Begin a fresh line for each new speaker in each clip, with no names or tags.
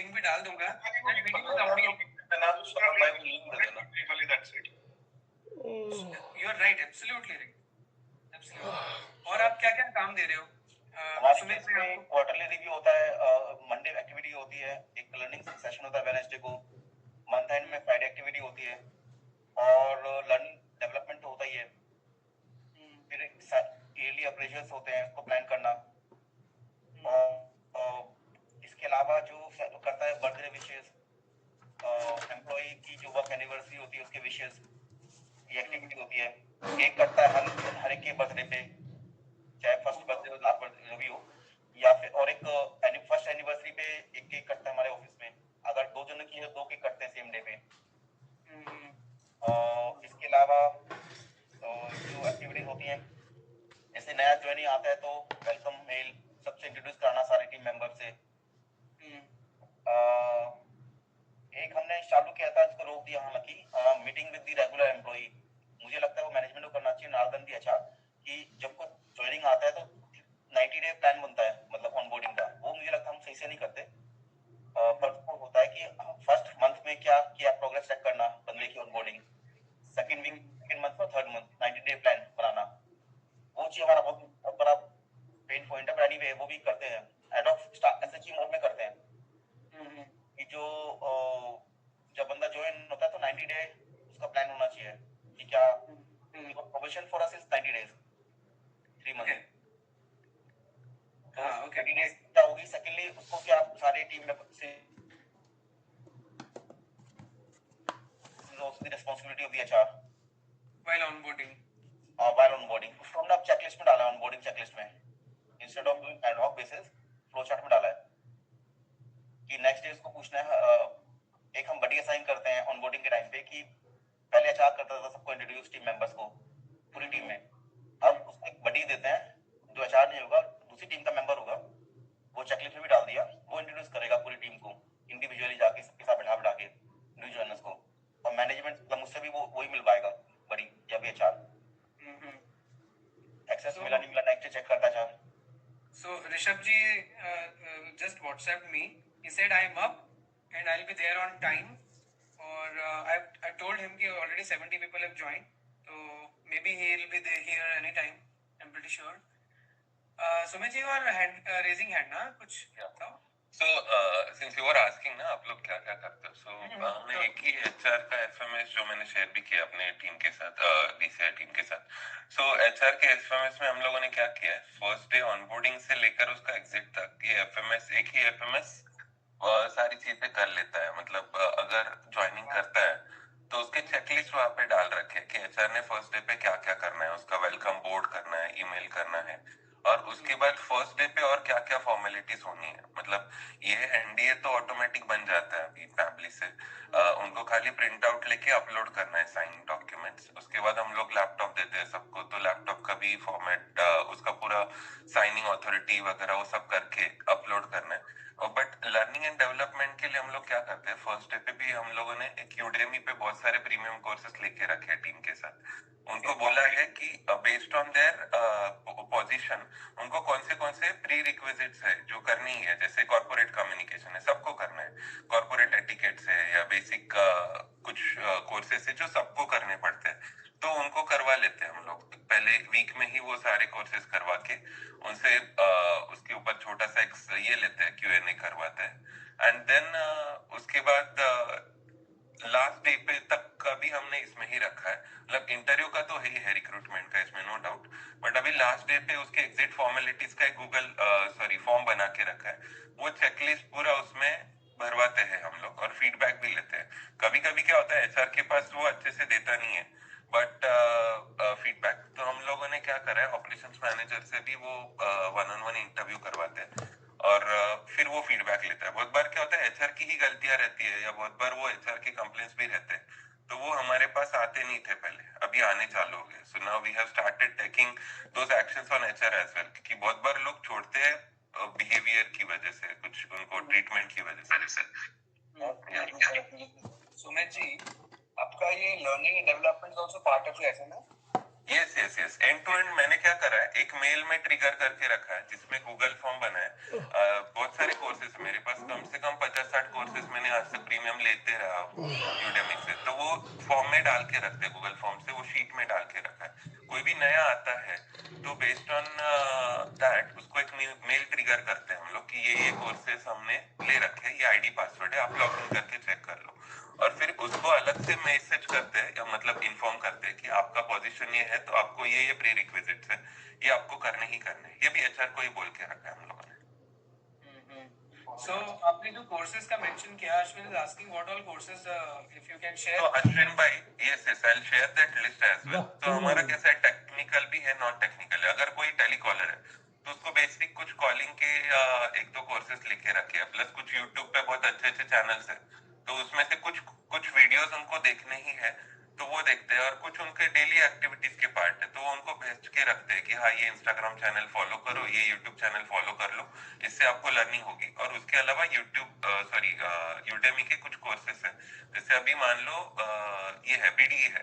Link भी डाल दूंगा। You are right, absolutely right, absolutely. और आप क्या क्या काम दे रहे हो?
हमारे केस में क्वार्टरली रिव्यू होता है, मंडे एक्टिविटी होती है, एक लर्निंग सेशन होता है वेडनेसडे को, मंथ एंड में फ्राइडे एक्टिविटी होती है, और लर्निंग डेवलपमेंट होता ही है। फिर ईयरली अप्रेजल्स होते हैं, उसको प्लान करना। और इसके अलावा जो करता है बर्थडे विशेस, एम्प्लॉय की जो वर्क एनिवर्सरी होती है उसके विशेस, ये एक्टिविटी होती है। केक कटता है हर एक के बर्थडे पे, चाहे फर्स्ट बर्थडे हो लास्ट बर्थडे भी हो, या फिर और एक फर्स्ट एनिवर्सरी पे एक केक कटता है हमारे ऑफिस में। अगर 2 जनों की है 2 केक कटते हैं सेम डे पे। इसके अलावा जो एक्टिविटीज होती हैं, जैसे नया ज्वाइनिंग आता है तो वेलकम मेल सबसे इंट्रोड्यूस कराना सारे टीम मेंबर से। एक हमने चालू किया था, इसको रोक दिया हालांकि, meeting with the regular employee. मुझे लगता है वो मैनेजमेंट को करना चाहिए, नार्दन दी अच्छा, कि जब कोई ज्वाइनिंग आता है तो 90 डे प्लान बनता है, मतलब ऑनबोर्डिंग का। वो मुझे लगता है हम सही से नहीं करते। पर होता है कि फर्स्ट मंथ में क्या किया, प्रोग्रेस चेक करना बंदे की onboarding, second week, second month और थर्ड मंथ 90 डे प्लान बनाना। वो चीज हमारा बहुत बड़ा पेन पॉइंट है, पर एनीवे वो भी करते हैं, एड ऑफ एसएचजी मोड में करते हैं। कि जो जब बंदा ज्वाइन होता है तो 90 डे उसका प्लान होना चाहिए कि क्या probation for us is 90 days, 3 month. हाँ, ओके। 90 डेज क्या होगी, सेकंडली उसको क्या सारे टीम में से also the responsibility of the HR
while onboarding.
While onboarding, उसको हमने अब चेकलिस्ट में डाला है, onboarding चेकलिस्ट में, instead of doing ad hoc basis flow chart में डाला है कि नेक्स्ट डे उसको पूछना है। एक हम बडी असाइन करते हैं ऑनबोर्डिंग के टाइम पे, कि पहले एचआर करता था सबको इंट्रोड्यूस टीम मेंबर्स को पूरी टीम में, अब उसको एक बडी देते हैं जो एचआर नहीं होगा, दूसरी टीम का मेंबर होगा, वो चेकलिस्ट में भी डाल दिया, वो इंट्रोड्यूस करेगा पूरी टीम को इंडिविजुअली जाके सबके साथ बैठा के न्यू जॉइनर्स को, और मैनेजमेंट मतलब मुझसे भी वो वही मिल पाएगा, बड़ी या भी एचआर। एक्सेस मिला नहीं मिला नेक्स्ट चेक करता HR.
So Rishabh ji just WhatsApped me. He said I am up and I'll be there on time. Or I told him कि already 70 people have joined, so maybe he'll be there here anytime. I'm pretty sure. Sumit ji, you are raising hand ना कुछ बताओ?
So since you were asking ना आप लोग क्या क्या करते हो, so हमने एक ही HR का FMS जो मैंने शेयर भी किया अपने टीम के साथ, DCI टीम के साथ। So HR के FMS में हम लोगों ने क्या किया है, फर्स्ट डे ऑनबोर्डिंग से लेकर उसका एग्जिट तक ये FMS, एक ही FMS सारी चीजें कर लेता है। मतलब अगर ज्वाइनिंग करता है तो उसके चेकलिस्ट वहाँ पे डाल रखे कि HR ने फर्स्ट डे पे क्या क्या करना है, उसका वेलकम बोर्ड करना है, ईमेल करना है, और उसके बाद फर्स्ट डे पे और क्या क्या फॉर्मेलिटीज होनी है। मतलब ये एनडीए तो ऑटोमेटिक बन जाता है अभी फैमिली से, उनको खाली प्रिंट आउट लेके अपलोड करना है साइन डॉक्यूमेंट्स। उसके बाद हम लोग लैपटॉप देते हैं सबको, तो लैपटॉप का भी फॉर्मेट, उसका पूरा साइनिंग अथॉरिटी वगैरह वो सब करके अपलोड करना है। बट लर्निंग एंड डेवलपमेंट के लिए हम लोग क्या करते हैं, फर्स्ट डे पे भी हम लोगों ने एक यूडेमी पे बहुत सारे प्रीमियम कोर्सेस लेके रखे हैं टीम के साथ। उनको बोला है कि बेस्ड ऑन देयर पोजीशन उनको कौन से प्री रिक्विजिट्स है जो करनी है, जैसे कॉर्पोरेट कम्युनिकेशन है सबको करना है, कॉर्पोरेट एटिकेट्स है या बेसिक कुछ कोर्सेस है जो सबको करने पड़ते हैं, तो उनको करवा लेते हैं हम लोग पहले वीक में ही। वो सारे कोर्सेज करवा के उनसे उसके ऊपर छोटा सा एक ये लेते हैं, Q&A करवाते हैं, एंड देन उसके बाद लास्ट डे पे तक का भी हमने इसमें ही रखा है। मतलब इंटरव्यू का तो है रिक्रूटमेंट का, इसमें नो डाउट, बट अभी लास्ट डे पे उसके एग्जिट फॉर्मेलिटीज का एक फॉर्म बना के रखा है, वो चेकलिस्ट पूरा उसमें भरवाते हैं हम लोग और फीडबैक भी लेते हैं। कभी कभी क्या होता है एचआर के पास वो अच्छे से देता नहीं है बट फीडबैक, तो हम लोगों ने क्या करा है, ऑपरेशंस मैनेजर से भी वो 1-on-1 इंटरव्यू करवाते हैं और फिर वो फीडबैक लेता है। बहुत बार क्या होता है एचआर की ही गलतियां रहती है या बहुत बार वो एचआर के कंप्लेंट्स भी रहते हैं, तो वो हमारे पास आते नहीं थे पहले, अभी आने चालू हो गए। So now we have started taking those actions on HR as well, क्योंकि बहुत बार लोग छोड़ते हैं बिहेवियर की वजह से, कुछ उनको ट्रीटमेंट की वजह से।
सुमित जी, आपका ये learning and development also part of ऐसा ना?
यस एंड टू एंड मैंने क्या करा है, एक मेल में ट्रिगर करके रखा है जिसमें गूगल फॉर्म बना है। बहुत सारे कोर्सेज मेरे पास, कम से कम 50-60 आज से प्रीमियम लेते रहा यूडेमी से, तो वो फॉर्म में डाल के रखते हैं, गूगल फॉर्म से वो शीट में डाल के रखा है। कोई भी नया आता है तो बेस्ड ऑन दैट उसको एक मेल ट्रिगर करते हैं हम लोग कि ये कोर्सेस हमने ले रखे हैं, ये आईडी पासवर्ड है, आप लॉग इन करके चेक कर लो। और फिर उसको अलग से मैसेज करते हैं, या मतलब इन्फॉर्म करते हैं कि आपका पोजीशन ये है, तो आपको ये प्री रिक्विजिट्स है, ये आपको करने ही करने हैं। ये भी एचआर को ही बोल के रखा है हम लोगों ने।
So आपने जो courses का mention किया, Ashwin is asking what all courses if you can share.
तो अश्विन भाई, yes yes, I'll share that list as well। तो हमारा कैसा है, टेक्निकल भी है, नॉन टेक्निकल है। अगर कोई टेलीकॉलर है तो उसको बेसिक कुछ कॉलिंग के एक दो कोर्सेज लिखे रखे हैं, प्लस कुछ यूट्यूब पे बहुत अच्छे अच्छे चैनल्स है, तो उसमें से कुछ वीडियोस उनको देखने ही है तो वो देखते हैं। और कुछ उनके डेली एक्टिविटीज के पार्ट है तो वो उनको भेज के रखते हैं कि हाँ ये इंस्टाग्राम चैनल फॉलो करो, ये यूट्यूब चैनल फॉलो कर लो, इससे आपको लर्निंग होगी। और उसके अलावा यूडेमी के कुछ कोर्सेस है, जैसे अभी मान लो ये है बीडी है,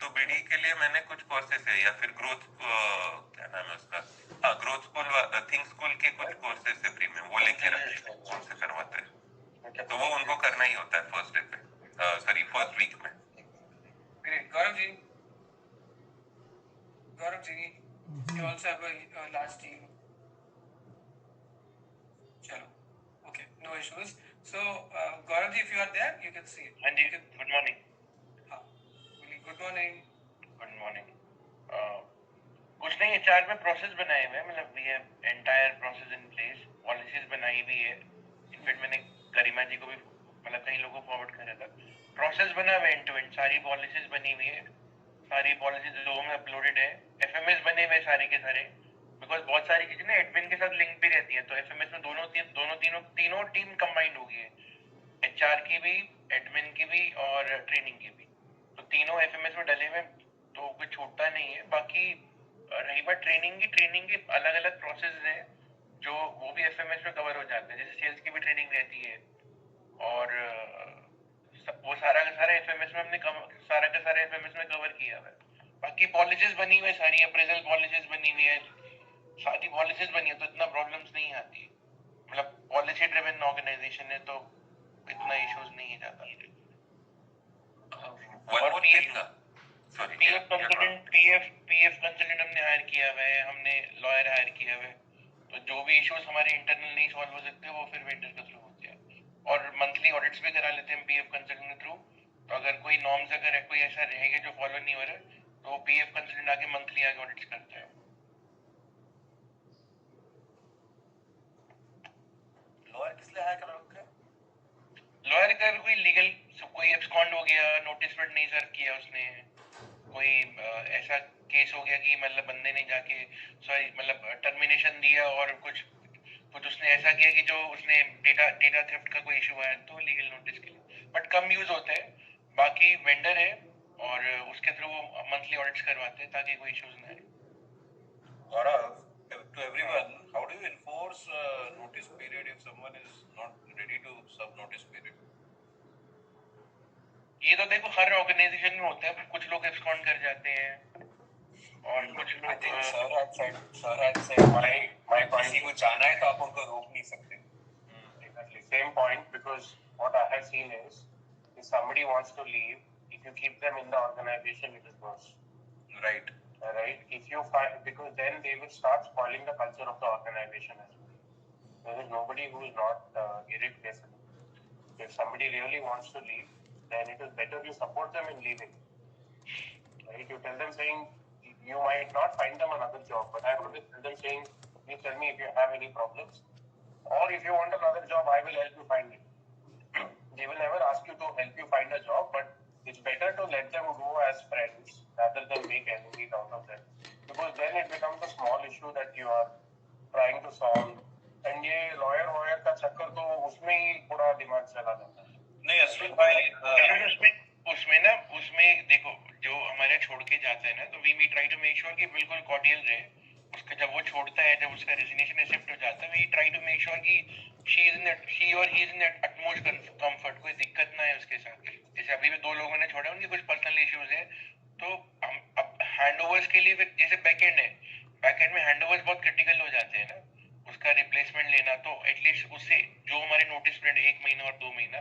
तो बीडी के लिए मैंने कुछ कोर्सेस है, या फिर ग्रोथ क्या नाम है उसका, हाँ ग्रोथ स्कूल, थिंक स्कूल के कुछ कोर्सेस है प्रीमियम, वो लेके रखते हैं, उनसे करवाते हैं। तो वो उनको करना ही होता है फर्स्ट डे पे, फर्स्ट वीक में।
Great. Gaurav ji, you also have a large team. Chalo. Okay, no issues. So, Gaurav ji, if you are there, you can see it.
हाँ जी, गुड मॉर्निंग।
हाँ, good morning.
Good morning. कुछ नहीं, HR में process बनाए हुए हैं, मतलब we have entire process in place, policies बनाई हुई है। इनफैक्ट मैंने गरिमा जी को भी मतलब कई लोगों को फॉरवर्ड करा था। प्रोसेस बना हुआ है एंड टू एंड, सारी पॉलिसीज बनी हुई है, सारी पॉलिसीज लोगों में अपलोडेड है, एफएमएस बने हुए सारे के सारे। बिकॉज बहुत सारी चीजें ना एडमिन के साथ लिंक भी रहती है, तो एफएमएस में तीनों टीम कंबाइंड हो गई है, एचआर की भी, एडमिन की भी और ट्रेनिंग की भी। तो तीनों एफएमएस में डले हुए, तो कोई छूटता नहीं है। बाकी रही बात ट्रेनिंग की अलग अलग प्रोसेस है जो वो भी एफएमएस में कवर हो जाते हैं, जैसे सेल्स की भी ट्रेनिंग रहती है, और वो सारा का सारा एफएमएस में हमने सारा का सारा एफएमएस में कवर किया हुआ है। बाकी पॉलिसीज बनी हुई है, सारी अप्रेजल पॉलिसीज बनी हुई है, सारी पॉलिसीज बनी है, तो इतना प्रॉब्लम्स नहीं आती। मतलब पॉलिसी ड्रिवन ऑर्गेनाइजेशन है तो इतना इश्यूज नहीं है ज्यादा। और पीएफ कंसल्टेंट हमने हायर किया हुआ है, हमने लॉयर हायर किया हुआ है, तो जो भी इश्यूज हमारे इंटरनल नहीं सॉल्व हो सकते वो फिर वेंडर के थ्रू होते हैं। और मंथली ऑडिट्स भी करा लेते हैं पीएफ कंसल्टेंट के थ्रू। तो अगर कोई नॉर्म्स अगर है, कोई ऐसा रहेगा जो फॉलो नहीं हो रहा है, तो पीएफ कंसल्टेंट आके मंथली आके ऑडिट्स करता है।
लॉयर किस लिए हायर कर रखा है?
लॉयर का कोई लीगल, कोई एब्सकॉन्ड हो गया, नोटिस पर नहीं सर्व किया उसने, कोई ऐसा केस हो गया कि मतलब बंदे ने जाके मतलब टर्मिनेशन दिया और कुछ उसने ऐसा किया कि जो उसने डेटा थेफ्ट का कोई इशू आया, तो लीगल नोटिस के लिए, बट कम यूज होता है। बाकी वेंडर है और उसके थ्रू मंथली ऑडिट्स करवाते हैं ताकि कोई इश्यूज ना आए।
Gaurav, to everyone, how do you enforce notice period if someone is not ready to serve notice period?
ये तो देखो हर ऑर्गेनाइजेशन में होता है, कुछ लोग एब्सकॉन्ड कर जाते हैं और कुछ
I think
लोग
sir had said my point, किसी को जाना है तो आप उनको रोक नहीं सकते। Exactly, same point, because what I have seen is if somebody wants to leave, if you keep them in the organization, it is worse.
Right.
Right? If you find, because then they will start spoiling the culture of the organization as well. There is nobody who is not irreplaceable. If somebody really wants to leave, then it is better you support them in leaving. Right? You tell them saying, you might not find them another job, but I always tell them saying, please tell me if you have any problems, or if you want another job, I will help you find it. They will never ask you to help you find a job, but it's better to let them go as friends rather than make enemies out of them, because then it becomes a small issue that you are trying to solve, and ये lawyer का चक्कर तो उसमें ही पूरा दिमाग चला जाता है।
नहीं अश्विन भाई,
उसमें देखो जो हमारे छोड़ के जाता है ना, तो we try to make sure कि बिल्कुल कॉर्डियल रहे। उसका जब वो छोड़ता है, जब उसका रेजिग्नेशन एक्सेप्ट हो जाता है, we try to make sure कि शी और he is in that utmost comfort, कोई दिक्कत ना है उसके साथ। जैसे अभी भी 2 लोगों ने छोड़ा, उनके कुछ पर्सनल इश्यूज है, तो हम अब हैंडओवर्स के लिए फिर जैसे बैकएंड है, बैकएंड में हैंडओवर्स बहुत क्रिटिकल हो जाते हैं ना, उसका रिप्लेसमेंट लेना, तो एटलीस्ट उससे जो हमारे नोटिस पीरियड 1 महीना और 2 महीना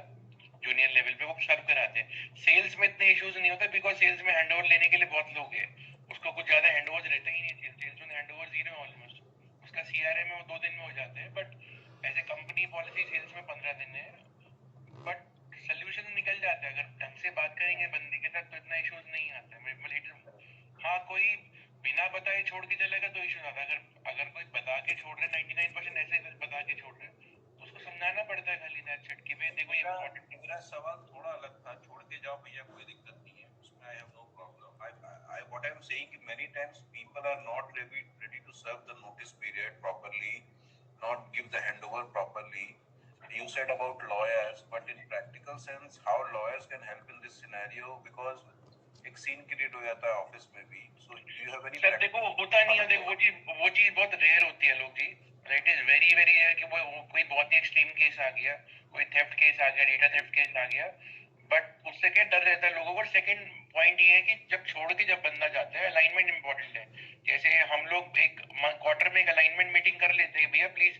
जूनियर लेवल पे वो सर्व कराते हैं। सेल्स में इतने इश्यूज नहीं होते बिकॉज सेल्स में हैंडओवर लेने के लिए बहुत लोग हैं, उसको कुछ ज्यादा हैंडओवर्स रहता ही नहीं। सेल्स में हैंडओवर जीरो ऑलमोस्ट, उसका सीआरएम में वो 2 दिन में हो जाते हैं, but as a company policy sales में 15 दिन है। बट सोल्यूशन निकल जाता है अगर ढंग से बात करेंगे बंदे के साथ, तो इतना इश्यूज नहीं आता है। हाँ, कोई बिना बताए छोड़ के चलेगा तो इशू आता है। अगर कोई बता के छोड़ रहे 99% ऐसे बता के छोड़ रहे तो उसको समझाना पड़ता है खाली दैट्स इट कि भाई देखो ये इम्पोर्टेंट।
मेरा सवाल थोड़ा अलग था, छोड़ के जाओ भैया कोई दिक्कत नहीं है, उसमें I have no problem. I what I'm saying कि many times people are not ready to serve the notice period properly, not give the handover properly. You said about lawyers, but in practical sense, how lawyers can help in this scenario, because एक scene create हो जाता है office में भी। So do you have any?
Sir देखो होता नहीं है, देखो वो चीज बहुत रेयर होती है लोग जी। It is very very rare कि वो कोई बहुत ही एक्सट्रीम केस आ गया, कोई थेफ्ट केस आ गया, डेटा थेफ्ट केस आ गया, बट उससे क्या डर रहता है लोगों को। सेकंड पॉइंट ये है कि जब छोड़ के जब बंदा जाता है, अलाइनमेंट इंपॉर्टेंट है। जैसे हम लोग एक क्वार्टर में एक अलाइनमेंट मीटिंग कर लेते हैं, भैया please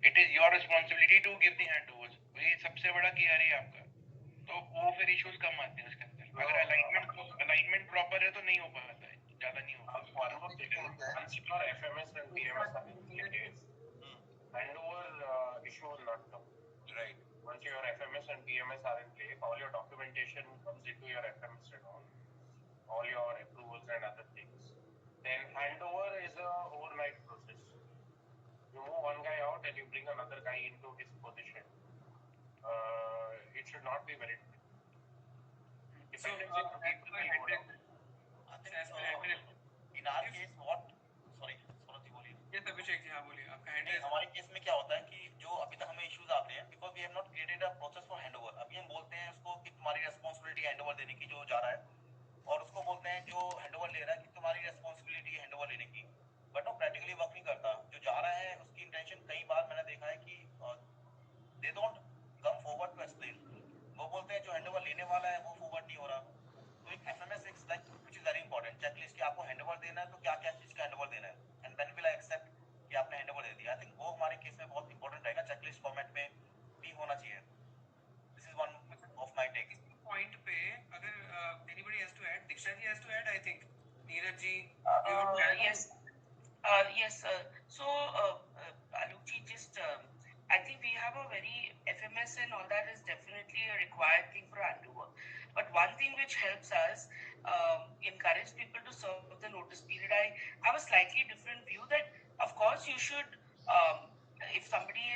it is your responsibility to give the handovers, ये सबसे बड़ा केआरए आपका, तो वो फिर इश्यूज कम आते हैं उसके अंदर। अगर अलाइनमेंट प्रॉपर है तो नहीं हो पाता है, ज्यादा नहीं हो पाता।
One more thing, once your FMS and PMS are in place, handover issue will not come.
Right.
Once your FMS and PMS are in place, all your documentation comes into your FMS and all your approvals and other things. Then handover is a overnight process. You move one guy out and you bring another guy into his position. It should not be very difficult. Dependency on people will go down.
In our case, what? Sorry, Saurabh ji बोलिए।
Yes, Abhishek ji, हाँ बोलिए, आपका hand
नहीं, हमारे case में क्या होता है कि जो अभी तक हमें इश्यूज आते हैं, because we have not created a process for handover. अभी हम बोलते हैं उसको कि तुम्हारी रेस्पॉन्सिबिलिटी हैंडओवर देने की जो जा रहा है, और उसको बोलते हैं जो हैंडओवर ले रहा है कि तुम्हारी रेस्पॉन्सिबिलिटी हैंडओवर लेने की, बट वो प्रैक्टिकली वर्क नहीं करता। जो जा रहा है उसकी इंटेंशन कई बार मैंने देखा है कि they don't come forward to explain. वो बोलते हैं जो हैंडओवर लेने वाला है वो फॉरवर्ड नहीं हो रहा। तो एक एफएमएस एक like which is very important checklist कि आपको हैंडओवर देना है तो क्या क्या चीज का हैंडओवर देना है, and then will I accept कि आपने हैंडओवर दे दिया। आई थिंक वो हमारे केस में बहुत इंपॉर्टेंट रहेगा, चेकलिस्ट फॉर्मेट में भी होना चाहिए। This is one of my takes.
Point पे अगर anybody has to add, Diksha ji has to add, I think Neeraj ji.
Yes. Yes. Alok ji, just I think we have a very FMS and all that is definitely a required thing for handover. But one thing which helps us encourage people to serve the notice period, I have a slightly different view that of course you should, if somebody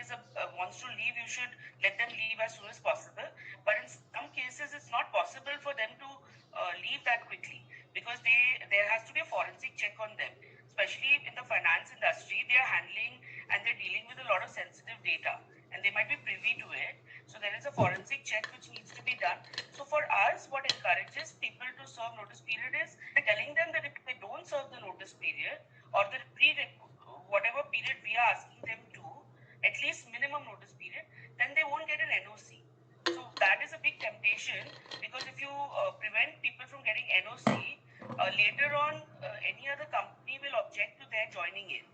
wants to leave, you should let them leave as soon as possible. But in some cases, it's not possible for them to leave that quickly because there has to be a forensic check on them. Especially in the finance industry, they are handling and they're dealing with a lot of sensitive data and they might be privy to it. So there is a forensic check which needs to be done. So for us, what encourages people to serve notice period is telling them that if they don't serve the notice period or the whatever period we are asking them to, at least minimum notice period, then they won't get an NOC. So that is a big temptation because if you prevent people from getting NOC, later on any other company will object to their joining in.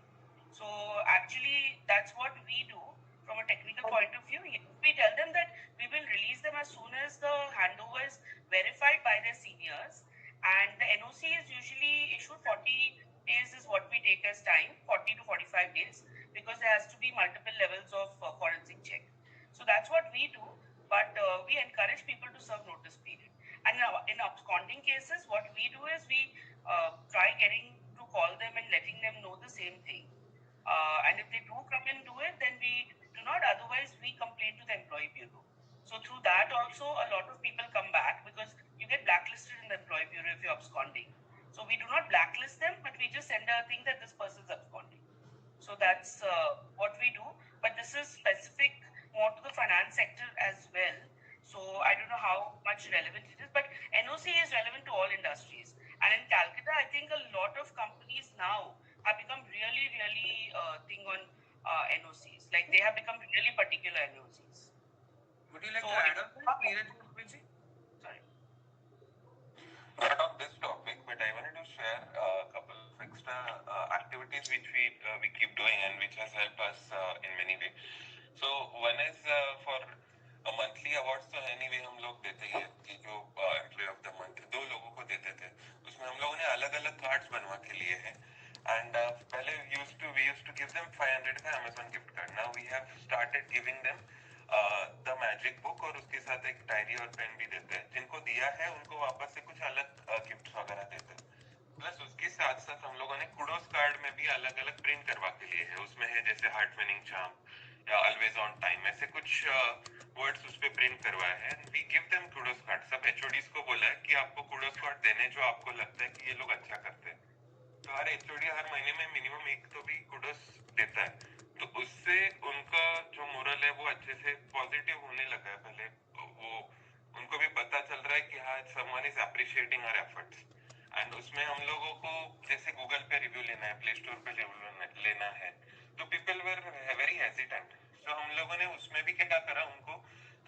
So actually that's what we do from a technical point of view. We tell them that we will release them as soon as the handover is verified by their seniors, and the NOC is usually issued 40 days is what we take as time, 40 to 45 days, because there has to be multiple levels of forensic check. So that's what we do, but we encourage people to serve notice period. And in absconding cases, what we do is we try getting to call them and letting them know the same thing. And if they do come and do it, then we do not. Otherwise, we complain to the employee bureau. So through that also, a lot of people come back because you get blacklisted in the employee bureau if you're absconding. So we do not blacklist them, but we just send a thing that this person's absconding. So that's what we do. But this is specific more to the finance sector as well. So I don't know how much relevant it is, but NOC is relevant to all industries. And in Calcutta, I think a lot of companies now have become really, really thing on NOCs. Like they have become really particular NOCs.
Would you like
So
to add on, Neeraj ji?
Sorry.
Not on this topic, but I wanted to share a couple of extra activities which we keep doing and which has helped us in many ways. So one is for a monthly our awards तो anyway हम लोग देते ही है कि जो employ of the month 2 लोगों को देते थे, उसमें हम लोगों ने अलग अलग कार्ड्स बनवा के लिए हैं. And पहले we used to give them 500 का Amazon gift card. Now we have started giving them the magic book और उसके साथ एक डायरी और पेन भी देते हैं. जिनको दिया है उनको वापस से कुछ अलग गिफ्ट वगैरह देते हैं. प्लस उसके साथ साथ हम लोगों ने कुडोस कार्ड में भी अलग अलग प्रिंट करवा के लिए है. उसमें है जैसे हार्ट विनिंग चार्म या ऑलवेज ऑन टाइम, ऐसे कुछ वर्ड्स उस पे प्रिंट करवाए हैं. We give them kudos card. सब एचओडीज को बोला है कि आपको कुडोस कार्ड देने जो आपको लगता है कि ये लोग अच्छा करते हैं. तो हर एचओडी हर महीने में मिनिमम एक तो भी कुडोस देता है. तो उससे उनका जो मोरल है वो अच्छे से पॉजिटिव होने लगा है. पहले वो उनको भी पता चल रहा है कि हाँ someone is appreciating our efforts. And उसमें हम लोगों को जैसे गूगल पे रिव्यू लेना है, प्ले स्टोर पे रिव्यू लेना है, तो पीपल वर वेरी हेजिटेंट. तो हम लोगों ने उसमें भी क्या करा, उनको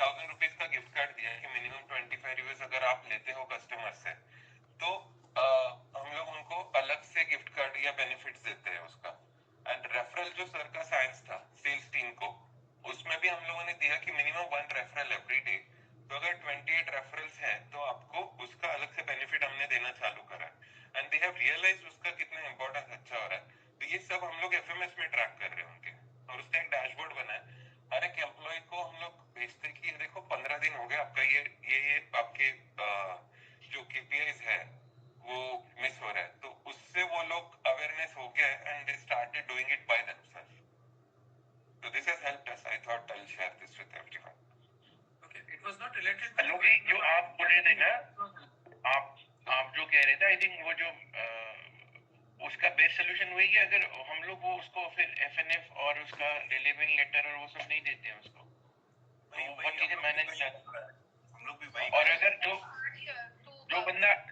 1000 रुपीज का गिफ्ट कार्ड दिया कि मिनिमम 25 रिव्यूज अगर आप लेते हो कस्टमर से तो हम लोग उनको अलग से गिफ्ट कार्ड या बेनिफिट्स देते हैं उसका. एंड रेफरल जो सर का साइंस था सेल्स टीम को, उसमें भी हम लोगों ने दिया कि मिनिमम 1 रेफरल एवरी डे. तो अगर 28 रेफरल्स हैं तो आपको उसका अलग से बेनिफिट हमने देना चालू करा है. एंड दे हैव रियलाइज्ड उसका कितना इंपॉर्टेंस अच्छा हो रहा है. तो ये सब हम लोग एफएमएस में ट्रैक कर रहे हैं उनके, और उसका एक डैशबोर्ड बना है. हर एक एम्प्लॉय को हम लोग भेजते हैं कि देखो 15 दिन हो गए आपका ये आपके जो केपीआईज है वो मिस हो रहा है. तो उससे वो लोग अवेयरनेस हो गया and they started doing it by themselves. So this has helped us. I thought I'll share this with everyone.
Okay, it was not related to
लोग जो आप बोल रहे थे ना, आप जो कह रहे थे, आई थिंक वो जो उसका बेस्ट सोल्यूशन वही है. अगर हम लोग वो उसको फिर एफएनएफ और उसका रिलीविंग लेटर और वो सब नहीं देते हैं उसको, तो वो चीजें मैनेज
हम लोग भी वही.
और अगर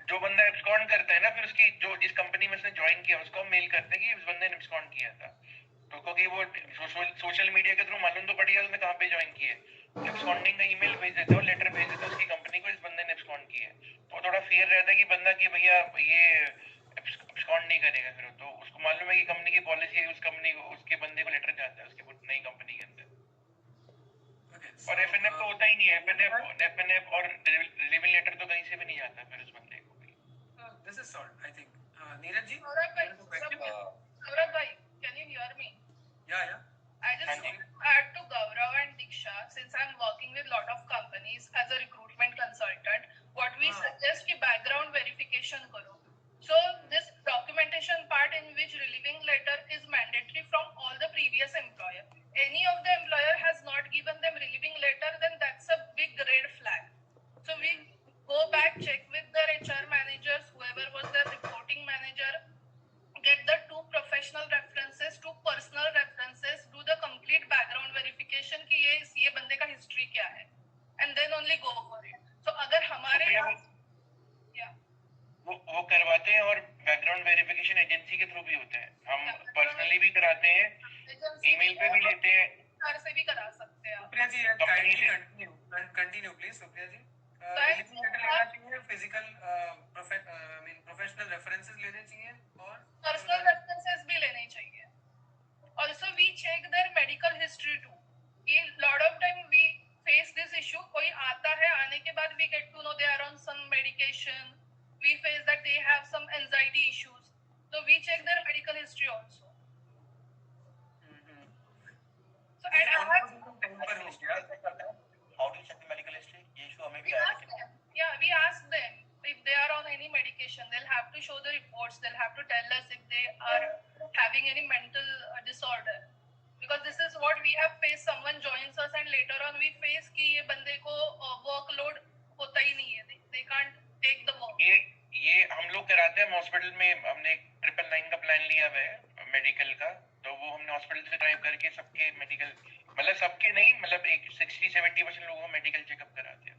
जो बंदा एब्सकॉन्ड करता है ना, फिर उसकी जो जिस कंपनी में उसने ज्वाइन किया उसको हम मेल करते हैं कि इस बंदे ने एब्सकॉन्ड किया था. तो क्योंकि वो सोशल मीडिया के थ्रू मालूम तो पड़ गया उसने कहाँ पे ज्वाइन किया है. एब्सकॉन्डिंग का ईमेल भेज देते हो, लेटर भेज देते हो उसकी कंपनी को, इस बंदे ने एब्सकॉन्ड किया है. तो थोड़ा फियर रहता है कि बंदा कि भैया ये एब्सकॉन्ड नहीं करेगा. फिर तो उसको मालूम है कि कंपनी की पॉलिसी है, उस कंपनी को उसके बंदे को लेटर जाता है उसके नई कंपनी के अंदर. और एफएनएफ तो होता ही नहीं है. एफएनएफ और रिलीविंग लेटर तो कहीं से भी नहीं जाता फिर उस बंदे को.
This is solved, I think. Neeraj ji?
Gaurav bhai, can you hear me?
Yeah.
I just add to Gaurav and Diksha, since I'm working with a lot of companies as a recruitment consultant, what we suggest ki background verification karo. So this documentation part in which relieving letter is mandatory from all the previous employer. Any of the employer has not given them relieving letter, then that's a big red flag. So we go back, check with their HR managers, whoever was their reporting manager, get the 2 professional references, 2 personal references, do the complete background verification कि ये बंदे का history क्या है, and then only go for it. So अगर हमारे
वो करवाते हैं और बैकग्राउंड वेरिफिकेशन एजेंसी के थ्रू भी होते हैं. हम पर्सनली भी कराते हैं, ईमेल पे भी लेते हैं,
घर से भी करा सकते हैं.
Supriya ji continue please. Supriya ji relieving letter लेना चाहिए, फिजिकल प्रोफेशनल रेफरेंसेस लेने चाहिए और
पर्सनल रेफरेंसेस भी लेने चाहिए. Also we check their medical history too. A lot of time we face this issue. कोई आता है, आने के बाद we get to know they are on some medication. We face that they have some anxiety issues. So we check their medical history also. So and
how do you check the medical history? ये issue हमें भी आया है.
Yeah, we ask them if they are on any medication. They'll have to show the reports. They'll have to tell us if they are having any mental disorder. Because this is what we have faced. Someone joins us and later on we face कि ये बंदे को workload होता ही नहीं है. They can't take the work.
ये हम लोग कराते हैं हॉस्पिटल में. हमने 999 का प्लान लिया हुआ है मेडिकल का, तो वो हमने हॉस्पिटल से ड्राइव करके सबके मेडिकल, मतलब सबके नहीं, मतलब एक 60-70% लोगों को मेडिकल चेकअप कराते हैं.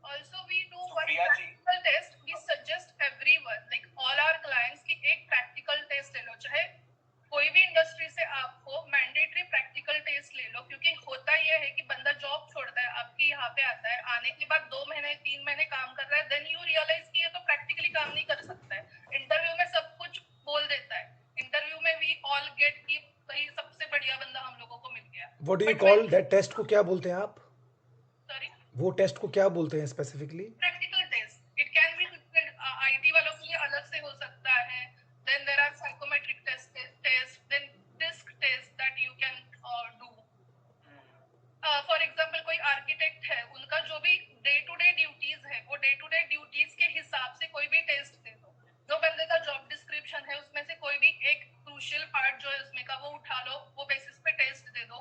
Also we do one practical test. We suggest everyone, like all our clients, कि एक practical test ले लो. चाहे कोई भी इंडस्ट्री से आप हो, मैंडेटरी प्रैक्टिकल टेस्ट ले लो. क्योंकि होता यह है कि बंदा जॉब छोड़ता है, आपके यहाँ पे आता है, आने के बाद 2 महीने 3 महीने काम कर रहा है, देन यू रियलाइज कि ये तो प्रैक्टिकली काम नहीं कर सकता है. इंटरव्यू में सब कुछ बोल देता है. इंटरव्यू में वी ऑल गेट कि भाई सबसे बढ़िया बंदा हम लोगों को मिल गया.
What do you call that test को, क्या बोलते हैं आप?
सॉरी,
वो टेस्ट को क्या बोलते हैं specifically?
Practical test. It can be different. IT वालों के लिए अलग से हो सकता है. Then there are psychometric tests. Then disc test that you can do. For example, कोई आर्किटेक्ट है, उनका जो भी डे टू डे ड्यूटीज है, वो डे टू डे ड्यूटीज के हिसाब से कोई भी टेस्ट दे दो. जो बंदे का जॉब डिस्क्रिप्शन है, उसमें से कोई भी एक क्रूशियल पार्ट जो है उसमें का, वो उठा लो, वो बेसिस पे टेस्ट दे दो.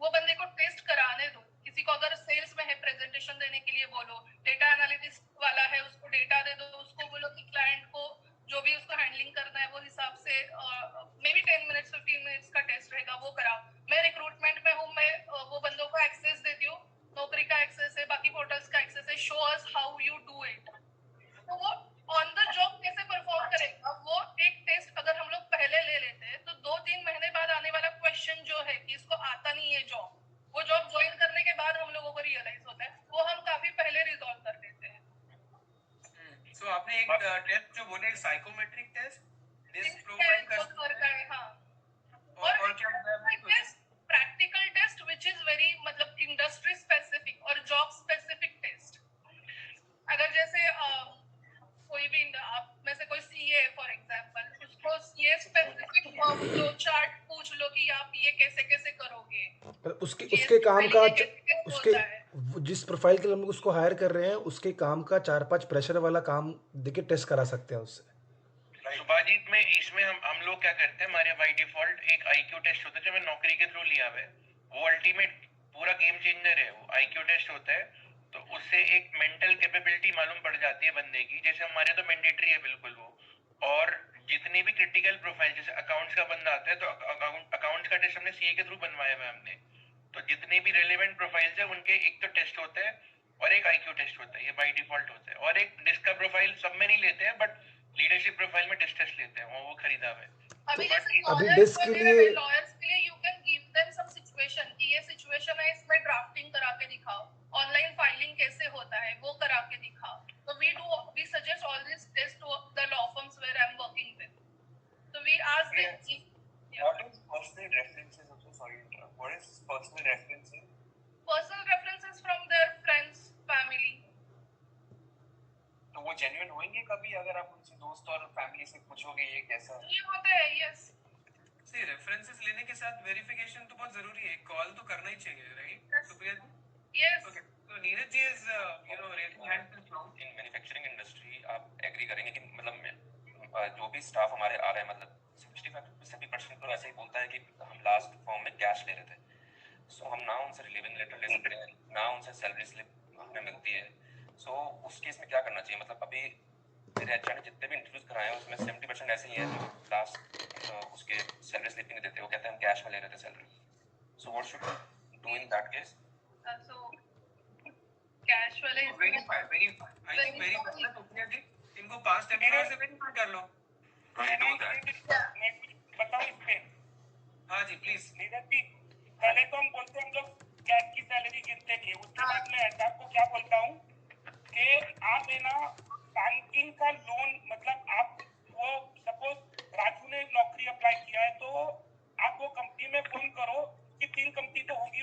वो बंदे को टेस्ट कराने दो. किसी को अगर सेल्स में है, प्रेजेंटेशन देने के लिए बोलो, डेटा एनालिटिक्स वाला है, उसको डेटा दे दो, उसको बोलो कि क्लाइंट को जो भी उसको हैंडलिंग करना है वो हिसाब से मे बी 10 मिनट्स 15 मिनट्स का टेस्ट रहेगा, वो कराओ. मैं रिक्रूटमेंट में हूँ, मैं वो बंदों को एक्सेस देती हूँ, नौकरी का एक्सेस है, बाकी पोर्टल्स का एक्सेस है. Show us how you do it. तो वो ऑन द जॉब कैसे परफॉर्म करेगा, वो एक टेस्ट अगर हम लोग पहले ले लेते हैं तो 2-3 महीने बाद आने वाला क्वेश्चन जो है कि इसको आता नहीं है जॉब, वो जॉब ज्वाइन करने के बाद हम लोगों को रियलाइज होता है, वो हम काफी पहले रिजॉल्व कर देते हैं.
सो आपने एक टेस्ट जो बोले साइकोमेट्रिक टेस्ट, डिस्क प्रोफाइल
करता है. हाँ.
और क्या होता है?
Practical test which is very मतलब इंडस्ट्री स्पेसिफिक और जॉब स्पेसिफिक टेस्ट. अगर जैसे कोई भी आप में से कोई सीए है फॉर एग्जांपल, उसको सीए स्पेसिफिक फ्लो चार्ट पूछ लो कि आप ये कैसे कैसे करोगे.
उसके काम का जिस प्रोफाइल के लिए हम लोग उसको हायर कर रहे हैं, उसके काम का 4-5 प्रेशर वाला काम देके टेस्ट करा सकते हैं उससे.
सुभाजीत में इसमें हम लोग क्या करते हैं, हमारे बाय डिफॉल्ट एक आईक्यू टेस्ट होता है जो मैं नौकरी के थ्रू लिया हुआ है. वो अल्टीमेट पूरा गेम चेंजर है. वो आईक्यू टेस्ट होता है, तो उससे एक मेंटल कैपेबिलिटी मालूम पड़ जाती है बंदे की. जैसे हमारे तो मैंडेटरी है बिल्कुल वो. और जितने भी क्रिटिकल प्रोफाइल, जैसे अकाउंट्स का बंदा आता है, तो अकाउंट्स का टेस्ट हमने सीए के थ्रू बनवाया हुआ है हमने. तो जितने भी रिलेवेंट प्रोफाइल्स है उनके एक तो टेस्ट होता है और एक आईक्यू टेस्ट होता है. ये बाय डिफॉल्ट होता है. और एक डिस्क का प्रोफाइल सब में नहीं लेते हैं, बट लीडरशिप प्रोफाइल में डिस्क टेस्ट लेते हैं. वो खरीदा हुआ है.
अभी जैसे
अभी डिस्क के लिए
लॉयर्स के लिए you can give them some situation कि ये सिचुएशन है, इसमें ड्राफ्टिंग करा के दिखाओ, ऑनलाइन फाइलिंग कैसे होता है वो करा के दिखाओ. तो we suggest all this test to the law firms where I am working with. So we ask them.
What is personal references? I'm so sorry to interrupt. What is personal references?
Personal references from their friends, family.
तो वो genuine होंगे कभी अगर आप उनसे दोस्त और family से पूछोगे ये कैसा है?
ये होता है, yes.
See, references लेने के साथ वेरिफिकेशन तो बहुत जरूरी है. कॉल तो करना ही चाहिए, right? Supriya ji?
Yes.
Okay. So Neeraj ji is really hands on.
In manufacturing industry आप एग्री करेंगे कि मतलब जो भी स्टाफ हमारे आ रहे हैं, मतलब 65% तो ऐसे ही बोलता है कि हम लास्ट फॉर्म में कैश ले रहे थे. सो हम ना उनसे रिलीविंग लेटर ले सकते हैं, ना उनसे सैलरी स्लिप हमें मिलती है. सो उस केस में क्या करना चाहिए? मतलब अभी मेरे एचआर ने जितने भी इंटरव्यूज कराए हैं उसमें 70% ऐसे ही हैं जो लास्ट उसके सैलरी स्लिप नहीं देते. वो कहते हैं हम कैश में ले रहे थे salary. So what should do in that case?
So cash वाले
Verify. I think verify ना सुप्रिया जी. इनको पास्ट एम्प्लॉयर से वेरीफाई कर लो.
बताओ इस पे.
हाँ जी प्लीज.
नीरज जी, पहले तो हम बोलते हैं हम लोग कैश की सैलरी गिनते नहीं. उसके बाद मैं एचआर को क्या बोलता हूँ कि आप है ना बैंकिंग का लोन, मतलब आप वो सपोज राजू ने नौकरी अप्लाई किया है तो आप वो कंपनी में फोन करो कि 3 कंपनी तो होगी.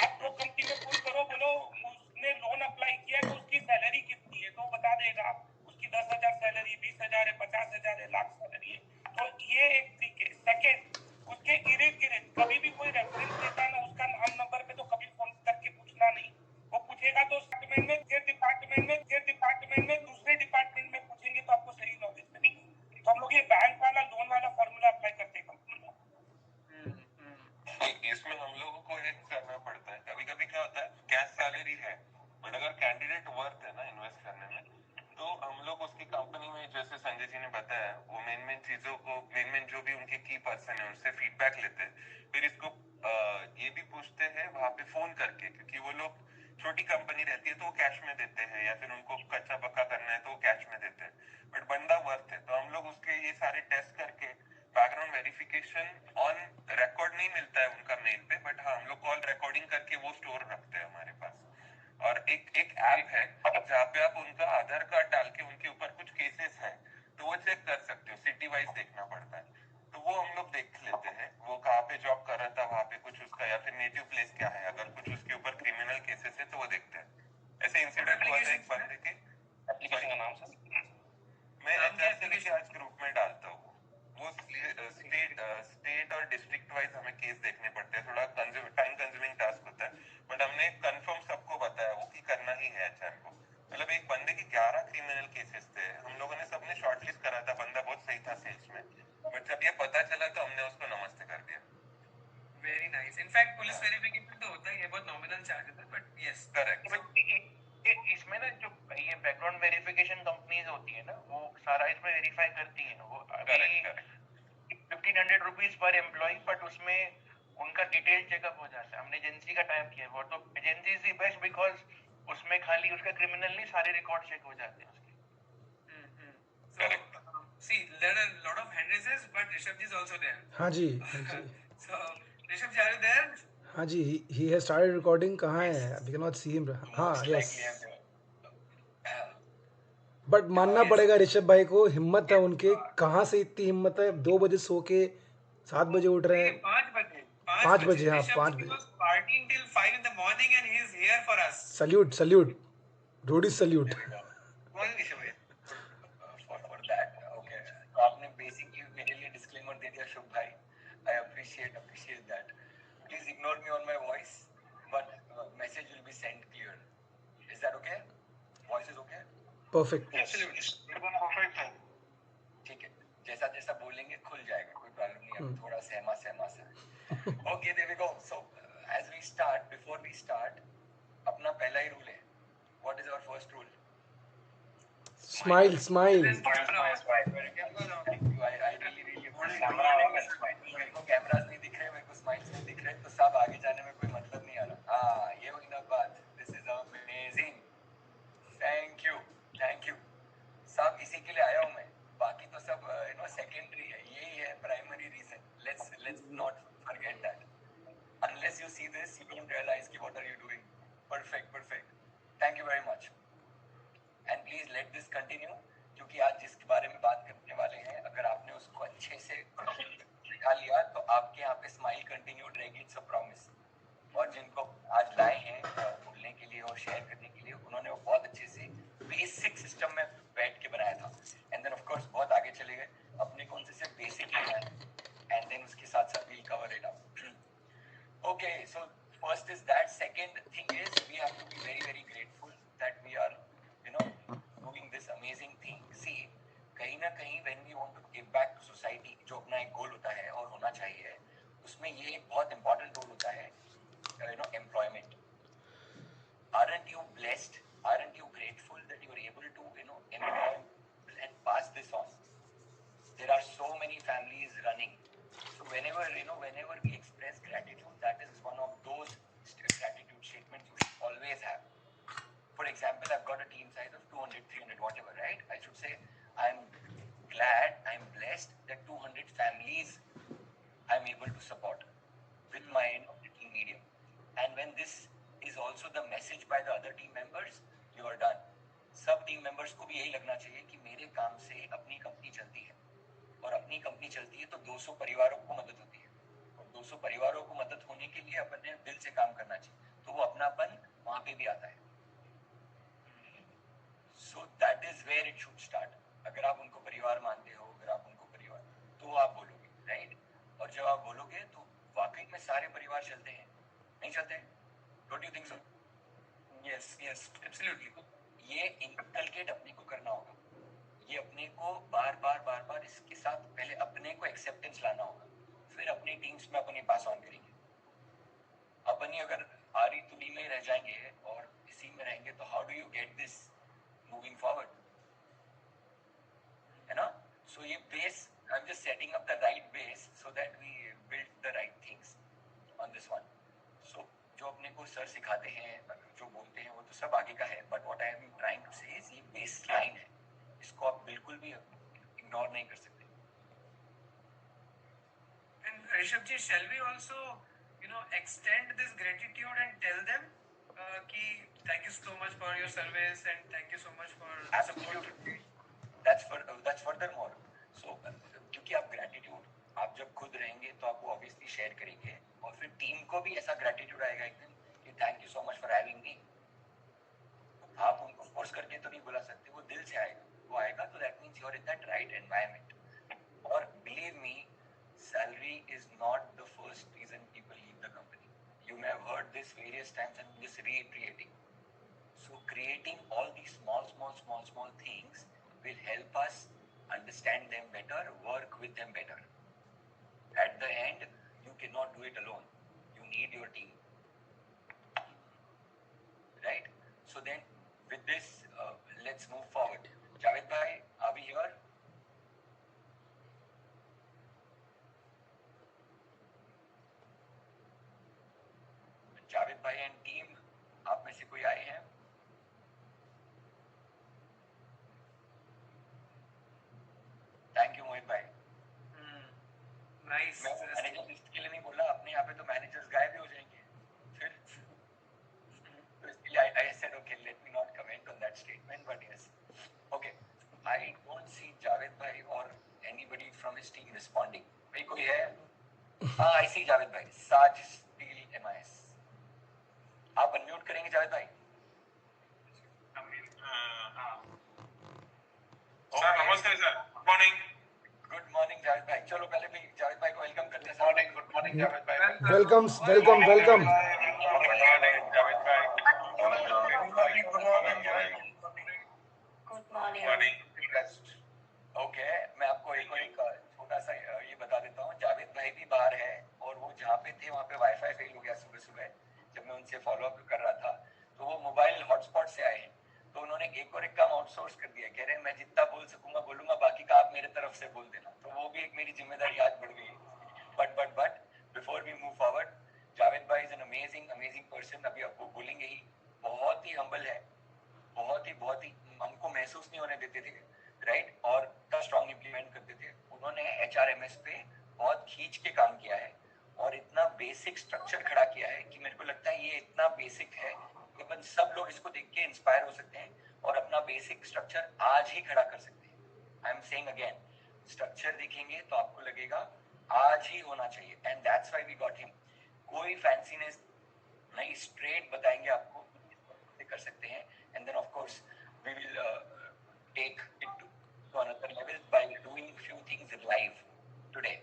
आप वो कंपनी में फोन करो, बोलो उसने लोन अप्लाई किया है तो उसकी सैलरी कितनी है, तो बता देगा उसकी 10,000 सैलरी, 20,000 है, 50,000 है, लाख सैलरी है. तो ये एक तरीके. सेकेंड, उसके इर्द गिर्द कभी भी कोई रेफरेंस देता है ना, उसका नाम नंबर पे तो कभी फोन करके पूछना नहीं. वो पूछेगा तो डिपार्टमेंट में दूसरे डिपार्टमेंट में पूछेंगे तो आपको सही नॉलेज मिलेगी. तो हम लोग ये बैंक वाला लोन वाला फॉर्मूला अप्लाई करते हैं कंपनी में.
इसमें हम लोगों को एक करना पड़ता है. कभी कभी क्या होता है, कैश सैलरी है बट अगर कैंडिडेट वर्थ है ना इन्वेस्ट करने में, तो हम लोग उसकी कंपनी में, जैसे संजय जी ने बताया, वो मेन चीजों को, मेन जो भी उनके की पर्सन है उनसे फीडबैक लेते हैं. फिर इसको ये भी पूछते हैं वहां पे फोन करके, क्योंकि वो लोग छोटी कंपनी रहती है तो वो कैश में देते हैं, या फिर उनको कच्चा पक्का करना है तो वो कैश में देते हैं. बट बंदा वर्थ है तो हम लोग उसके ये सारे टेस्ट करके बैकग्राउंड वेरिफिकेशन ऑन रिकॉर्ड नहीं मिलता है उनका मेल पे, बट हाँ हम लोग कॉल रिकॉर्डिंग करके वो स्टोर रखते हैं हमारे पास. और एक ऐप है जहाँ पे आप उनका आधार कार्ड डाल के उनके ऊपर कुछ केसेस हैं तो वो चेक कर सकते हो. सिटी वाइज देखना पड़ता है, तो वो हम लोग देख लेते हैं वो कहाँ पे जॉब कर रहा था, वहाँ पे कुछ उसका, या फिर नेटिव प्लेस क्या है. अगर कुछ उसके ऊपर क्रिमिनल केसेस से तो वो देखते हैं. ऐसे इंसिडेंट हुआ था एक बंदे के.
एप्लीकेशन का नाम सर?
मैं एचआर से लेके आज ग्रुप में डालता हूँ. वो स्टेट और डिस्ट्रिक्ट वाइज हमें केस देखने पड़ते हैं. थोड़ा टाइम कंज्यूमिंग टास्क होता है, बट हमने कंफर्म सबको बताया वो कि करना ही है एचआर को. मतलब एक बंदे की 11 क्रिमिनल केसेस थे. हम लोगों ने सबने शॉर्टलिस्ट करा था. बंदा बहुत सही था सेल्स में, बट जब ये पता चला तो हमने उसको नमस्ते कर दिया.
Very nice. In fact police verification तो होता ही है, बहुत नॉमिनल चार्जेस है, बट यस
करेक्ट.
इसमें ना जो ये बैकग्राउंड वेरिफिकेशन कंपनीज होती है ना, वो सारा इसमें वेरीफाई करती है. वो
करेक्ट.
1500 रुपीज पर एम्प्लॉय, बट उसमें उनका डिटेल चेकअप हो जाता है. हमने एजेंसी का टाइम किया. वो तो agency is the best because उसमें खाली उसका क्रिमिनल नहीं, सारे रिकॉर्ड चेक हो जाते हैं उसके.
See, there are a lot of hand raises, but Rishabh ji is also there.
हाँ जी, हाँ जी.
So, Rishabh ji, are you there?
हाँ जी, he has started recording. कहाँ है? We cannot see him. हाँ, yes. बट मानना पड़ेगा ऋषभ भाई को, हिम्मत है उनके. कहाँ से इतनी हिम्मत है? 2 बजे सो के 7 बजे उठ रहे हैं.
5 बजे.
5 बजे, हाँ,
Rishabh
5
ji
बजे.
was partying till 5 in the morning and he is here for us.
Salute, salute, रोडी salute.
Morning, Rishabh bhai.
for that. Okay. तो आपने basically मेरे लिए disclaimer दे दिया शुभ भाई. I appreciate that. Please ignore me on my voice, but message will be sent clear. Is that okay? Voice is okay?
Perfect.
Perfect है.
ठीक है. जैसा जैसा बोलेंगे खुल जाएगा, कोई प्रॉब्लम नहीं. अब थोड़ा सहमा सा. Okay, there we go. So as we start, before we start, अपना पहला ही रूल है. What is our first rule?
Smile, smile.
Thank you. I really appreciate. मेरे को कैमरास नहीं दिख रहे, मेरे को स्माइल्स नहीं दिख रहे, तो सब आगे जाने में कोई मतलब नहीं आ रहा. हाँ, ये हुई ना बात. This is amazing. Thank you. सब इसी के लिए आया हूँ मैं. बाकी तो सब सेकेंडरी है. यही है primary reason. Let's not forget that. Unless you see this, you don't realize कि what are you doing. Perfect. Thank you very much. And please let this continue, क्योंकि आज जिसके बारे में बात करने वाले हैं, अगर आपने उसको अच्छे से सिखा लिया तो आपके यहाँ पे स्माइल कंटिन्यूड रहेगी. It's a promise. और जिनको आज लाए हैं बोलने के लिए और शेयर करने के लिए, उन्होंने वो बहुत अच्छे से बेसिक सिस्टम में बैठ के बनाया था. एंड देन ऑफ कोर्स बहुत आगे चले गए. अपने कौन से सिर्फ बेसिक लेना है, एंड देन उसके साथ साथ we'll cover it up. Okay, so first is that. Second thing is we have to be very grateful that we are doing this amazing thing. See, कहीं ना कहीं when we want to give back to society, जो अपना एक गोल होता है और होना चाहिए, उसमें ये एक बहुत important गोल होता है, employment. Aren't you blessed? Aren't you grateful that you are able to employ and pass this on? There are so many families running. So whenever we express gratitude, that is one of those gratitude statements you should always have. For example, I've got a team size of 200, 300, whatever, right? I should say, I'm glad, I'm blessed that 200 families I'm able to support with my little medium. And when this is also the message by the other team members, you are done. सब team members को भी यही लगना चाहिए कि मेरे काम से अपनी कंपनी चलती है, और अपनी कंपनी चलती है तो 200 परिवारों को मदद होती है, और 200 परिवारों को मदद होने के लिए अपने दिल से काम करना चाहिए. तो वो अपनापन वहां पे भी आता है. So that is where it should start. अगर आप उनको परिवार मानते हो, अगर आप उनको परिवार, तो आप बोलोगे, राइट? और जब आप बोलोगे तो वाकई में सारे परिवार चलते हैं, नहीं चलते हैं? Don't you think so?
Yes, absolutely.
ये इनकलकेट अपने को करना होगा. ये अपने को बार इसके साथ पहले अपने को एक्सेप्टेंस लाना होगा, फिर अपनी टीम्स में अपने पास ऑन करेंगे. अपनी अगर आरी तुड़ी में रह जाएंगे और इसी में रहेंगे तो how do you get this moving forward, है ना? सो ये base, I am just setting up the right base so that we build the right things on this one. So जो अपने को सर सिखाते हैं, जो बोलते हैं, वो तो सब आगे का है, but what I am trying to say is ये बेस लाइन है. इसको आप बिल्कुल भी इग्नोर नहीं कर सकते.
And Rishabh ji, shall we also, extend this gratitude and tell them कि thank you so much for your service and thank you so much for support.
That's furthermore. So क्योंकि आप gratitude, आप जब खुद रहेंगे तो आप वो obviously शेयर करेंगे, और फिर टीम को भी ऐसा gratitude आएगा एक दिन कि thank you so much for having me. आप उनको फोर्स करके तो नहीं बुला सकते, वो दिल से आएगा, वो आएगा तो that means you are in that right environment. और believe me, salary is not the first reason people leave the company. You may have heard this various times and just reiterating. So creating all these small things will help us understand them better, work with them better. At the end, you cannot do it alone. You need your team. Right? So then, with this, let's move forward. Javed bhai, are we here? Javed भाई and team, आप में से कोई आए हैं? Thank you मोहित भाई।
Nice.
मैं manager list के लिए नहीं बोला, अपने यहाँ पे तो मैनेजर्स गायब ही हो जाएंगे फिर। तो इसके लिए I said okay, let me not comment on that statement, but yes, okay. I don't see Javed भाई or anybody from his team responding. भाई कोई है? हाँ, I see जावेद भाई, साज स्टील MIS। आप अनम्यूट करेंगे जावेद भाई?
सर नमस्ते sir, good morning.
Good morning Javed भाई। चलो पहले भी जावेद भाई को वेलकम करते हैं।
गुड मॉर्निंग जावेद भाई।
Welcome welcome welcome.
Good morning Javed भाई।
Good morning. ओके, मैं आपको एक छोटा सा ये बता देता हूँ। जावेद भाई भी बाहर है और वो जहाँ पे थे वहाँ पे वाईफाई फेल हो गया सुबह सुबह, जब मैं उनसे फॉलो अप कर रहा था। तो वो मोबाइल हॉटस्पॉट से आए हैं, तो उन्होंने एक और एक काम आउटसोर्स कर दिया। कह रहे हैं मैं जितना बोल सकूंगा बोलूंगा, बाकी का आप मेरे तरफ से बोल देना। तो वो भी एक मेरी जिम्मेदारी आज बढ़ गई। But before we move forward, Javed भाई इज एन अमेजिंग पर्सन। अभी आपको बोलेंगे ही, बहुत ही हम्बल है, बहुत ही हमको महसूस नहीं होने देते थे, राइट, और स्ट्रॉन्ग इंप्लीमेंट करते थे। उन्होंने HRMS पे बहुत खींच के काम किया है और इतना बेसिक स्ट्रक्चर खड़ा किया है कि मेरे को लगता है ये इतना बेसिक है कि अपन सब लोग इसको देख के इंस्पायर हो सकते हैं और अपना बेसिक स्ट्रक्चर आज ही खड़ा कर सकते हैं। I am saying again, structure देखेंगे तो आपको लगेगा आज ही होना चाहिए, and that's why we got him. कोई फैंसीनेस नहीं, स्ट्रेट बताएंगे आपको कर सकते हैं, and then of course we will take it to another level by doing few things live today.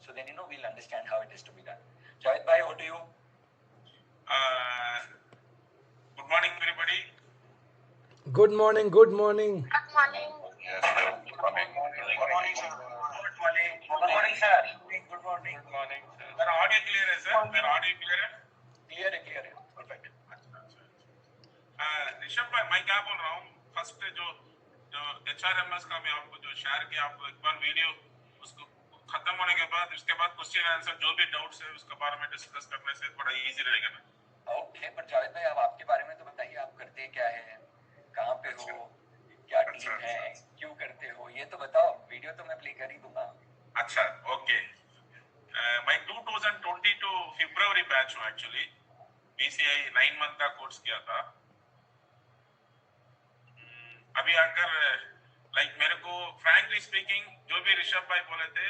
So then we'll understand how it is to be done. Javed bhai, over to you.
Good morning everybody.
Good morning, good morning.
Good morning.
Yes, sir. Good morning.
Good morning sir.
Good morning sir।
Good morning.
Good morning sir. मेरा audio clear है sir? मेरा audio clear है?
Clear है, perfect.
Rishabh भाई, मैं क्या बोल रहा हूँ, फर्स्ट जो HRMS का मैं आपको जो शेयर किया, आपको एक बार वीडियो उसको खत्म होने के बाद उसके बाद क्वेश्चन आंसर जो भी डाउट्स है उसके बारे में डिस्कस करने से थोड़ा इजी रहेगा ना।
ओके, पर जावेद भाई आप आपके बारे में तो बताइए, आप करते क्या है, कहाँ पे हो, क्या टीम है, क्यों करते हो, ये तो बताओ। वीडियो तो मैं प्ले कर ही दूंगा।
अच्छा, ओके। मैं 2022 फरवरी बैच हूँ एक्चुअली। BCI 9 मंथ का कोर्स किया था। अभी आकर लाइक मेरे को फ्रैंकली स्पीकिंग जो भी ऋषभ भाई बोले थे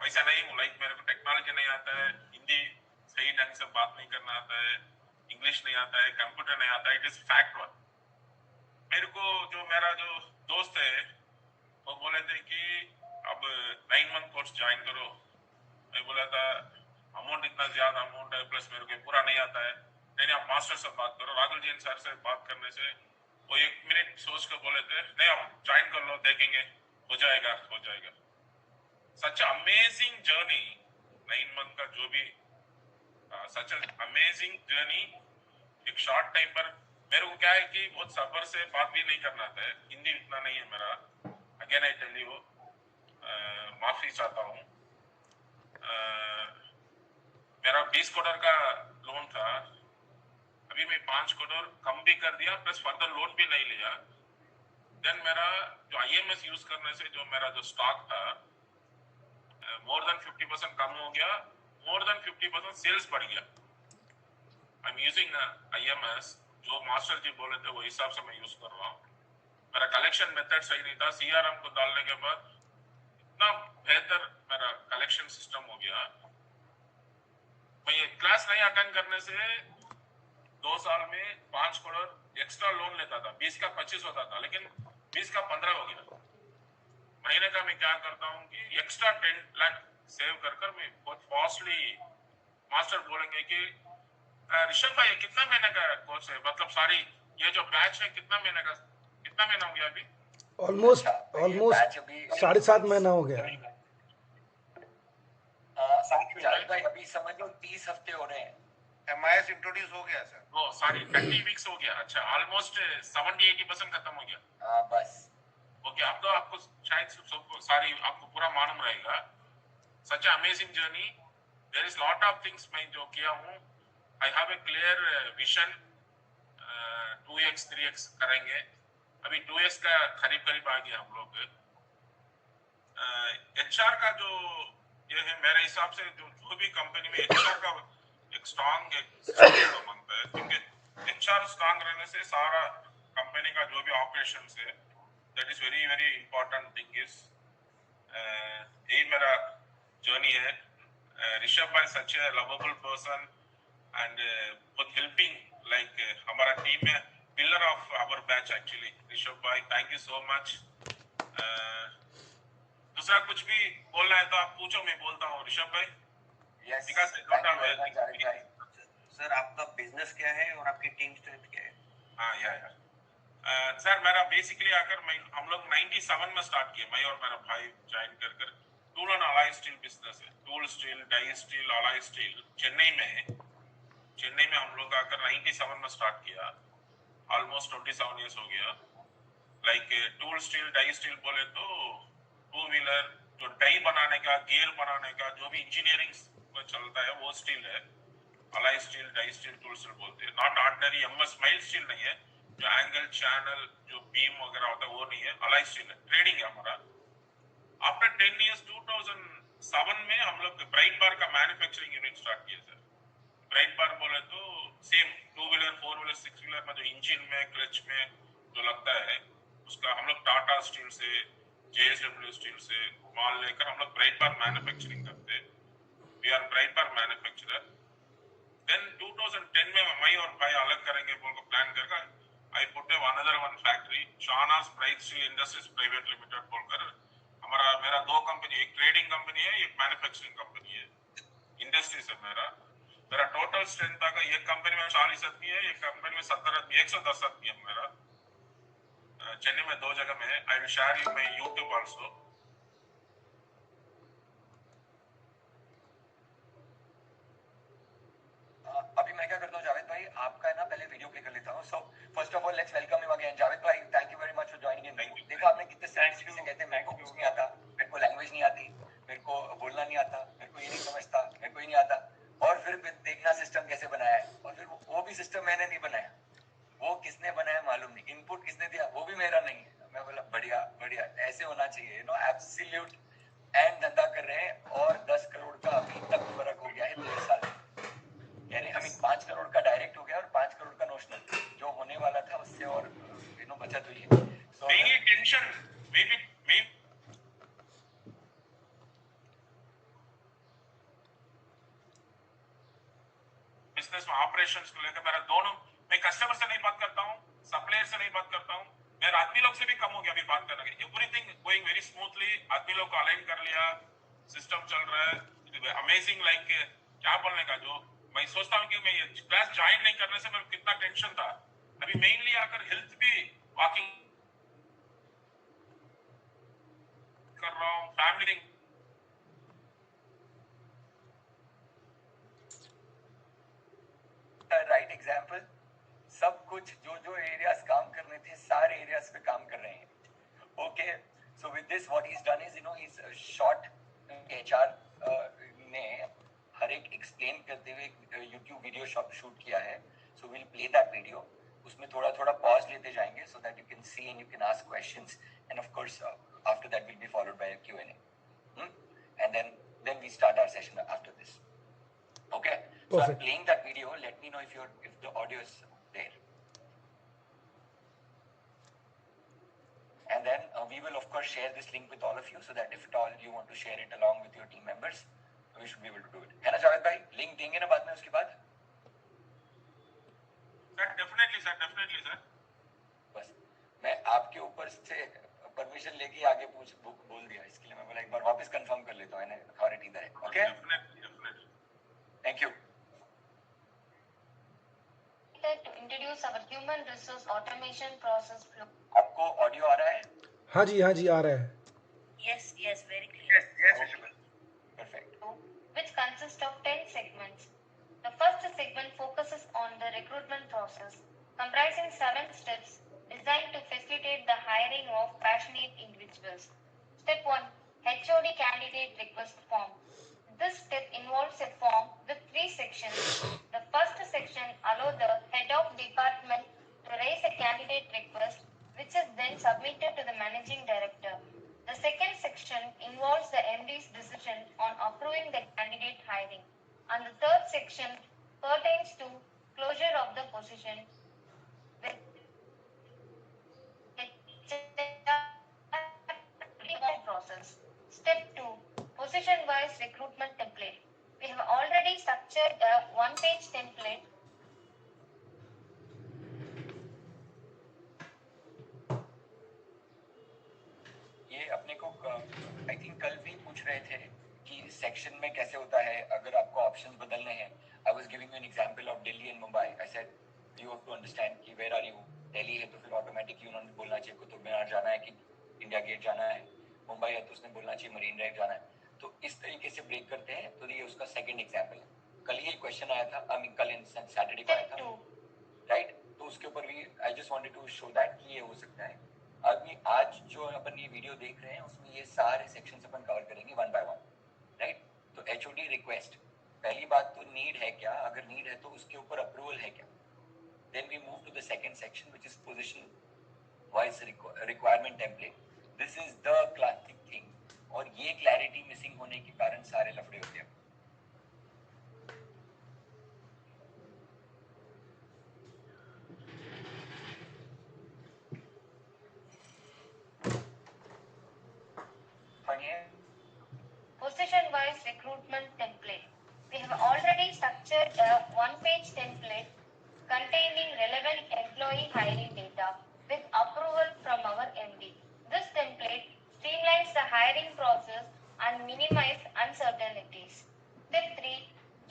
वैसा नहीं हूँ। लाइक मेरे को टेक्नोलॉजी नहीं आता है, हिंदी सही ढंग से बात नहीं करना आता है, इंग्लिश नहीं आता है, कंप्यूटर नहीं आता है। It is fact one. मेरे को जो मेरा जो दोस्त है वो बोले थे कि अब 9 मंथ कोर्स ज्वाइन करो। मैं बोला था अमाउंट इतना ज्यादा अमाउंट है, प्लस मेरे को पूरा नहीं आता है। नहीं, आप मास्टर से बात करो। राघुल जैन सर से बात करने से वो 1 मिनट सोच कर बोले थे नहीं आप ज्वाइन कर लो, देखेंगे हो जाएगा। सच अमेजिंग जर्नी 9 मंथ का, जो भी सच अमेजिंग जर्नी। एक शॉर्ट टाइम पर मेरे को क्या है कि बहुत सब्र से बात भी नहीं करना आता है, हिंदी इतना नहीं है मेरा। अगेन आई टेल यू, माफी चाहता हूँ। मेरा 20 करोड़ का लोन था, अभी मैं 5 करोड़ कम भी कर दिया, प्लस फर्दर लोन भी नहीं लिया। देन मेरा जो IMS यूज करने से जो मेरा जो स्टॉक था मोर देन 50% कम हो गया, मोर देन 50% सेल्स बढ़ गया। आई एम यूजिंग IMS, जो मास्टर जी बोले थे वो हिसाब से मैं यूज कर रहा हूँ। मेरा कलेक्शन मेथड सही नहीं था, CRM को डालने के बाद इतना बेहतर मेरा कलेक्शन सिस्टम हो गया। मैं ये क्लास नहीं अटेंड करने से 2 साल में 5 करोड़ एक्स्ट्रा लोन लेता था, 20 का 25 होता था, लेकिन 20 का 15 हो गया। महीने का मैं क्या करता हूँ कि एक्स्ट्रा 10 लाख सेव कर कर मैं बहुत फास्टली, मास्टर बोलेंगे कि ऋषभ भाई कितना महीने का कोर्स है, मतलब सारी ये जो बैच है कितना महीना हो गया अभी?
ऑलमोस्ट
अच्छा, ये
ऑलमोस्ट
बैच अभी
7.5 महीना हो गया।
जावेद भाई अभी समझ लो 30 हफ्ते हो रहे हैं।
MIS इंट्रोड्यूस हो गया सर।
ओ सॉरी 30 वीक्स हो गया। अच्छा, ऑलमोस्ट 70-80% खत्म हो गया।
हाँ बस।
ओके, अब तो आपको शायद सारी आपको पूरा मालूम रहेगा। Such amazing journey, there is lot of things मैं जो किया हूँ। I have a clear vision, 2x 3x करेंगे। अभी 2x का करीब आ गया हम लोग। HR का जो ये है, मेरे हिसाब से जो भी कंपनी में HR का एक स्ट्रांग मांगता है, क्योंकि HR स्ट्रांग रहने से सारा कंपनी का जो भी ऑपरेशंस है, that is very very important thing is. यही मेरा जर्नी है। ऋषभ भाई such a lovable person and बहुत हेल्पिंग, लाइक हमारा टीम में pillar of our batch actually. Rishabh भाई थैंक यू सो मच। दूसरा कुछ भी बोलना है तो आप पूछो, मैं बोलता हूँ ऋषभ भाई।
Yes,
Because I don't have a-
Javed भाई।
सर आपका बिजनेस क्या है और आपकी टीम स्ट्रेंथ क्या है?
हाँ या सर मेरा बेसिकली आकर हम लोग 97 में स्टार्ट किए, मैं और मेरा भाई ज्वाइन कर tool and alloy steel business है। Tool steel, die steel, alloy steel Chennai में हम लोग आकर 97 में स्टार्ट किया। ऑलमोस्ट 27 ईयर्स हो गया। Like tool steel, die steel बोले तो 2 व्हीलर जो डाई बनाने का, गियर बनाने का जो भी इंजीनियरिंग में चलता है वो स्टील है। Alloy steel, die steel, tool steel बोलते हैं। Not ordinary MS mild steel नहीं है, जो एंगल, चैनल, जो बीम वगैरह होता है वो नहीं है। अलाई स्टील है, ट्रेडिंग है हमारा। आफ्टर 10 इयर्स 2007 में हम लोग ब्राइट बार का मैन्युफैक्चरिंग यूनिट स्टार्ट किया सर। ब्राइट बार बोले तो सेम 2 व्हीलर, 4 व्हीलर, 6 व्हीलर में जो इंजन में, क्लच में जो लगता है, उसका हम लोग टाटा स्टील से, JSW स्टील से माल लेकर हम लोग ब्राइट बार मैन्युफैक्चरिंग करते हैं। We are bright bar manufacturer. Then 2010 में मैं और भाई अलग करेंगे बोल को प्लान करके I put another one factory, Shahnaz bright steel industries private limited बोलकर। मेरा 2 कंपनी, एक ट्रेडिंग कंपनी है, एक मैन्युफैक्चरिंग कंपनी है, इंडस्ट्रीज है मेरा टोटल स्ट्रेंथ आकर एक कंपनी में 40 आदमी है, एक कंपनी में 70 आदमी, 110 आदमी है मेरा। चेन्नई में 2 जगह में है। I will share you my YouTube also.
अभी मैं क्या करता हूँ जावेद भाई, आपका है ना पहले वीडियो प्ले कर लेता हूँ। So first of all let's welcome you again Javed भाई। Thank you very much for joining in. देखो आपने कितने सिंपलिसिटी से कहते हैं मेरे को कुछ नहीं आता, मेरे को लैंग्वेज नहीं आती, मेरे को बोलना नहीं आता, मेरे को ये नहीं समझता, मेरे को ही नहीं आता, और फिर देखना सिस्टम कैसे बनाया है, और फिर वो भी सिस्टम मैंने नहीं बनाया, वो किसने बनाया मालूम नहीं, इनपुट किसने दिया वो भी मेरा नहीं है। मैं बोला बढ़िया बढ़िया, ऐसे होना चाहिए, यू नो, एब्सोल्यूट। एंड धंधा कर रहे हैं और 10 करोड़ का अभी तक फर्क हो गया है 1.5 साल में। यानी आई मीन 5 करोड़ का डायरेक्ट हो गया और 5 करोड़ का नोशनल, जो होने वाला था उससे और यू नो बचत हुई है। सो
मेरी टेंशन मे बिजनेस में ऑपरेशंस को लेकर मेरा दोनों, मैं कस्टमर से नहीं बात करता हूँ, सप्लायर से नहीं बात करता हूँ, मेरा आदमी लोग से भी कम हो गया अभी बात करने के। एवरीथिंग गोइंग वेरी स्मूथली, आदमी लोग को अलाइन कर लिया, सिस्टम चल रहा है अमेजिंग। लाइक क्या बोलने का, जो मैं सोचता हूँ कि मैं ये क्लास ज्वाइन नहीं करने से मेरे कितना टेंशन था, अभी मेनली आकर हेल्थ भी वॉकिंग कर रहा हूँ, फैमिली
राइट एग्जाम्पल। सब कुछ जो एरियाज काम करने थे सारे एरियाज पे काम कर रहे हैं। Okay, so with this what he is done is, you know, he is short HR ने हर एक एक्सप्लेन करते हुए YouTube वीडियो शूट किया है। So will play that video, उसमें थोड़ा थोड़ा पॉज लेते जाएंगे so that you can see and you can ask questions, end of course after that will be followed by a Q&A, and then we start our session after this. Okay, so I'm playing that video. Let me know if the audio is there, and then we will of course share this link with all of you so that if at all you want to share it along with your team members, we should be able to do it. है ना जावेद भाई, link देंगे ना बाद में उसके बाद? मैं आपके ऊपर से परमिशन लेके आगे बोल दिया, इसके लिए मैं बोला एक बार वापस कंफर्म कर लेता हूँ अथॉरिटी इधर है. Okay, thank you.
To introduce our human resource automation process flow.
आपको ऑडियो आ रहा है?
हाँ जी आ रहा है.
Yes, very clear.
Yes.
Perfect.
Which consists of 10 segments. The first segment focuses on the recruitment process, comprising 7 steps designed to facilitate the hiring of passionate individuals. Step 1. HOD candidate request form. This step involves a form with 3 sections. The first section allows the head of department to raise a candidate request, which is then submitted to the managing director. The second section involves the MD's decision on approving the candidate hiring. And the third section pertains to closure of the position with process. Step 2. Position-wise recruitment template. We have already structured a one-page template.
ये अपने को I think कल भी पूछ रहे थे कि section में कैसे होता है अगर आपको ऑप्शंस बदलने हैं. I was giving you an example of Delhi and Mumbai. I said you have to understand कि वेयर आर यू. दिल्ली है तो फिर ऑटोमेटिकली उन्होंने बोलना चाहिए कुतुब मीनार जाना है कि इंडिया गेट जाना है. मुंबई है तो उसने बोलना चाहिए मरीन ड्राइव जाना है. तो इस तरीके से ब्रेक करते हैं. तो ये उसका सेकंड एग्जांपल है. कल ये क्वेश्चन आया था, आई मीन कल इन सैटरडे को आया था, राइट? तो उसके ऊपर भी I just wanted to show that कि ये हो सकता है. अभी आज जो अपन ये वीडियो देख रहे हैं उसमें ये सारे सेक्शंस अपन कवर करेंगे वन बाय वन, राइट? तो एचओडी रिक्वेस्ट, पहली बात तो नीड है क्या, अगर नीड है तो उसके ऊपर अप्रूवल है क्या. Then we move to the second section which is position wise requirement template. This is the classic thing. और ये क्लैरिटी मिसिंग होने के कारण सारे लफड़े होते हैं.
Position-wise recruitment template. We have already structured a one-page template containing relevant employee hiring data with approval from our MD. This template streamlines the hiring process and minimizes uncertainties. Step 3.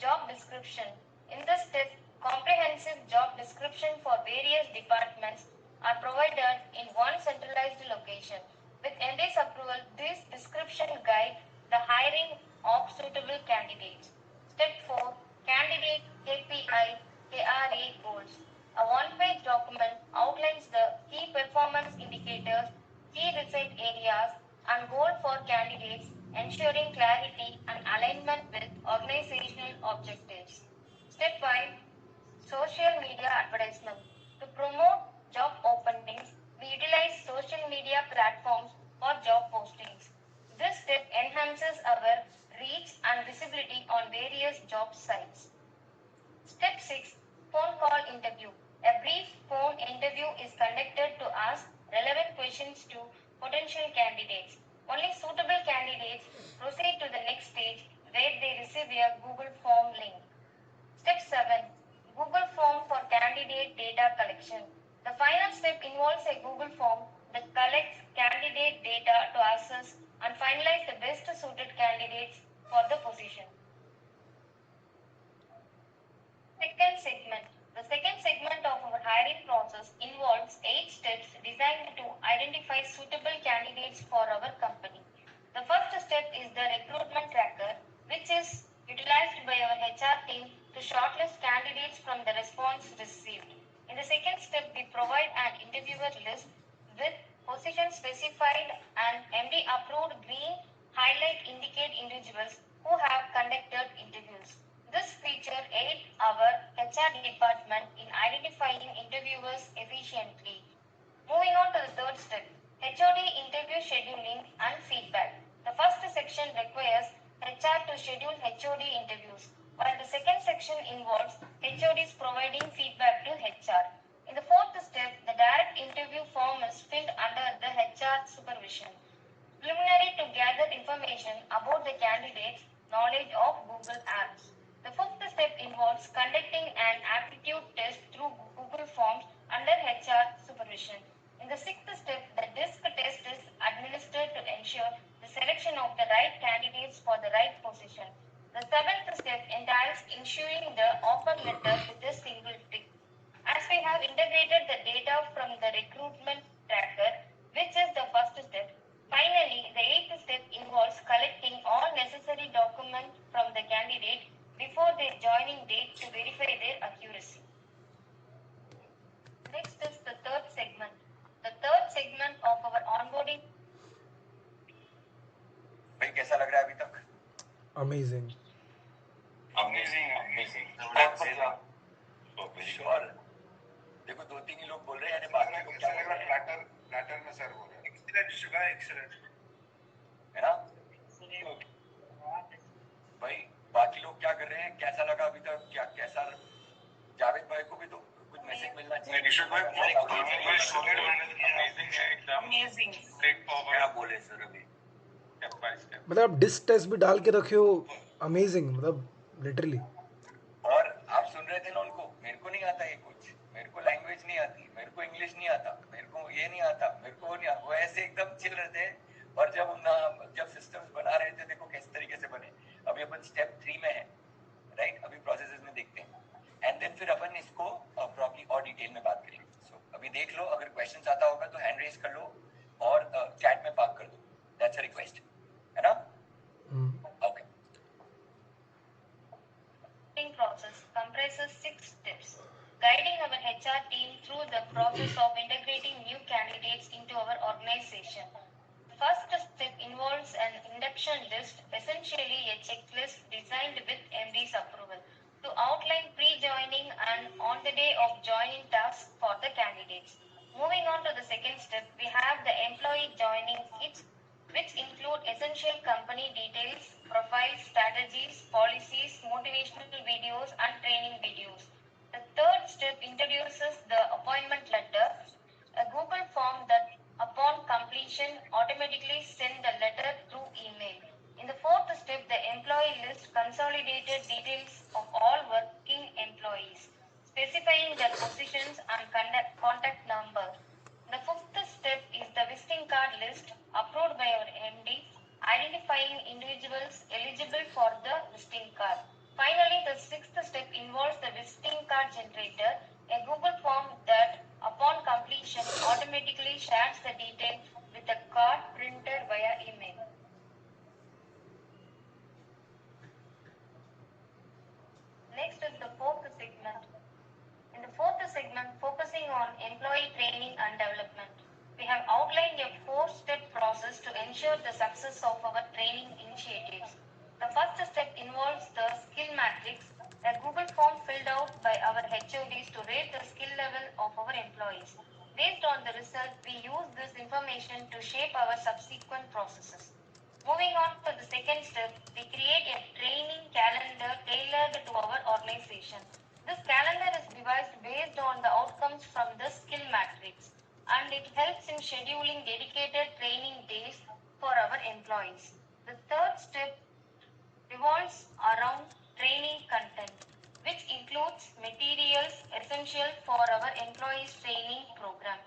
Job description. In this step, comprehensive job description for various departments are provided in one centralized location. With MD's approval, this description guides the hiring of suitable candidates. Step 4. Candidate KPI KRA goals. A one-page document outlines the key performance indicators, key result areas, and goals for candidates, ensuring clarity and alignment with organizational objectives. Step 5. Social media advertisement. To promote job openings, we utilize social media platforms for job postings. This step enhances our reach and visibility on various job sites. Step 6. Phone call interview. A brief phone interview is conducted to ask relevant questions to potential candidates. Only suitable candidates proceed to the next stage where they receive a Google Form link. Step 7. Google Form for candidate data collection. The final step involves a Google Form that collects candidate data to assess and finalize the best suited candidates for the position. Second segment. The second segment of our hiring process involves 8 steps designed to identify suitable candidates for our company. The first step is the recruitment tracker, which is utilized by our HR team to shortlist candidates from the response received. In the second step, we provide an interviewer list with position specified and MD approved green highlight indicate individuals who have conducted interviews. This feature aids our HR department in identifying interviewers efficiently. Moving on to the third step, HOD interview scheduling and feedback. The first section requires HR to schedule HOD interviews, while the second section involves HODs providing feedback to HR. In the fourth step, the direct interview form is filled under the HR supervision. Preliminary to gather information about the candidate's knowledge of Google Apps. The fifth step involves conducting an aptitude test through Google Forms under HR supervision. In the sixth
amazing.
Sure. देखो 2-3 ही लोग बोल रहे हैं, यानी बाकी लोग क्या बोल रहे हैं?
प्लैटर में सर बोल रहे हैं।
एक्सीलेंट
है ना? भाई बाकी लोग क्या कर रहे हैं, कैसा लगा अभी तक, क्या कैसा? जावेद भाई को भी तो कुछ मैसेज मिलना चाहिए।
ऋषभ भाई अमेजिंग है एकदम।
Amazing.
Straight forward.
क्या बोले सर अभी?
Step by step.
मतलब आप डिस्क टेस्ट भी डाल के रखे हो, अमेजिंग, मतलब लिटरली।
और आप सुन रहे थे ना उनको, मेरे को नहीं आता ये कुछ, मेरे को लैंग्वेज नहीं आती, मेरे को इंग्लिश नहीं आता, मेरे को ये नहीं आता, मेरे को वो नहीं आता, वो ऐसे एकदम चिल रहे थे। और जब सिस्टम्स बना रहे थे, देखो किस तरीके से बने। अभी अपन स्टेप 3 में है, राइट? अभी प्रोसेसेस में देखते हैं, एंड देन फिर अपन इसको प्रॉपर्ली और डिटेल में बात करेंगे। सो अभी देख लो, अगर क्वेश्चंस आता होगा तो हैंड रेज कर लो और चैट में पार्क कर दो। दैट्स अ रिक्वेस्ट, है ना? Okay.
Process comprises 6 steps, guiding our HR team through the process of integrating new candidates into our organization. The first step involves an induction list, essentially a checklist designed with MD's approval, to outline pre-joining and on the day of joining tasks for the candidates. Moving on to the second step, we have the employee joining kits, which include essential company details, profiles, strategies, policies, motivational videos, and training videos. The third step introduces the appointment letter, a Google form that, upon completion, automatically send the letter through email. In the fourth step, the employee list consolidated details of all working employees, specifying their positions and contact number. The fifth step is the visiting card list approved by our MD, identifying individuals eligible for the visiting card. Finally, the sixth step involves the visiting card generator, a Google form that, upon completion, automatically shares the details with the card printer via email. Next is the fourth segment. In the fourth segment, focusing on employee training and development, we have outlined a 4-step process to ensure the success of our training initiatives. The first step involves the skill matrix, a Google form filled out by our HODs to rate the skill level of our employees. Based on the result, we use this information to shape our subsequent processes. Moving on to the second step, we create a training calendar tailored to our organization. This calendar is devised based on the outcomes from the skill matrix, and it helps in scheduling dedicated training days for our employees. The third step revolves around training content, which includes materials essential for our employees' training program.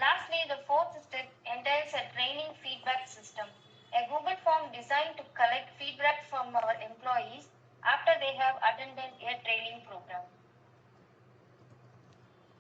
Lastly, the fourth step entails a training feedback system, a Google form designed to collect feedback from our employees after they have attended a training program.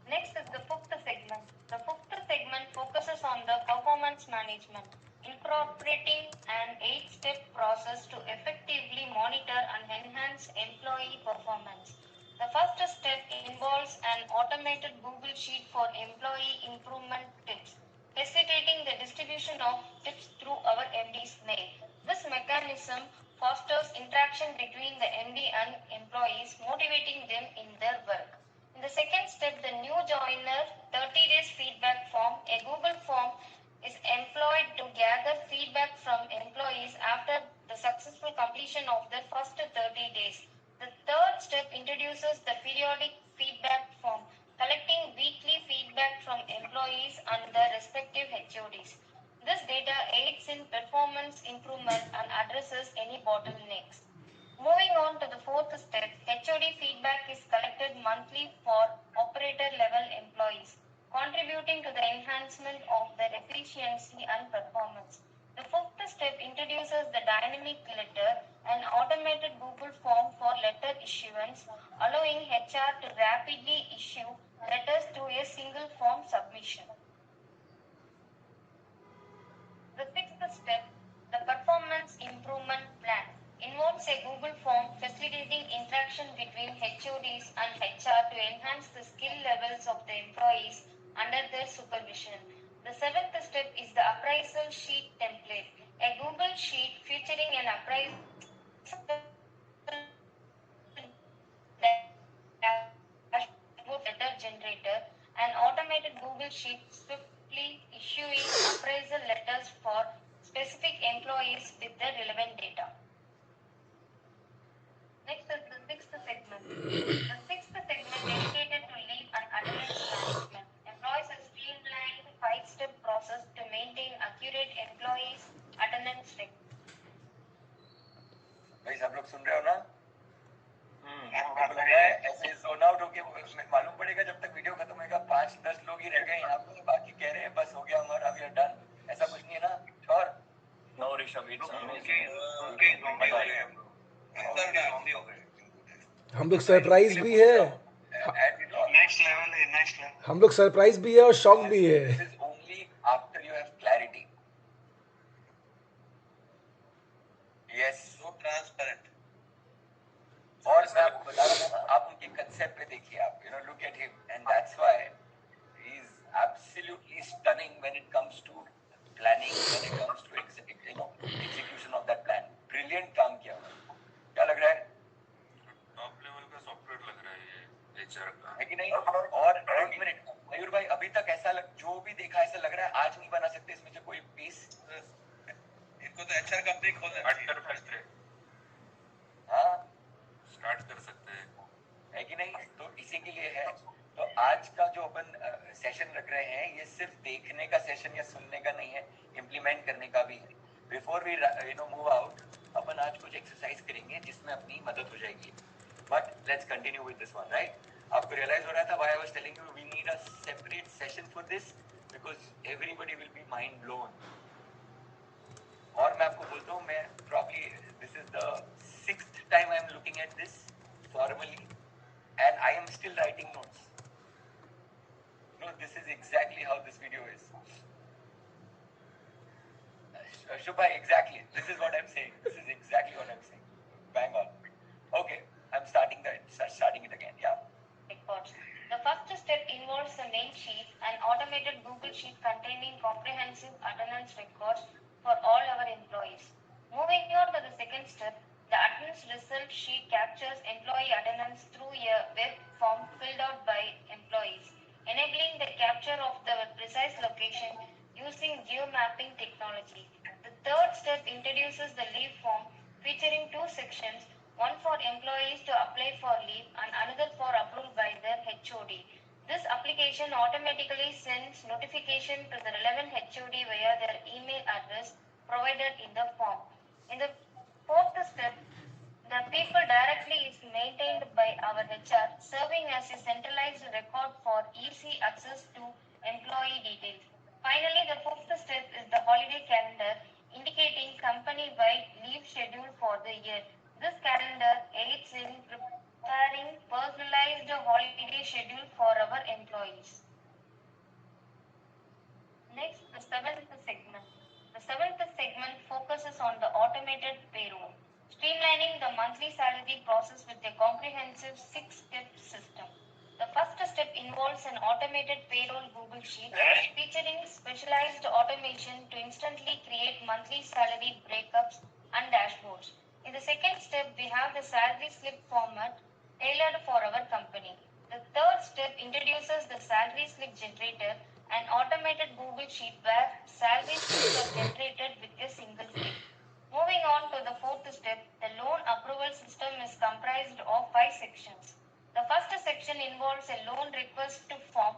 Next is the fifth segment. The fifth segment focuses on the performance management, incorporating an 8-step process to effectively monitor and enhance employee performance. The first step involves an automated Google Sheet for employee improvement tips, facilitating the distribution of tips through our MD's mail. This mechanism fosters interaction between the MD and employees, motivating them in their work. In the second step, the new joiner 30 days feedback form, a Google form, is employed to gather feedback from employees after the successful completion of their first 30 days. The third step introduces the periodic feedback form, collecting weekly feedback from employees and their respective HODs. This data aids in performance improvement and addresses any bottlenecks. Moving on to the fourth step, HOD feedback is collected monthly for operator level employees, contributing to the enhancement of their efficiency and performance. The fifth step introduces the dynamic letter, an automated Google form for letter issuance, allowing HR to rapidly issue letters through a single form submission. The sixth step, the performance improvement plan, involves a Google form facilitating interaction between HODs and HR to enhance the skill levels of the employees under their supervision. The seventh step is the appraisal sheet template, a Google sheet featuring an appraisal Sheet swiftly issuing appraisal letters for specific employees with the relevant data. Next is the sixth segment. The sixth segment dedicated to leave and attendance management. Employs a streamlined 5-step process to maintain accurate employees attendance record.
भाई सब लोग सुन रहे हो ना? लग रहा है ऐसे जोन आउट होके मालूम पड़ेगा जब तक वीडियो खत्म होगा 5-10 लोग ही रह गए यहाँ पे, बाकी कह रहे हैं बस हो गया हमारा, वी आर डन। ऐसा कुछ नहीं है ना? Sure? No Rishabh, it's amazing.
हम लोग सरप्राइज भी है,
नेक्स्ट लेवल है, नेक्स्ट लेवल।
हम लोग सरप्राइज भी है और शॉक भी है।
This is only after you have clarity. Yes.
So transparent.
और मैं आपको बता रहा हूँ, आप उनके कंसेप्ट पे देखिए, आप look at him, and that's why he is absolutely stunning when it comes to planning, when it comes to execution of that plan. Brilliant काम किया उन्होंने। क्या लग रहा है?
टॉप लेवल का सॉफ्टवेयर लग रहा है ये एचआर का,
है कि नहीं? और एक मिनट मयूर भाई, अभी तक ऐसा जो भी देखा ऐसा लग रहा है आज नहीं बना सकते इसमें से कोई पीस।
इनको तो एचआर कंपनी खोलना चाहिए।
हाँ,
स्टार्ट कर सकते हैं,
है कि नहीं? तो इसी के लिए है। तो आज का जो अपन सेशन रख रहे हैं ये सिर्फ देखने का सेशन या सुनने का नहीं है, इम्प्लीमेंट करने का भी है। बिफोर वी मूव आउट, अपन आज कुछ एक्सरसाइज करेंगे जिसमें अपनी मदद हो जाएगी। But let's continue with this one, right? आपको रियलाइज हो रहा था why I was telling you we need a separate session for this, because everybody will be mind blown. और मैं आपको बोलता हूँ, मैं probably this is the 6th time I am looking at this formally and I am still writing notes. No, this is exactly how this video is. Shubha, exactly. This is what I'm saying. This is exactly what I'm saying. Bang on. Okay, I'm starting it again. Yeah.
Records. The first step involves a main sheet, an automated Google Sheet containing comprehensive attendance records for all our employees. Moving on to the second step, the attendance result sheet captures employee attendance through a web form filled out by employees, enabling the capture of the precise location using geomapping technology. The third step introduces the leave form featuring 2 sections, one for employees to apply for leave and another for approval by their HOD. This application automatically sends notification to the relevant HOD via their email address provided in the form. In the fourth step, the people directly is maintained by our HR, serving as a centralized record for easy access to employee details. Finally, the fifth step is the holiday calendar, indicating company-wide leave schedule for the year. This calendar aids in preparing personalized holiday schedule for our employees. Next, the seventh segment. The seventh segment focuses on the automated payroll, streamlining the monthly salary process with a comprehensive 6-step system. The first step involves an automated payroll Google Sheet featuring specialized automation to instantly create monthly salary breakups and dashboards. In the second step, we have the salary slip format tailored for our company. The third step introduces the salary slip generator, an automated Google Sheet where salary slips are generated with a single click. Moving on to the fourth step, the loan approval system is comprised of 5 sections. The first section involves a loan request to form.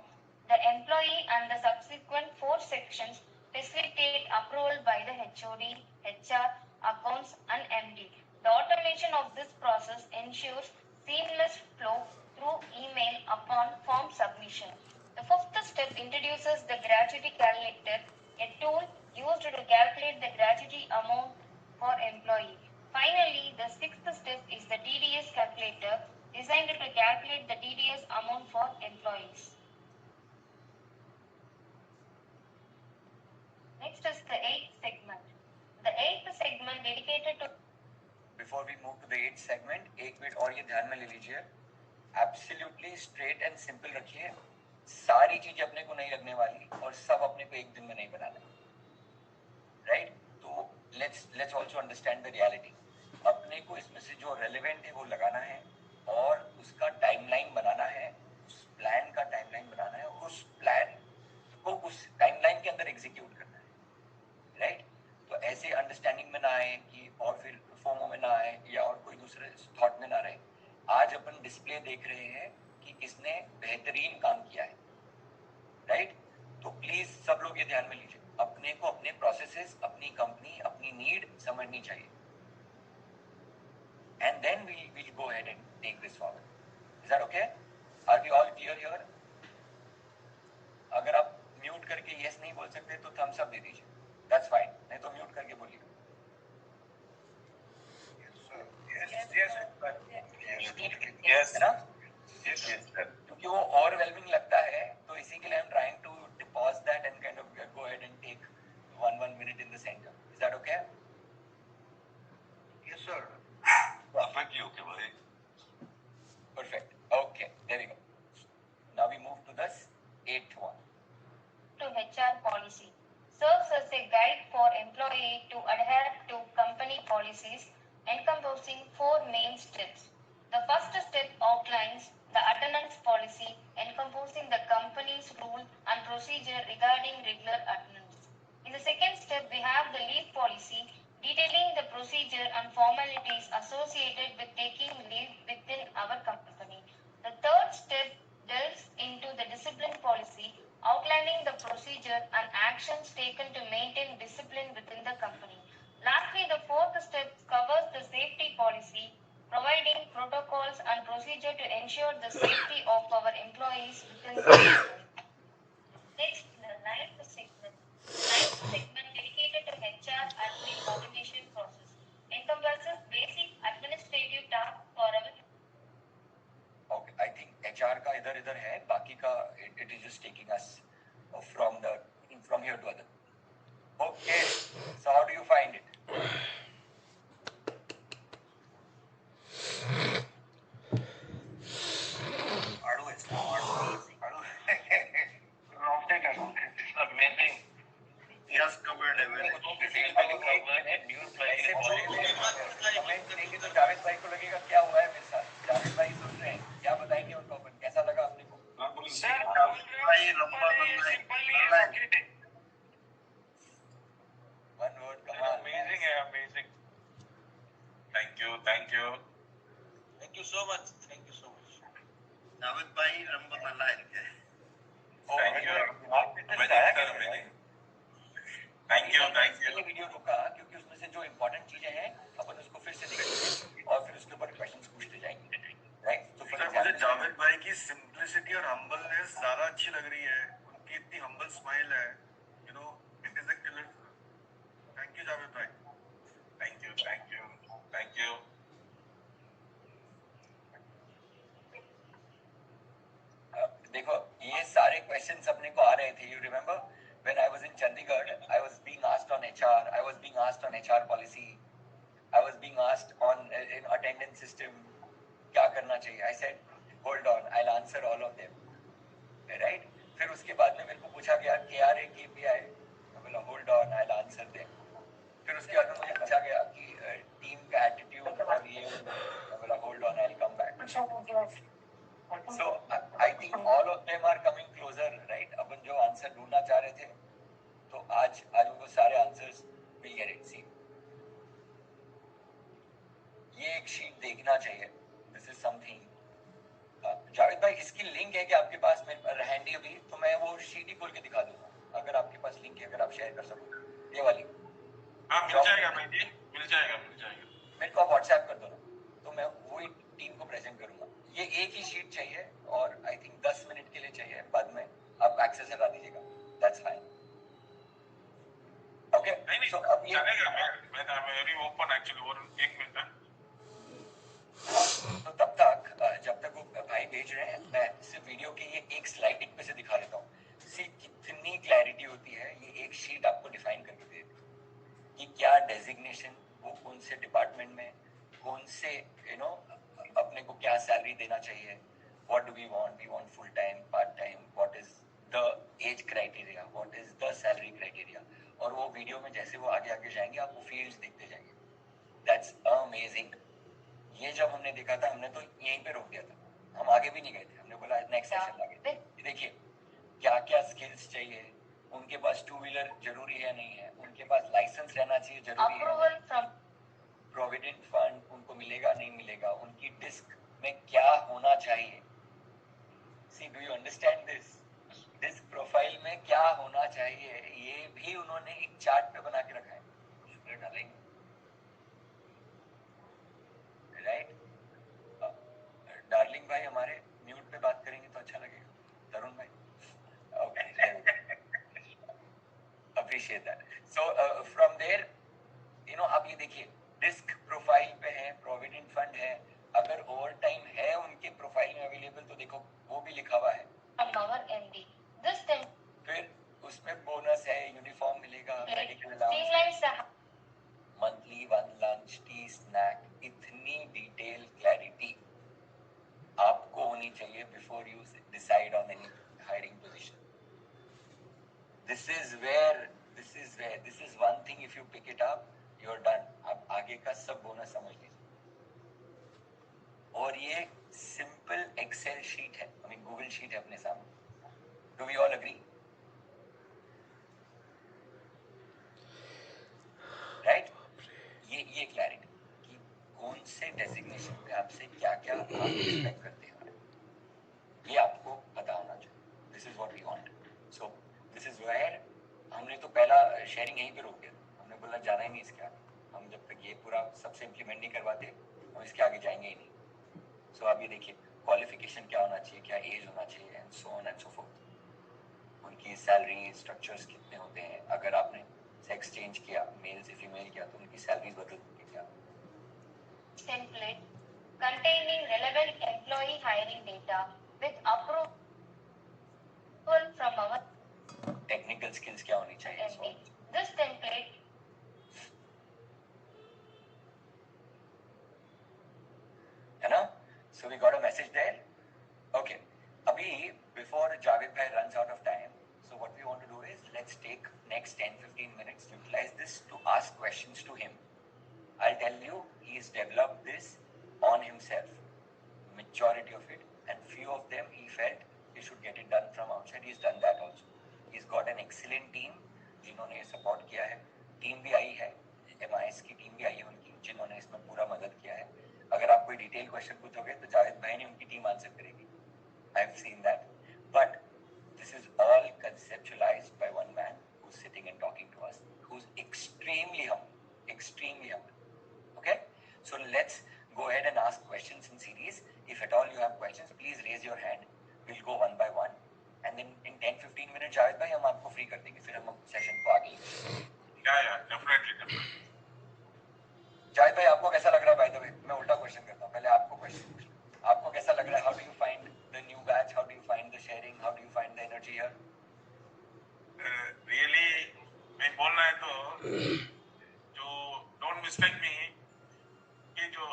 The employee and the subsequent 4 sections facilitate approval by the HOD, HR, accounts and MD. The automation of this process ensures seamless flow through email upon form submission. The fifth step introduces the gratuity calculator, a tool used to calculate the gratuity amount for employee. Finally, the sixth step is the TDS calculator, designed to calculate the TDS amount for employees. Next is the 8th segment. The 8th segment dedicated to
Before we move to the 8th segment, एक minute और ये ध्यान में ले लीजिए, absolutely straight and simple रखिए। सारी चीजें अपने को नहीं लगने वाली और सब अपने को एक दिन में नहीं बनाना, राइट? तो let's also understand the reality. अपने को इसमें से जो रेलेवेंट है वो लगाना है और उसका टाइमलाइन बनाना है, उस प्लान का टाइमलाइन बनाना है, उस प्लान को ध्यान में लीजिए, अपने को अपने प्रोसेसेस, अपनी कंपनी, अपनी नीड समझनी चाहिए, and then we'll go ahead and take this forward. Is that okay? Are we all clear here? अगर आप म्यूट करके yes नहीं बोल सकते तो thumbs up दे दीजिए, that's fine, नहीं तो म्यूट करके बोलिए.
Yes.
है ना?
Yes, sir.
क्योंकि वो overwhelming लगता है, तो इसी के लिए I'm trying to pause that and kind of go ahead and take one minute in the center. Is that okay?
Yes, sir. Perfectly okay, buddy.
Perfect. Okay, there we go. Now we move to the 8th one.
To HR policy serves as a guide for employee to adhere to company policies encompassing 4 main steps. The first step outlines the attendance policy encompassing the company's rule and procedure regarding regular attendance. In the second step, we have the leave policy detailing the procedure and formalities associated with taking leave within our company. The third step delves into the discipline policy, outlining the procedure and actions taken to maintain discipline within the company. Lastly, the fourth step covers the safety policy, providing protocols and procedure to ensure the safety of our employees within the company. Next, the ninth segment dedicated to HR admin automation process encompasses basic administrative tasks for our.
Okay, I think HR का इधर है, बाकी का it is just taking us from here to other. Okay, so how do you find it?
Amazing.
He has covered everything.
तो जावेद भाई को लगेगा क्या हुआ है मेरे साथ, जावेद भाई सुन रहे हैं, क्या बताएंगे उनको, अपन कैसा लगा अपने को? One word, कमाल.
Amazing है, amazing.
Thank you. Thank you so much. Thank you so much. Navid bhai number mala hai. Thank you. Amazing. Thank you.
ये वीडियो रुका क्योंकि उसमें से जो इम्पोर्टेंट चीजें हैं अपन उसको फिर से देखेंगे और फिर उसके ऊपर क्वेश्चंस पूछते जाएंगे, राइट? तो
सर मुझे जावेद भाई की सिंपलिसिटी और हम्बलनेस ज्यादा अच्छी लग रही है, उनकी इतनी हम्बल स्माइल है, you know it is a killer. Thank you Javed भाई. Thank you.
देखो ये सारे क्वेश्चंस अपने को आ रहे थे. You remember when I was in Chandigarh, I was being asked on HR, I was being asked on HR policy, I was being asked on in attendance system, क्या करना चाहिए? I said, hold on, I'll answer all of them, right? फिर उसके बाद में मेरे को पूछा गया KRA KPI, मैं बोला hold on, I'll answer them. फिर उसके बाद में मुझे पूछा गया कि टीम का एटीट्यूड और ये, मैं बोला hold on, I'll come back. So I think all of them are coming closer, right? अपन जो आंसर ढूंढना चाह रहे थे, तो आज वो सारे answers will get it. See, ये एक शीट देखना चाहिए. This is something. जावेद भाई इसकी लिंक है कि आपके पास मेरे पर हैंडी अभी, तो मैं वो शीट ही खोल के दिखा दूंगा. अगर आपके पास लिंक है, अगर आप शेयर कर सको, ये वाली.
हाँ मिल जाएगा भाई जी, मिल जाएगा.
मेरे को व्हाट्सएप कर दो ना, तो मैं वही टीम को प्रेजेंट करूंगा. ये एक ही शीट चाहिए और आई थिंक 10 मिनट के लिए चाहिए, बाद में आप एक्सेस हटा दीजिएगा. That's fine. ओके, सो अब ये
चलेगा. मैं वेरी ओपन एक्चुअली. और एक मिनट है.
तो तब तक जब तक वो भाई भेज रहे हैं, मैं सिर्फ वीडियो की ये एक स्लाइड पे से दिखा देता हूँ. सी कितनी क्लैरिटी होती है. ये एक शीट आपको डिफाइन करके दे देती है कि क्या डेजिग्नेशन, वो कौन से डिपार्टमेंट में, कौन से अपने को क्या सैलरी देना चाहिए, what do we want full time, part time, what is the age criteria, what is the salary criteria. और वो वीडियो में जैसे वो आगे जाएंगे, आप वो फील्ड्स देखते जाएंगे. That's amazing. ये जब हमने देखा था, हमने तो यहीं पे रोक दिया था, हम आगे भी नहीं गए थे. हमने बोला नेक्स्ट सेशन आगे. देखिए क्या क्या स्किल्स चाहिए, उनके पास 2 व्हीलर जरूरी है नहीं है, उनके पास लाइसेंस रहना चाहिए जरूरी है, प्रोविडेंट फंड उनको मिलेगा नहीं मिलेगा, उनकी डिस्क में क्या होना चाहिए. See do you understand this? Disc profile में क्या होना चाहिए, भी उन्होंने एक चार्ट पे बना के रखा है, उसमें डालेंगे, राइट? डार्लिंग भाई हमारे म्यूट पे बात करेंगे तो अच्छा लगेगा, तरुण भाई, okay, appreciate that. So from there you know, आप ये देखिए रिस्क प्रोफाइल पे है, प्रोविडेंट फंड है, अगर ओवर टाइम है उनके प्रोफाइल में अवेलेबल तो देखो वो भी लिखा हुआ है, फिर उसमें बोनस है, यूनिफॉर्म मिलेगा, medical allowance, monthly 1 lunch, tea, snack, इतनी डिटेल क्लैरिटी आपको होनी चाहिए before you decide on any hiring position. This is one thing, if you pick it up, you're done. आप आगे का सब बोनस समझ लीजिए। और ये सिंपल एक्सेल शीट है, I mean गूगल शीट है अपने सामने। Do we all agree? Right? ये क्लैरिटी कि कौन से डेजिग्नेशन पे आपसे क्या क्या आप एक्सपेक्ट करते हैं, ये आपको पता होना चाहिए। This is what we want. So this is where हमने तो पहला शेयरिंग यहीं पे रोक दिया, हमने बोला जाना ही नहीं इसके आगे, हम जब तक ये पूरा सबसे इम्प्लीमेंट नहीं करवाते हम इसके आगे जाएंगे ही नहीं। सो आप ये देखिए क्वालिफिकेशन क्या होना चाहिए, क्या एज होना चाहिए, and so on and so fourth. उनकी सैलरी स्ट्रक्चर्स कितने होते हैं, अगर आपने सेक्स चेंज किया, मेल से फीमेल किया तो उनकी सैलरीज बदलती क्या।
Template containing relevant employee hiring data with approval from our
technical skills क्या होनी चाहिए,
MD. This template
है ना? So we got a message there. Okay. अभी before Javed bhai runs out of time, so what we want to do is let's take next 10-15 minutes, utilize this to ask questions to him. I'll tell you, he's developed this on himself, majority of it, and few of them he felt he should get it done from outside. He's done that also. He's got an excellent team जिन्होंने support किया है, team भी आई है, MIS की team भी आई है उनकी, जिन्होंने इसमें पूरा मदद किया है। अगर आप कोई डिटेल क्वेश्चन पूछोगे तो जावेद भाई ने उनकी टीम आंसर करेगी। I've seen that, but this is all conceptualized by one man who's sitting and talking to us, who's extremely humble. Okay, so let's go ahead and ask questions in series. If at all you have questions, please raise your hand. We'll go one by one, and then in 10-15 minutes Javed भाई हम आपको free कर देंगे, फिर हम session को आगे।
Definitely.
Javed भाई आपको कैसा लग रहा है? बाय द वे मैं उल्टा क्वेश्चन करता हूँ, पहले आपको क्वेश्चन पूछ लो। आपको कैसा लग रहा है? How do you find the new batch, how do you find the sharing, how do you find the energy here?
Really मैं बोलना है तो जो डोंट मिस्टेक मी, कि जो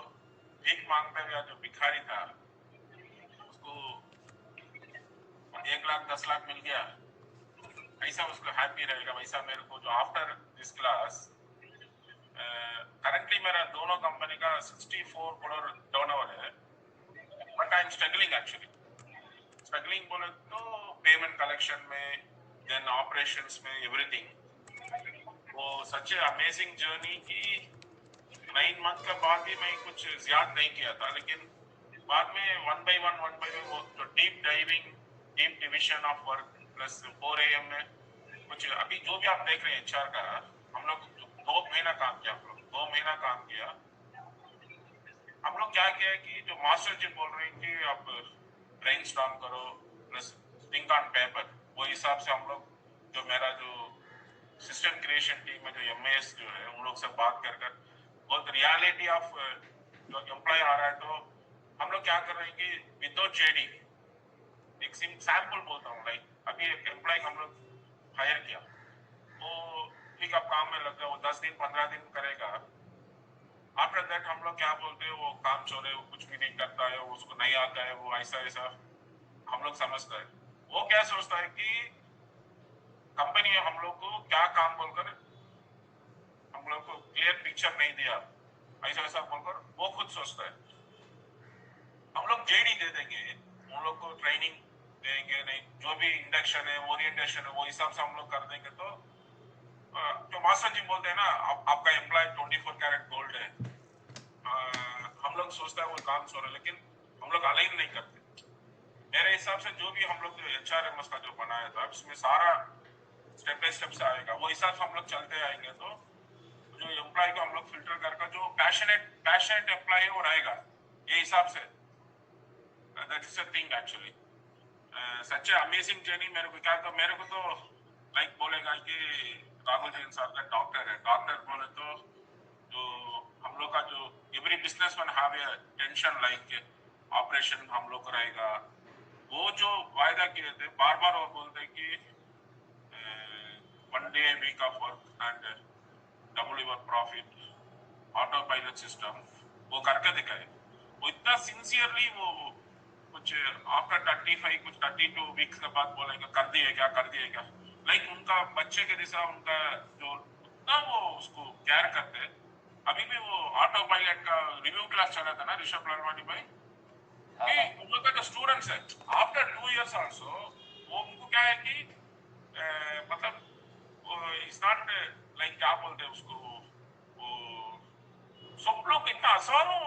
भीख मांगता हुआ जो भिखारी था उसको 1 लाख 10 लाख मिल गया, ऐसा उसको हैप्पी रहेगा, वैसा मेरे को जो आफ्टर दिस क्लास करंटली मेरा दोनों कंपनी का 64 करोड़ टर्नओवर है, but I am struggling actually. Struggling बोले तो पेमेंट कलेक्शन में, देन ऑपरेशंस में, एवरीथिंग। वो सच अमेजिंग जर्नी की 9 मंथ के बाद भी मैं कुछ ज्यादा नहीं किया था, लेकिन बाद में वन बाय वन वो जो deep diving, deep division of work plus 4 AM में कुछ अभी जो भी आप देख रहे हैं HR का, हम लोग 2 महीना काम किया, हम लोग 2 महीना काम किया। हम लोग क्या किया कि जो मास्टर जी बोल रहे हैं कि आप ब्रेनस्टॉर्म करो प्लस थिंक ऑन पेपर, वो हिसाब से हम लोग जो मेरा जो सिस्टम क्रिएशन टीम में जो MIS जो है उन लोग से बात कर बहुत रियलिटी ऑफ जो एम्प्लॉय आ रहा है, तो हम लोग क्या कर रहे हैं कि विदाउट JD एक सैंपल बोलता हूँ, लाइक अभी एक एम्प्लॉय हम लोग हायर किया, वो ठीक अब काम में लग गया, वो 10 दिन 15 दिन करेगा। आफ्टर दैट हम लोग क्या बोलते हैं, वो काम चोर है, वो कुछ भी नहीं करता है, वो उसको नहीं आता है, वो ऐसा हम लोग समझता है। वो क्या सोचता है कि कंपनी में हम लोग को क्या काम बोलकर हम लोग को क्लियर पिक्चर नहीं दिया, ऐसा बोलकर वो खुद सोचता है। हम लोग JD दे देंगे, उन लोग को ट्रेनिंग देंगे, नहीं जो भी इंडक्शन है, ओरिएंटेशन है, वो हिसाब से हम लोग कर देंगे। तो जो मास्टर जी बोलते हैं ना, आपका एम्प्लॉय 24 कैरेट गोल्ड है, हम लोग सोचता है वो काम चोर है, लेकिन हम लोग अलाइन नहीं करते। मेरे हिसाब से जो भी हम लोग HRMS का जो बनाया था, उसमें सारा स्टेप बाय स्टेप से आएगा, वो हिसाब से हम लोग चलते आएंगे तो जो एम्प्लॉय को हम लोग फिल्टर करके जो पैशनेट एम्प्लॉय वो रहेगा, ये हिसाब say that is a thing actually. Such amazing journey. मेरे को तो लाइक बोलेगा कि राहुल जैन साहब का डॉक्टर है, डॉक्टर बोले तो जो हम लोग का जो every businessman have a tension like operation हम लोग को रहेगा, वो जो वायदा किए थे बार बार वो बोलते कि 1 day a week of work and double your profit, auto pilot system, वो करके दिखाए। वो इतना सिंसियरली वो कुछ आफ्टर 35 कुछ 32 वीक्स के बाद बोलेंगे कर दिए क्या लाइक उनका बच्चे के जैसा उनका जो इतना वो उसको केयर करते हैं। अभी भी वो ऑटो पायलट का रिव्यू क्लास चला था ना ऋषभ लालवानी भाई, कि उन लोग का जो स्टूडेंट्स है आफ्टर 2 years ऑल्सो वो उनको क्या है कि मतलब इट्स नॉट लाइक क्या बोलते हैं उसको, वो सब लोग इतना हजारों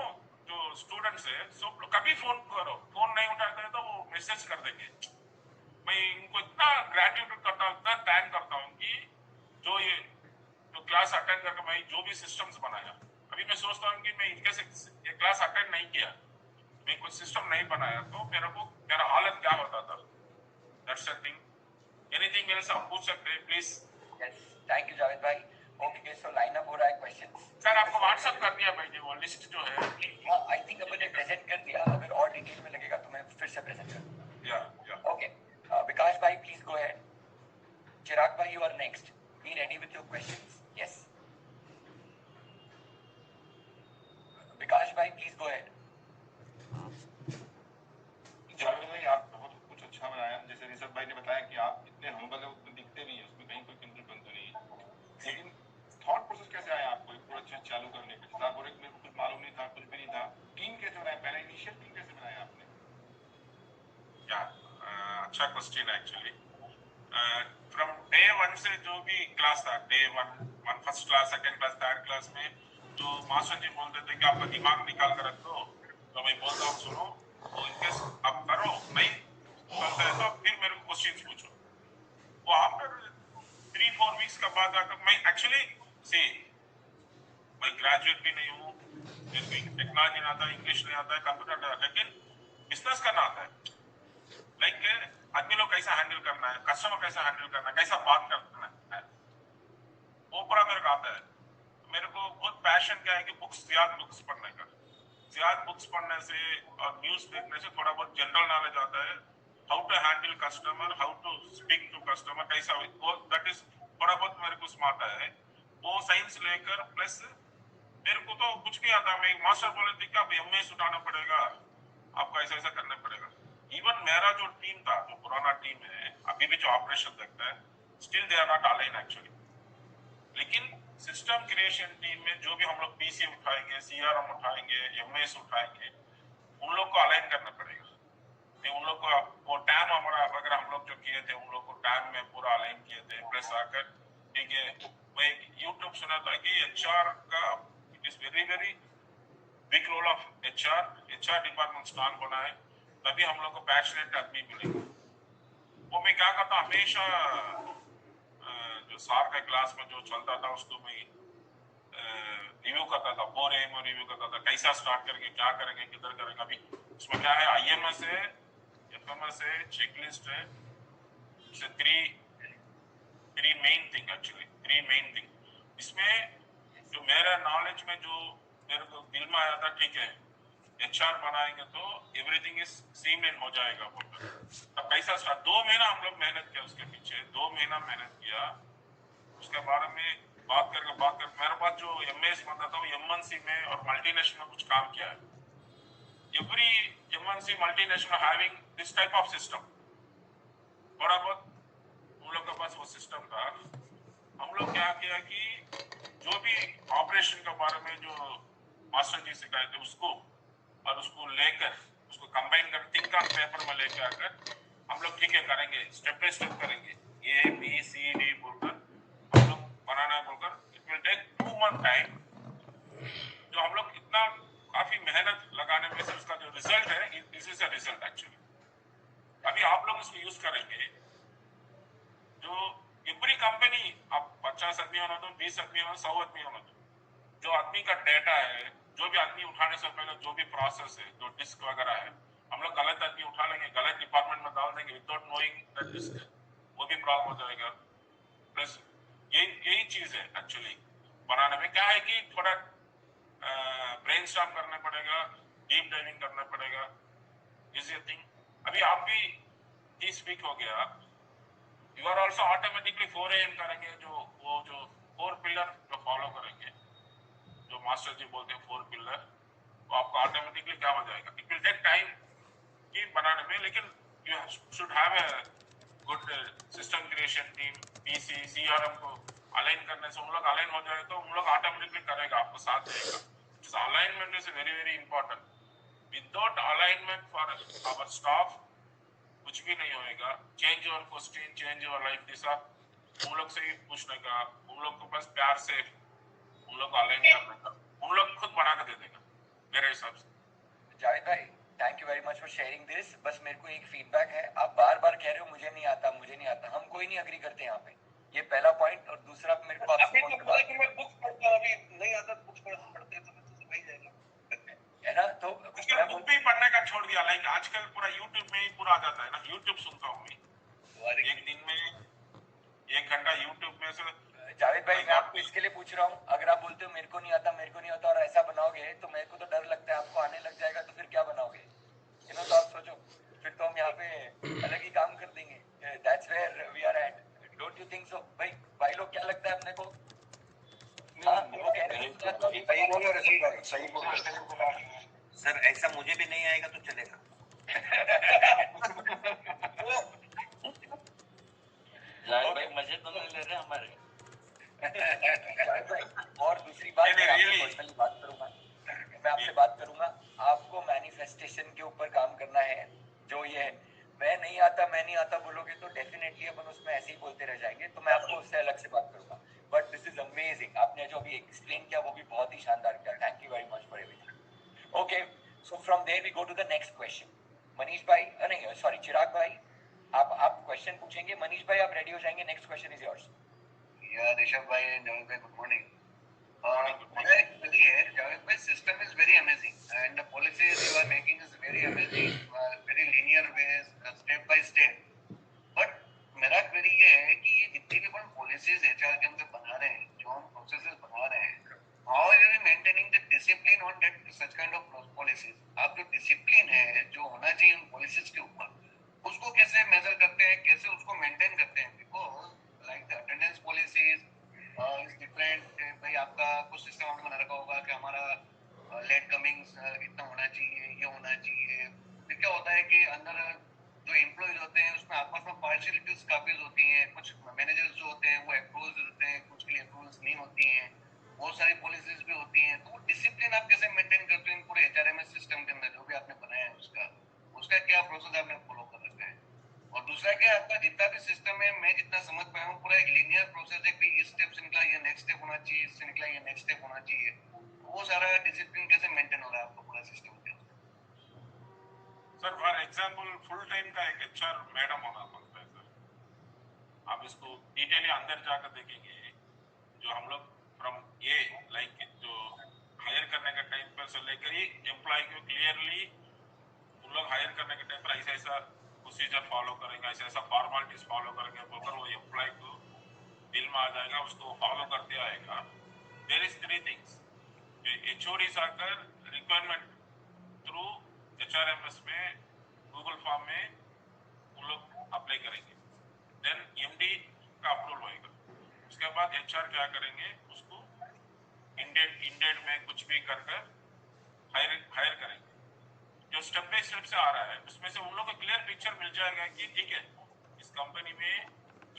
जो स्टूडेंट्स है सब लोग कभी फोन करो, फोन नहीं उठाते हैं तो वो मैसेज कर देंगे। मैं इनको इतना ग्रेटिट्यूड करता हूँ, इतना थैंक करता हूँ कि जो ये जो क्लास अटेंड करके भाई जो भी सिस्टम्स बनाया। अभी मैं सोचता हूँ कि मैं इनके से ये क्लास अटेंड नहीं किया, मैं कोई सिस्टम नहीं बनाया तो मेरा हालत क्या होता था। That's the thing. Anything else आप पूछ सकते हैं please.
Yes, thank you Javed भाई। ओके, सो लाइन अप हो रहा है क्वेश्चंस।
सर आपको व्हाट्सएप कर दिया भाई वो लिस्ट जो है।
हां, आई थिंक अपन ने प्रेजेंट कर दिया, अगर और डिटेल में लगेगा तो मैं फिर से प्रेजेंट कर दूंगा।
या
ओके, विकास भाई प्लीज गो अहेड। चिराग भाई you are next, be ready with your questions. Yes, Vikas भाई प्लीज गो अहेड।
जावेद भाई आप बहुत कुछ अच्छा बनाया, जैसे ऋषभ भाई ने बताया कि आप इतने हम्बल है, उतने दिखते नहीं है, उसमें कहीं कोई किंतु परंतु नहीं है, लेकिन थॉट प्रोसेस कैसे आया आपको पूरा चीज चालू करने का? जैसे आप बोले मेरे को कुछ मालूम नहीं था, कुछ भी नहीं था, टीम कैसे बनाया, पहले इनिशियल टीम कैसे बनाया आपने?
या अच्छा क्वेश्चन है एक्चुअली। फ्रॉम डे 1 से जो भी क्लास था, day 1 first class, second class, third class में जो मास्टर जी बोलते थे कि आपका दिमाग निकाल कर रख दो, तो मैं बोलता हूँ सुनो, तो इनकेस आप करो नहीं चलता है तो फिर मेरे को क्वेश्चन पूछो। वो आफ्टर 3-4 वीक्स का बाद आकर मैं एक्चुअली से मैं ग्रेजुएट भी नहीं हूँ, मेरे को टेक्नोलॉजी नहीं आता, इंग्लिश नहीं आता है, कंप्यूटर नहीं आता, लेकिन बिजनेस करना आता है। लाइक आदमी लोग कैसा हैंडल करना है, कस्टमर कैसा हैंडल करना है, कैसा बात करना है, वो पूरा मेरे को आता है। मेरे को बहुत पैशन क्या है कि ज्यादा बुक्स पढ़ने का, ज्यादा बुक्स पढ़ने से और न्यूज देखने से थोड़ा बहुत जनरल नॉलेज आता है, how to handle customer, how to speak to customer, कैसा वो दैट इज थोड़ा बहुत मेरे को उसमें आता है। वो साइंस लेकर प्लस मेरे को तो कुछ नहीं आता। मैं मास्टर बोले थे कि आप एमएस उठाना पड़ेगा, आपको ऐसा ऐसा करना पड़ेगा। इवन मेरा जो टीम था, जो पुराना टीम है, अभी भी जो ऑपरेशन देखता है, still they are not align actually. लेकिन सिस्टम क्रिएशन टीम में जो भी हम लोग पीसी उठाएंगे, सीआरएम उठाएंगे, एमएस उठाएंगे, उन लोग को अलाइन करना पड़ेगा। उन लोग को वो टैम हमारा अगर हम लोग जो किए थे उन लोग को टैम में पूरा अलाइन किए थे। प्लस आकर ठीक है, मैं यूट्यूब सुना था कि एचआर का it is very very big role of HR department strong होना है, तभी हम लोग को पैशनेट आदमी मिलेंगे। वो मैं क्या करता हमेशा जो सार का क्लास में जो चलता था उसको मैं रिव्यू करता था, 4 AM में रिव्यू करता था, कैसा स्टार्ट करेंगे, क्या करेंगे, किधर करेंगे। अभी उसमें क्या है, आईएमएस है, एफएमएस है, चेकलिस्ट है, three main thing actually, 3 main thing. इसमें जो मेरा नॉलेज में जो मेरे को दिल में आया था, ठीक है एचआर बनाएंगे तो एवरीथिंग इज सीमलेस हो जाएगा बोलकर। अब कैसा स्टार्ट, 2 महीना हम लोग मेहनत किया उसके पीछे, 2 महीना मेहनत किया। उसके बारे में बात कर मेरे पास जो एमएस बनता था वो एमएनसी में और मल्टीनेशनल में कुछ काम किया है। Every MNC multinational having this type of system, थोड़ा बहुत हम लोग के पास वो सिस्टम था। हम लोग क्या किया कि जो भी ऑपरेशन के बारे में जो मास्टर जी सिखाए थे उसको लेकर उसको कंबाइन कर थिंक ऑन पेपर में लेकर आकर हम लोग ठीक है करेंगे, स्टेप बाय स्टेप करेंगे, ABCD बोलकर हम लोग बनाना बोलकर it will take 2 month time. जो हम लोग इतना काफी मेहनत लगाने में से उसका जो रिजल्ट है, this is a result actually. अभी आप लोग इसको यूज करेंगे, जो एवरी नहीं आप 50 आदमी होना तो 20 आदमी होना 100 आदमी होना तो जो आदमी का डेटा है, जो भी आदमी उठाने से पहले जो भी प्रोसेस है, जो डिस्क वगैरह है, हम लोग गलत आदमी उठा लेंगे, गलत डिपार्टमेंट में डाल देंगे विदाउट नोइंग दैट डिस्क, वो भी प्रॉब्लम हो जाएगा। प्लस यही चीज है एक्चुअली बनाने में। क्या है कि थोड़ा ब्रेनस्टॉर्म करना पड़ेगा, डीप डाइविंग करना पड़ेगा, इज ये थिंग। अभी आप भी 30 वीक हो गया, you are also automatically 4 AM करेंगे, जो 4 पिलर जो फॉलो करेंगे, जो मास्टर जी बोलते हैं 4 पिलर, तो आपको ऑटोमेटिकली क्या हो जाएगा। इट विल टेक टाइम की बनाने में, लेकिन you should have a good system creation team, PC CRM को अलाइन करने से उन लोग अलाइन हो जाए तो उन लोग ऑटोमेटिकली करेगा, आपको साथ देगा। Alignment is very very important. Without alignment for our staff कुछ भी नहीं होएगा। Change your question, change your life दिशा, उन लोग से ही पूछने का, उन लोग को बस प्यार से उन लोग को अलाइन करने का, उन लोग खुद बना के दे देगा मेरे हिसाब से।
जावेद भाई, thank you very much for sharing this. बस मेरे को एक फीडबैक है, आप बार बार कह रहे हो मुझे नहीं आता, मुझे नहीं आता। हम कोई नहीं अग्री करते यहाँ पे, ये पहला पॉइंट। और दूसरा मेरे को आपसे
अभी तो बोला कि मैं बुक्स पढ़ता हूँ, अभी नहीं आता बुक्स पढ़ते हैं तो वही जाएगा,
है ना। तो
उसके बुक भी पढ़ने का छोड़ दिया। लाइक आजकल पूरा यूट्यूब में ही पूरा आ जाता है ना, यूट्यूब सुनता हूँ मैं, एक दिन में 1 घंटा यूट्यूब में से।
जावेद भाई, मैं आपको इसके लिए पूछ रहा हूँ, अगर आप बोलते हो मेरे को नहीं आता, मेरे को नहीं आता और ऐसा बनाओगे तो मेरे को तो डर लगता है आपको आने लग जाएगा, तो फिर क्या बनाओगे, यू नो। तो आप सोचो, फिर तो हम यहाँ पे अलग ही काम कर देंगे। That's where we are at, don't you think so भाई लोग? क्या लगता है अपने को? हाँ, वो कह रहे हैं
सही बोल रहे भाई, सही बोल रहे सर। ऐसा मुझे भी नहीं आएगा तो चलेगा।
भाई मजे तो नहीं ले रहे हमारे। और दूसरी बात, मैं आपसे पर्सनली बात करूंगा, मैं आपसे बात करूंगा। आपको मैनिफेस्टेशन के ऊपर काम करना है। जो ये मैं नहीं आता बोलोगे तो डेफिनेटली अपन उसमें ऐसे ही बोलते रह जाएंगे, तो मैं आपको उससे अलग से बात करूंगा। बट दिस इज अमेजिंग, आपने जो अभी एक्सप्लेन किया वो भी बहुत ही शानदार किया। Thank you very much for everything. Okay, so from there we go to the next question. Manish भाई, नहीं सॉरी, चिराग भाई, आप क्वेश्चन पूछेंगे। मनीष भाई, आप रेडी हो जाएंगे, next question is yours.
Yeah, Rishabh bhai and Javed bhai, good morning. Javed bhai, system is very amazing and the policies you are making is very amazing, very linear ways, step by step. But मेरा query ये है कि ये जितनी भी अपन policies HR के अंदर बना रहे हैं, जो हम processes बना रहे हैं, how are you maintaining the discipline on that such kind of policies? आप जो discipline है, जो होना चाहिए उन policies के ऊपर, उसको कैसे measure करते हैं, कैसे उसको maintain करते हैं? Because like the attendance policies is different। भाई आपका कुछ सिस्टम आपने बना रखा होगा कि हमारा लेट कमिंग्स इतना होना चाहिए, ये होना चाहिए। फिर क्या होता है कि अंदर जो एम्प्लॉइज होते हैं उसमें आपस में पार्शियलिटीज काफी होती हैं। कुछ मैनेजर्स जो होते हैं वो अप्रूवल्स देते हैं, कुछ के लिए अप्रूवल्स नहीं होती हैं। बहुत सारी पॉलिसीज भी होती हैं। तो डिसिप्लिन आप कैसे मेंटेन करते हैं पूरे HRMS सिस्टम के अंदर जो भी आपने बनाया है, उसका क्या प्रोसेस आपने फॉलो कर रखा है? और दूसरा क्या, आपका जितना भी सिस्टम है, मैं जितना समझ पाया हूँ, पूरा एक लीनियर प्रोसेस है कि इस स्टेप से निकला ये नेक्स्ट स्टेप होना चाहिए, इससे निकला ये नेक्स्ट स्टेप होना चाहिए। वो सारा डिसिप्लिन कैसे मेंटेन हो रहा है आपको पूरा सिस्टम के अंदर?
Sir for example full time का एक HR मैडम होना पड़ता है सर। आप इसको डिटेल अंदर जाकर देखेंगे, जो हम लोग फ्रॉम ये लाइक जो हायर करने का टाइम पर से लेकर ही एम्प्लॉय को क्लियरली उन लोग हायर करने के टाइम पर ऐसा ऐसा प्रोसीजर फॉलो करेंगे, ऐसा ऐसा फॉर्मेलिटीज फॉलो करेंगे बोलकर वो एम्प्लॉय को दिल में आ जाएगा, उसको फॉलो करते आएगा। There is 3 things. HODs आकर रिक्वायरमेंट थ्रू HRMS में गूगल फॉर्म में उन लोग अप्लाई करेंगे, देन MD का अप्रूवल होएगा। उसके बाद HR क्या करेंगे, उसको इंडेड में कुछ भी कर हायर करेंगे। जो स्टेप बाय स्टेप से आ रहा है उसमें से उन लोग को क्लियर पिक्चर मिल जाएगा कि ठीक है इस कंपनी में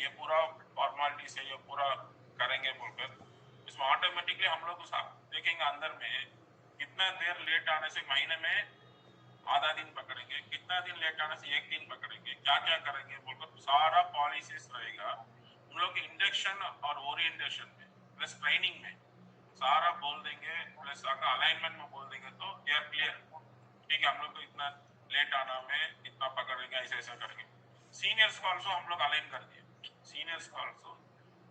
ये पूरा फॉर्मेलिटी से ये पूरा करेंगे बोलकर। इसमें ऑटोमेटिकली हम लोग देखेंगे अंदर में कितना देर लेट आने से महीने में आधा दिन पकड़ेंगे, कितना दिन लेट आने से 1 दिन पकड़ेंगे, क्या क्या करेंगे बोलकर सारा पॉलिसीज रहेगा। उन लोग के इंडक्शन और ओरिएंटेशन में प्लस ट्रेनिंग में सारा बोल देंगे, प्लस अलाइनमेंट में बोल देंगे, तो दे आर क्लियर। ठीक है, हम लोग को इतना लेट आना में इतना पकड़ेंगे, ऐसा ऐसा करेंगे। सीनियर्स को ऑल्सो हम लोग अलाइन कर दिए। सीनियर्स को ऑल्सो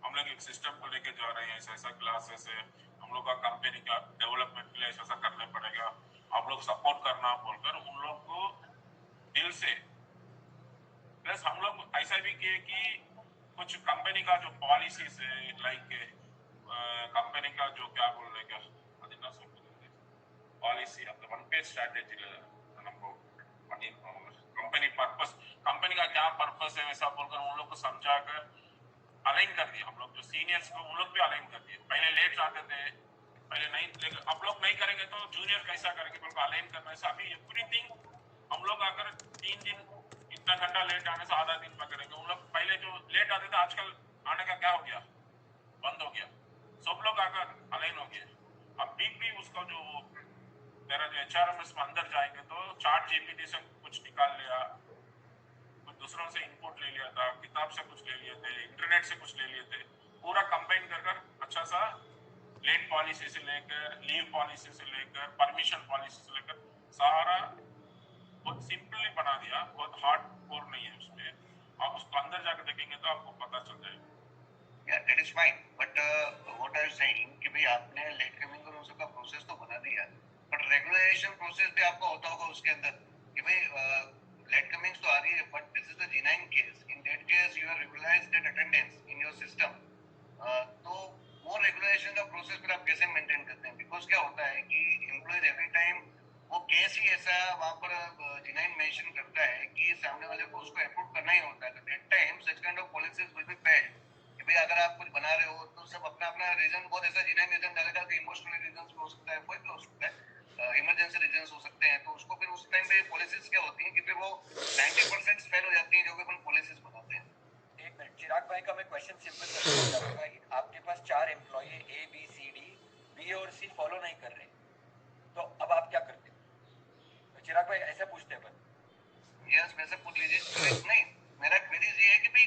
हम लोग सिस्टम को लेके जा रहे हैं, ऐसा ऐसा क्लासेस है, हम लोग का कंपनी का डेवलपमेंट के लिए ऐसा ऐसा करना पड़ेगा, आप लोग सपोर्ट करना बोलकर उन लोग को दिल से। प्लस हम लोग ऐसा भी किए कि कुछ कंपनी का जो पॉलिसीज है, लाइक कंपनी का जो क्या बोल रहे क्या पॉलिसी अब one page strategy company purpose, company का क्या पर्पस है वैसा बोलकर उन लोग को समझाकर अलाइन कर दिया। हम लोग जो सीनियर्स को उन लोग भी अलाइन कर दिए। पहले लेट आते थे, पहले नहीं, लेकिन अब लोग नहीं करेंगे तो जूनियर कैसा करेंगे बोलकर अलाइन करना है। अभी एवरीथिंग हम लोग अगर 3 दिन इतना घंटा लेट आने से आधा दिन पकड़ेंगे। उन लोग पहले जो लेट आते थे आजकल आने का क्या हो गया, बंद हो गया, सब लोग आकर अलाइन हो गए। अब भी उसका जो मेरा जो HRMS में अंदर जाएंगे तो चार्ट GPT से कुछ निकाल लिया, कुछ दूसरों से इनपुट ले लिया था, किताब से कुछ ले लिए थे, इंटरनेट से कुछ ले लिए थे, पूरा कंबाइन कर अच्छा सा लेट पॉलिसी से लेकर लीव पॉलिसी से लेकर परमिशन पॉलिसी से लेकर सारा बहुत सिंपली बना दिया। बहुत हार्ड कोर नहीं है उसमें। आप उसको अंदर जाकर देखेंगे तो आपको पता चल जाएगा।
Yeah, that is fine. But what I was saying कि भाई आपने लेट कमिंग और उसका प्रोसेस तो बना दिया, बट रेगुलराइजेशन प्रोसेस भी आपका होता होगा उसके अंदर कि भाई लेट कमिंग्स तो आ रही है, but this is the G9 case. In that case you have regularised that attendance in your system. तो वो रेगुलराइजेशन का प्रोसेस फिर आप कैसे मेंटेन करते हैं? बिकॉज क्या होता है कि एम्प्लॉयज एवरी टाइम वो केस ही ऐसा वहाँ पर G9 मेंशन करता है कि सामने वाले को उसको अप्रूव करना ही होता है। तो that time such kind of policies will be paid कि भाई अगर आप कुछ बना रहे हो तो सब अपना अपना रीजन, बहुत ऐसा G9 रीजन डालेगा तो इमोशनल रीजन हो सकता है, कोई भी हो सकता है, इमरजेंसी रीजन हो सकते हैं। तो उसको फिर उस टाइम पे पॉलिसीज क्या होती हैं कि फिर वो 90% फेल हो जाती है जो भी अपन पॉलिसीज बनाते हैं।
एक मिनट, चिराग भाई का मैं क्वेश्चन सिंपल करता हूं भाई, आपके पास 4 employ A B C D, B और C फॉलो नहीं कर रहे, तो अब आप क्या करते हो? तो चिराग भाई ऐसा पूछते हैं
यस, वैसे पूछ लीजिए। नहीं, मेरा क्वेरीज ये है कि भाई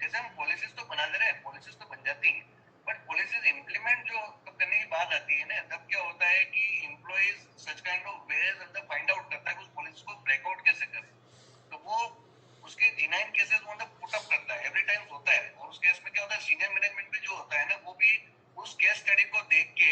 जैसे हम पॉलिसीज तो बना दे रहे हैं, पॉलिसीज तो बन जाती हैं, बट पॉलिसीज इंप्लीमेंट जो करने की बात आती है ना, तब क्या होता है कि employees such kind of ways अंदर फाइंड आउट करता है कि उस पॉलिसी को ब्रेकआउट कैसे करें। तो वो उसके G9 केसेस वो अंदर पुट अप करता है, एवरी टाइम होता है। और उस केस में क्या होता है, सीनियर मैनेजमेंट भी जो होता है ना, वो भी उस केस स्टडी को देख के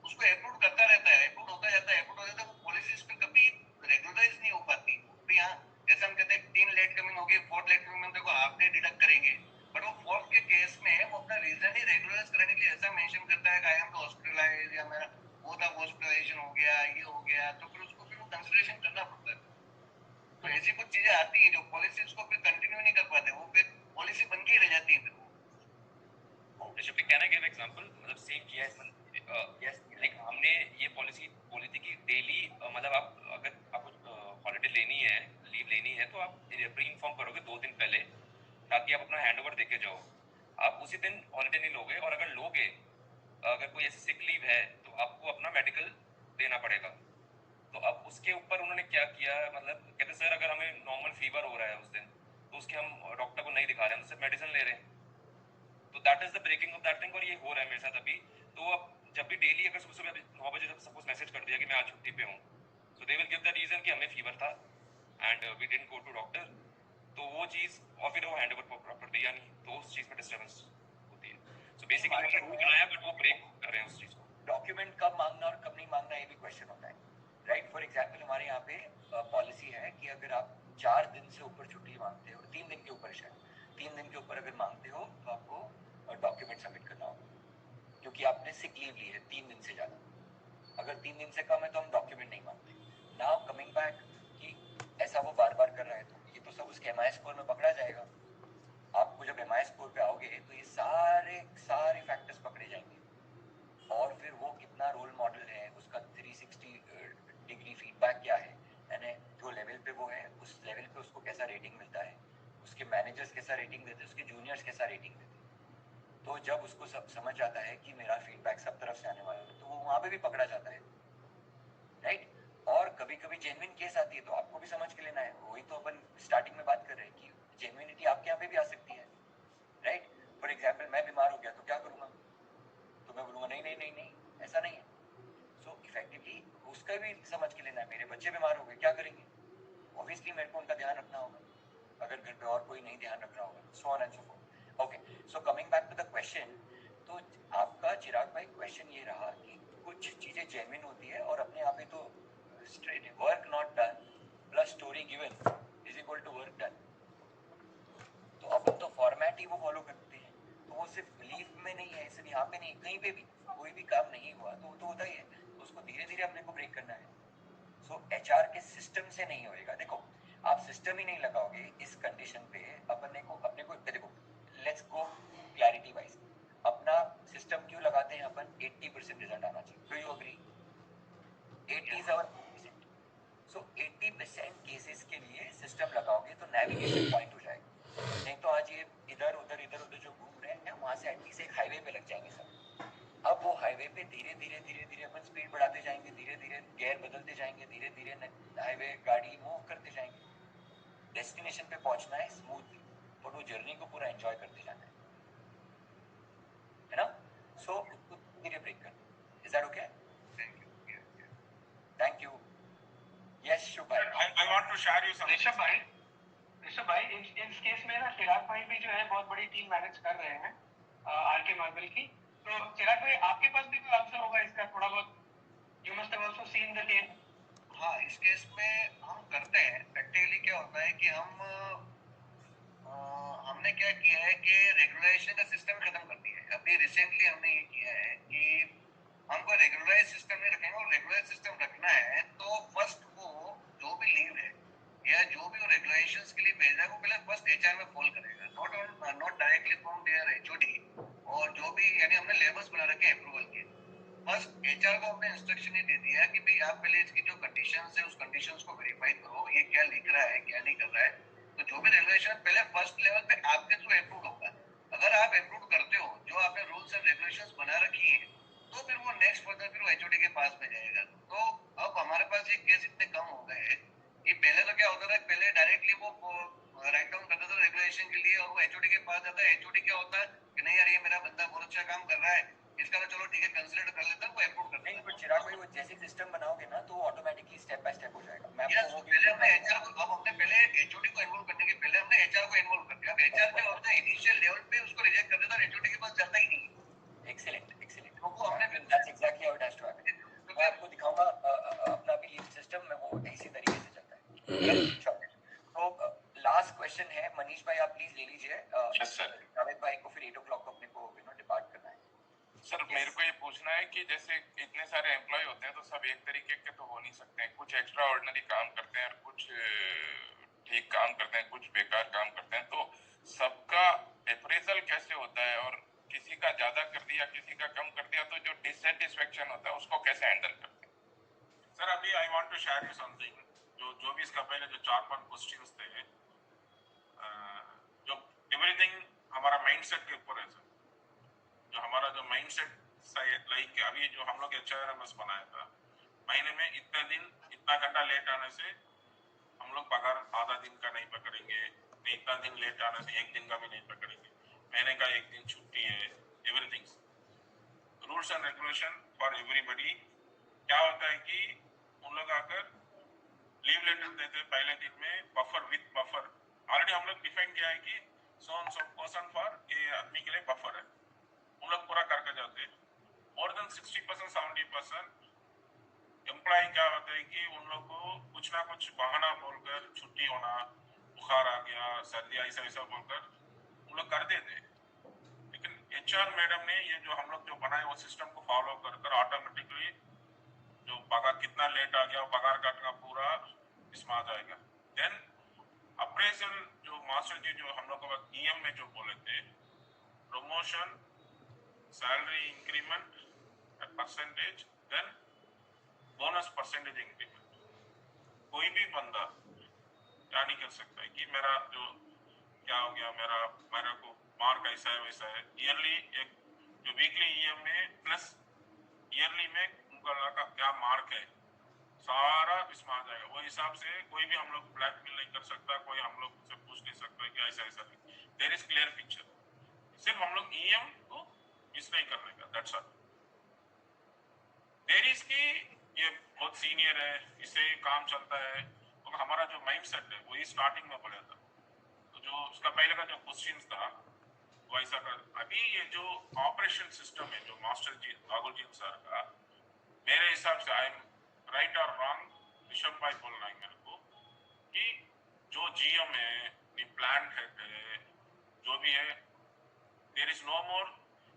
उसको अप्रूव करता रहता है, अप्रूव होता जाता है, अप्रूव हो जाता है। वो पॉलिसीज पे कभी रेगुलराइज नहीं हो पाती। तो यहाँ जैसे हम कहते हैं 3 लेट कमिंग होगी, 4th लेट कमिंग में देखो हाफ डे डिडक्ट करेंगे, बट वो 4th के केस में वो अपना रीजन ही रेगुलराइज करने के लिए ऐसा मेंशन करता है कि आई एम टू हॉस्पिटलाइज या मेरा वो था हॉस्पिटलाइजेशन हो गया, ये हो गया, तो फिर उसको फिर वो कंसीडरेशन करना पड़ता है। तो ऐसी कुछ चीजें आती हैं जो पॉलिसीज को फिर कंटिन्यू नहीं कर पाते, वो फिर पॉलिसी बन के ही रह जाती है। फिर
कैन आई गिव एग्जांपल? मतलब सेम किया है, यस, लाइक हमने ये पॉलिसी बोली थी कि डेली मतलब आप अगर आपको हॉलिडे लेनी है, लीव लेनी है, तो आप प्री इन्फॉर्म करोगे 2 दिन पहले, ताकि आप अपना हैंडओवर देके जाओ। आप उसी दिन हॉलिडे नहीं लोगे, और अगर लोगे, अगर कोई ऐसी सिक लीव है तो आपको अपना मेडिकल देना पड़ेगा। तो अब उसके ऊपर उन्होंने क्या किया, मतलब कहते सर अगर हमें नॉर्मल फीवर हो रहा है उस दिन, तो उसके हम डॉक्टर को नहीं दिखा रहे हैं, हम सिर्फ मेडिसिन ले रहे हैं। तो that is the breaking of that thing, और ये हो रहा है मेरे साथ अभी। तो अब जब भी डेली अगर सुबह सुबह 9 बजे जब सपोज मैसेज कर दिया कि मैं आज छुट्टी पे हूँ, so they will give the reason कि हमें फीवर था and we didn't go to doctor. तो वो चीज, और फिर वो हैंडओवर प्रॉपर दिया नहीं, तो उस चीज में डिस्टर्बेंस होती है। सो बेसिकली रूल बनाया, बट वो ब्रेक कर रहे हैं उस चीज को।
डॉक्यूमेंट कब मांगना और कब नहीं मांगना ये भी क्वेश्चन होता है, राइट? फॉर एग्जाम्पल हमारे यहाँ पे पॉलिसी है कि अगर आप 4 दिन से ऊपर छुट्टी मांगते हो, 3 दिन के ऊपर, शायद 3 दिन के ऊपर अगर मांगते हो, तो आपको डॉक्यूमेंट सबमिट करना होगा, क्योंकि आपने सिक लीव ली है 3 दिन से ज्यादा। अगर 3 दिन से कम है तो हम डॉक्यूमेंट नहीं मांगते। नाउ कमिंग बैक कि ऐसा वो बार बार कर रहा है, तो ये तो सब उसके MI स्कोर में पकड़ा जाएगा। आपको जब MI स्कोर पे आओगे तो ये सारे फैक्टर्स पकड़े जाएंगे, और फिर वो कितना रोल मॉडल है, उसका 360 डिग्री फीडबैक क्या है, यानी जो लेवल पे वो है उस लेवल पे उसको कैसा रेटिंग मिलता है, उसके मैनेजर्स कैसा रेटिंग देते हैं, उसके जूनियर्स कैसा रेटिंग देते हैं। तो जब उसको समझ आता है कि मेरा फीडबैक सब तरफ से आने वाला है, तो वो वहाँ पे भी पकड़ा जाता है, राइट? और कभी कभी जेन्युइन केस आती है तो आपको भी समझ के लेना है। वही तो अपन स्टार्टिंग में बात कर रहे हैं कि जेन्युइनिटी आपके यहाँ पे भी आ सकती है, राइट? फॉर एग्जाम्पल मैं बीमार हो गया तो क्या करूँगा? तो मैं बोलूँगा नहीं, ऐसा नहीं है। सो इफेक्टिवली उसका भी समझ के लेना है। मेरे बच्चे बीमार हो गए, क्या करेंगे? ऑब्वियसली मेरे को उनका ध्यान रखना होगा, अगर घर पे और कोई नहीं ध्यान रख रहा होगा, so on and so forth. Okay, so coming back to the question genuine होती है और अपने आप में तो straight work not done plus story given is equal to work done. तो अपन तो फॉर्मेट ही वो फॉलो करते हैं, तो वो सिर्फ बिलीफ में नहीं है, सिर्फ यहाँ पे नहीं, कहीं पे भी कोई भी काम नहीं हुआ तो वो तो होता ही है, तो उसको धीरे धीरे अपने को ब्रेक करना है। सो एचआर के सिस्टम से नहीं होएगा। देखो आप सिस्टम ही नहीं लगाओगे इस कंडीशन पे, अपने को देखो लेट्स गो क्लैरिटी वाइज, अपना सिस्टम क्यों लगाते हैं अपन? 80% रिजल्ट आना चाहिए। Do you agree? 80 is our percent. So 80% cases के लिए सिस्टम लगाओगे तो नेविगेशन पॉइंट हो जाएगा। नहीं तो आज ये इधर उधर जो घूम रहे हैं वहां से एटलीस्ट एक हाईवे पे लग जाएंगे सब। अब वो हाईवे पे धीरे धीरे अपन स्पीड बढ़ाते जाएंगे, धीरे धीरे गियर बदलते जाएंगे, धीरे धीरे हाईवे गाड़ी मूव करते जाएंगे। डेस्टिनेशन पे पहुंचना है स्मूथली और वो जर्नी को पूरा एंजॉय करते जाना है ना? सो धीरे ब्रेक कर। Is that okay? Thank you. Yes Shubh भाई,
I want to share you something.
Rishabh भाई इस केस में ना चिराग भाई भी जो है बहुत बड़ी टीम मैनेज कर रहे हैं आरके मार्बल की। तो चिराग भाई आपके पास भी कोई आंसर होगा इसका थोड़ा बहुत? You must have also seen the case.
हाँ, इस केस में हम करते हैं प्रैक्टिकली क्या होता है कि हमने क्या किया है कि रेगुलेशन का सिस्टम खत्म कर दिया है। अभी रिसेंटली हमने ये किया है कि हमको रेगुलराइज सिस्टम नहीं रखेंगे, और रेगुलराइज सिस्टम रखना है तो फर्स्ट वो जो भी लीव है या जो भी वो रेगुलेशंस के लिए भेजा है वो पहले फर्स्ट एचआर में फॉल करेगा, not directly from there HOD. और जो भी यानी हमने लेबल्स बना रखे हैं अप्रूवल के, फर्स्ट एचआर को हमने इंस्ट्रक्शन ही दे दिया है कि भाई आप पहले इसकी जो कंडीशंस है उस कंडीशंस को वेरीफाई करो, ये क्या लिख रहा है क्या नहीं कर रहा है। तो जो भी रेगुलेशन पहले फर्स्ट लेवल पे आपके थ्रू अप्रूव होगा। अगर आप अप्रूव करते हो जो आपने रूल्स एंड रेगुलेशंस बना रखी है तो फिर वो नेक्स्ट फर्दर फिर वो एचओडी के पास में जाएगा। तो अब हमारे पास ये केस इतने कम हो गए हैं कि पहले तो क्या होता था, पहले डायरेक्टली वो राइट डाउन करता था रेगुलेशन के लिए और वो एचओडी के पास जाता है। एचओडी क्या होता है कि नहीं यार ये मेरा बंदा बहुत अच्छा काम कर रहा है, इसका तो चलो ठीक है कंसीडर कर लेता हूं, वो अप्रूव कर
नहीं। बट चिराग भाई वो जैसे सिस्टम बनाओगे ना तो ऑटोमेटिकली स्टेप बाय स्टेप हो जाएगा। मैं
आपको पहले हमने एचआर को, अब हमने पहले एचओडी को इन्वॉल्व करने के पहले हमने एचआर को इन्वॉल्व कर दिया। अब एचआर क्या होता है इनिशियल लेवल पे उसको रिजेक्ट कर देता है, एचओडी के पास जाता ही नहीं।
एक्सीलेंट
तो वो हमने
that's exactly how it has to happen. मैं आपको दिखाऊंगा अपना भी लीव सिस्टम में वो इसी तरीके से चलता है। तो लास्ट क्वेश्चन है मनीष भाई, आप प्लीज ले लीजिए।
Yes sir.
जावेद भाई को फिर 8 o'clock को अपने को डिपार्ट करना है।
सर मेरे को ये पूछना है कि जैसे इतने सारे एम्प्लॉय होते हैं तो सब एक तरीके के तो हो नहीं सकते हैं, कुछ एक्स्ट्रा ऑर्डिनरी काम करते हैं और कुछ ठीक काम करते हैं, कुछ बेकार काम करते हैं। तो सबका अप्रेजल कैसे होता है और किसी का ज्यादा कर दिया किसी का कम कर दिया तो जो डिससेटिस्फेक्शन होता है उसको कैसे हैंडल करते हैं? सर अभी I want to share you something. जो भी इसका पहले जो 4-5 क्वेश्चंस थे, जो एवरीथिंग हमारा माइंडसेट के ऊपर है सर। जो हमारा जो माइंडसेट लाइक अभी जो हम लोग एचआरएमएस बनाया था, महीने में इतने दिन इतना घंटा लेट आने से हम लोग पगार आधा दिन का नहीं पकड़ेंगे, नहीं इतना दिन लेट आने से एक दिन का भी नहीं पकड़ेंगे, महीने का एक दिन छुट्टी है, everything rules and regulation for everybody. क्या होता है कि उन लोग आकर लीव लेटर देते पहले दिन में बफर विथ बफर। ऑलरेडी हम लोग डिफाइन किया है कि सो पर्सन फॉर ये आदमी के लिए बफर है, उन लोग पूरा करके जाते हैं। मोर देन 60% 70% एम्प्लॉय क्या होता है कि उन लोग को कुछ ना कुछ बहाना बोलकर छुट्टी होना, बुखार आ गया, सर्दी ऐसा ऐसा बोलकर उन लोग कर देते। लेकिन एचआर मैडम ने ये जो हम लोग जो बनाए वो सिस्टम को फॉलो कर कर ऑटोमेटिकली जो पगार कितना लेट आ गया पगार काटना पूरा इसमें आ जाएगा। देन अप्रेजल जो मास्टर जी जो हम लोग को ईएम में जो बोले थे, promotion, salary increment percentage, then bonus percentage increment. कोई भी बंदा क्या नहीं कर सकता है कि मेरा जो क्या हो गया, मेरा को मार्क ऐसा है वैसा है। ईयरली एक जो वीकली ईएम में प्लस ईयरली में उनका का क्या मार्क है सारा इसमें आ जाएगा। वो हिसाब से कोई भी हम लोग ब्लैकमेल नहीं कर सकता, कोई हम लोग से पूछ नहीं सकता कि ऐसा ऐसा नहीं। There is clear picture. सिर्फ हम लोग ईएम को मिस नहीं करने का, दैट्स ऑल। देयर इज की ये बहुत सीनियर है, इससे काम चलता है, तो हमारा जो माइंडसेट है वही स्टार्टिंग में बोला था। तो जो उसका पहले का जो क्वेश्चन था वैसा कर। अभी ये जो ऑपरेशन सिस्टम है जो मास्टर जी राघुल जी सर का, मेरे हिसाब से आई एम राइट और रॉन्ग ऋषभ भाई बोलना है मेरे को कि जो जीएम है प्लांट हेड है जो भी है there is no more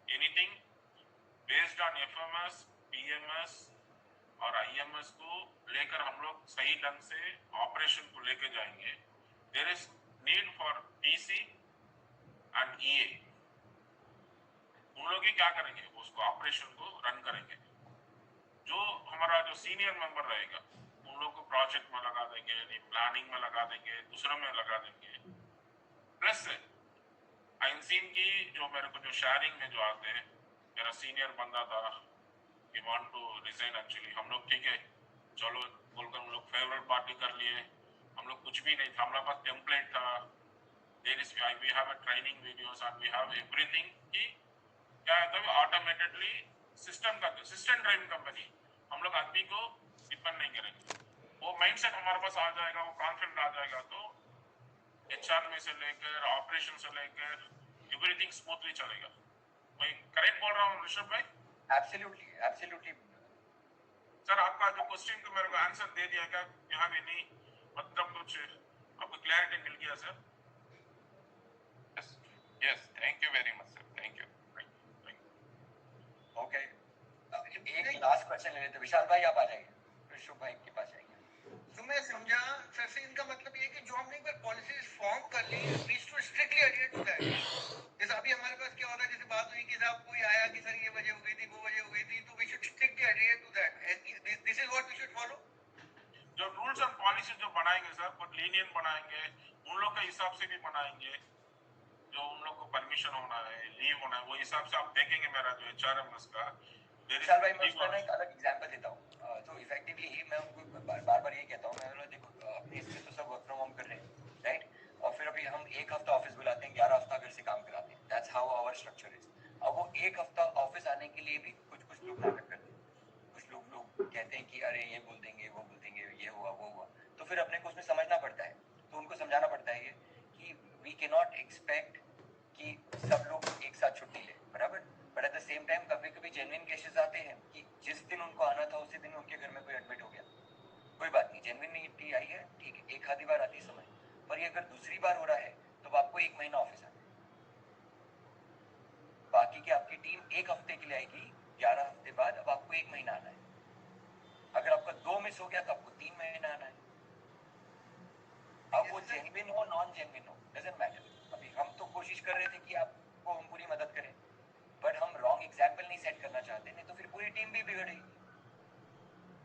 anything based on FMS PMS और आईएमएस को लेकर हम लोग सही ढंग से ऑपरेशन को लेकर जाएंगे. There is need for TC and EA. उन लोग ही क्या करेंगे उसको ऑपरेशन को रन करेंगे. जो हमारा जो सीनियर मेंबर रहेगा उन लोग को प्रोजेक्ट में लगा देंगे प्लानिंग में लगा देंगे दूसरे में लगा देंगे. प्लस आइंसीन की जो मेरे को जो शेयरिंग में जो आते हैं मेरा सीनियर बंदा था we want to resign actually. हम लोग ठीक है चलो बोलकर हम लोग फेवरेट पार्टी कर लिए. हम लोग कुछ भी नहीं था हमारे पास टेम्पलेट था. There is we have a training videos and we have everything कि क्या होता है ऑटोमेटेडली सिस्टम का सिस्टम ड्राइविंग कंपनी हम लोग आदमी को डिपेंड नहीं करेंगे. वो माइंडसेट हमारे पास आ जाएगा वो कॉन्फिडेंट आ जाएगा तो एचआर में से लेकर ऑपरेशन से लेकर एवरीथिंग स्मूथली चलेगा. मैं करेक्ट बोल रहा हूँ ऋषभ भाई?
Absolutely absolutely.
सर आपका जो क्वेश्चन को मेरे को आंसर दे दिया क्या यहाँ भी नहीं मतलब कुछ आपको क्लैरिटी मिल गया sir?
Yes thank you very much sir. Thank you.
Okay एक लास्ट क्वेश्चन ले लेते. विशाल भाई आप आ जाइए ऋषभ भाई के पास आइए.
तो मैं समझा सर से इनका मतलब ये है कि जो हमने एक बार पॉलिसीज फॉर्म कर ली we should strictly adhere to that. जैसे अभी हमारे पास क्या होता है जैसे बात हुई कि साहब कोई आया कि सर ये वजह हो गई थी वो वजह हो गई थी तो we should strictly adhere to that. This is what we should follow.
जो रूल्स एंड पॉलिसी जो बनाएंगे सर कुछ लीनियंट बनाएंगे उन लोग के हिसाब से भी बनाएंगे. जो उन लोग को परमिशन होना है लीव होना है वो हिसाब से आप देखेंगे. मेरा जो एचआरएमएस का
विशाल भाई मैं उसका ना एक अलग एग्जांपल देता हूँ. तो इफेक्टिवली मैं उनको बार बार ये कहता हूँ मैं बोला देखो अपने इससे तो सब वर्क फ्रॉम होम कर रहे हैं राइट. और फिर अभी हम एक हफ्ता ऑफिस बुलाते हैं 11 हफ्ता घर से काम कराते हैं. That's how our structure is. अब वो एक हफ्ता ऑफिस आने के लिए भी कुछ लोग नाटक करते हैं. कुछ लोग कहते हैं कि अरे ये बोल देंगे वो बोल देंगे ये हुआ वो हुआ. तो फिर अपने को उसमें समझना पड़ता है. तो उनको समझाना पड़ता है कि वी कैन नॉट एक्सपेक्ट कि सब लोग एक साथ छुट्टी ले बराबर. But at the same time कभी कभी जेन्युइन केसेस आते हैं कि जिस दिन उनको आना था उसी दिन उनके घर में कोई एडमिट हो गया. कोई बात नहीं जेन्युइनिटी आई है ठीक है एक आधी बार आती समय. पर ये अगर दूसरी बार हो रहा है तो आपको 1 महीना ऑफिस आना है. बाकी की आपकी टीम 1 हफ्ते के लिए आएगी 11 हफ्ते बाद. अब आपको 1 महीना आना है. अगर आपका 2 मिस हो गया तो आपको 3 महीना आना है. अब वो जेन्युइन हो नॉन जेन्युइन हो डजंट मैटर. अभी हम तो कोशिश कर रहे थे कि आपको हम पूरी मदद करें बट हम रॉन्ग एग्जाम्पल नहीं सेट करना चाहते नहीं तो फिर पूरी टीम भी बिगड़ेगी.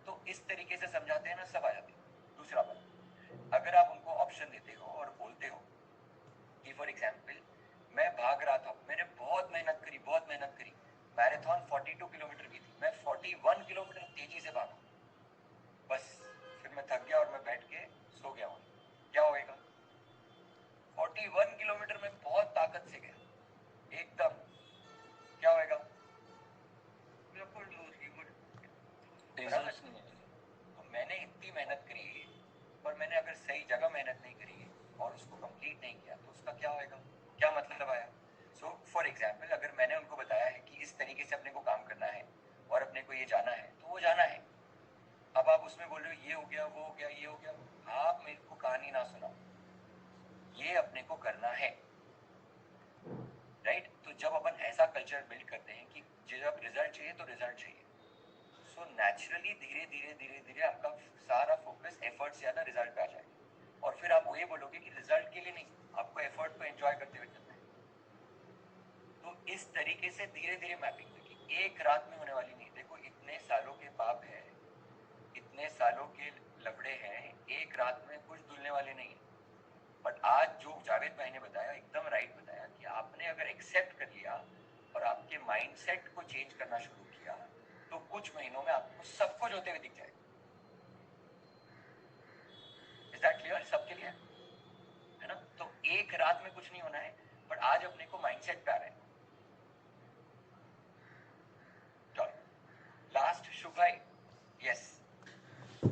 तो इस तरीके से समझाते हैं ना सब आ जाते हैं. दूसरा बात अगर आप उनको ऑप्शन देते हो और बोलते हो कि फॉर एग्जाम्पल मैं भाग रहा था मैंने बहुत मेहनत करी मैराथन 42 किलोमीटर की थी. मैं 41 किलोमीटर तेजी से भागा. बस फिर मैं थक गया और मैं बैठ के सो गया हूँ. क्या होएगा? 41 किलोमीटर में बहुत ताकत से गया एकदम. क्या होएगा? तो मैंने इतनी मेहनत करी पर मैंने अगर सही जगह मेहनत नहीं करी और उसको कंप्लीट नहीं किया तो उसका क्या होएगा? क्या मतलब आया? सो फॉर एग्जाम्पल अगर मैंने उनको बताया है कि इस तरीके से अपने को काम करना है और अपने को ये जाना है तो वो जाना है. अब आप उसमें बोल रहे हो ये हो गया वो हो गया ये हो गया. आप मेरे को कहानी ना सुनाओ. ये अपने को करना है राइट. तो जब अपन ऐसा कल्चर बिल्ड करते हैं कि जब रिजल्ट चाहिए तो रिजल्ट चाहिए सो नेचुरली धीरे धीरे आपका सारा फोकस एफर्ट से ज्यादा रिजल्ट पे आ जाएगा. और फिर आप ये बोलोगे कि रिजल्ट के लिए नहीं आपको एफर्ट को एंजॉय करते हुए चलना है. तो इस तरीके से धीरे धीरे मैपिंग कि एक रात में होने वाली नहीं. देखो इतने सालों के पाप है इतने सालों के लफड़े हैं एक रात में कुछ धुलने वाले नहीं है. बट आज जो जावेद भाई ने बताया एकदम राइट बताया कि आपने अगर एक्सेप्ट कर लिया और आपके माइंडसेट को चेंज करना शुरू किया तो कुछ महीनों में आपको सब कुछ होते हुए दिख जाएगा. इज दैट क्लियर सबके लिए? है ना. तो एक रात में कुछ नहीं होना है बट आज अपने को माइंडसेट पे आ रहा है. चलो लास्ट शुभ भाई. यस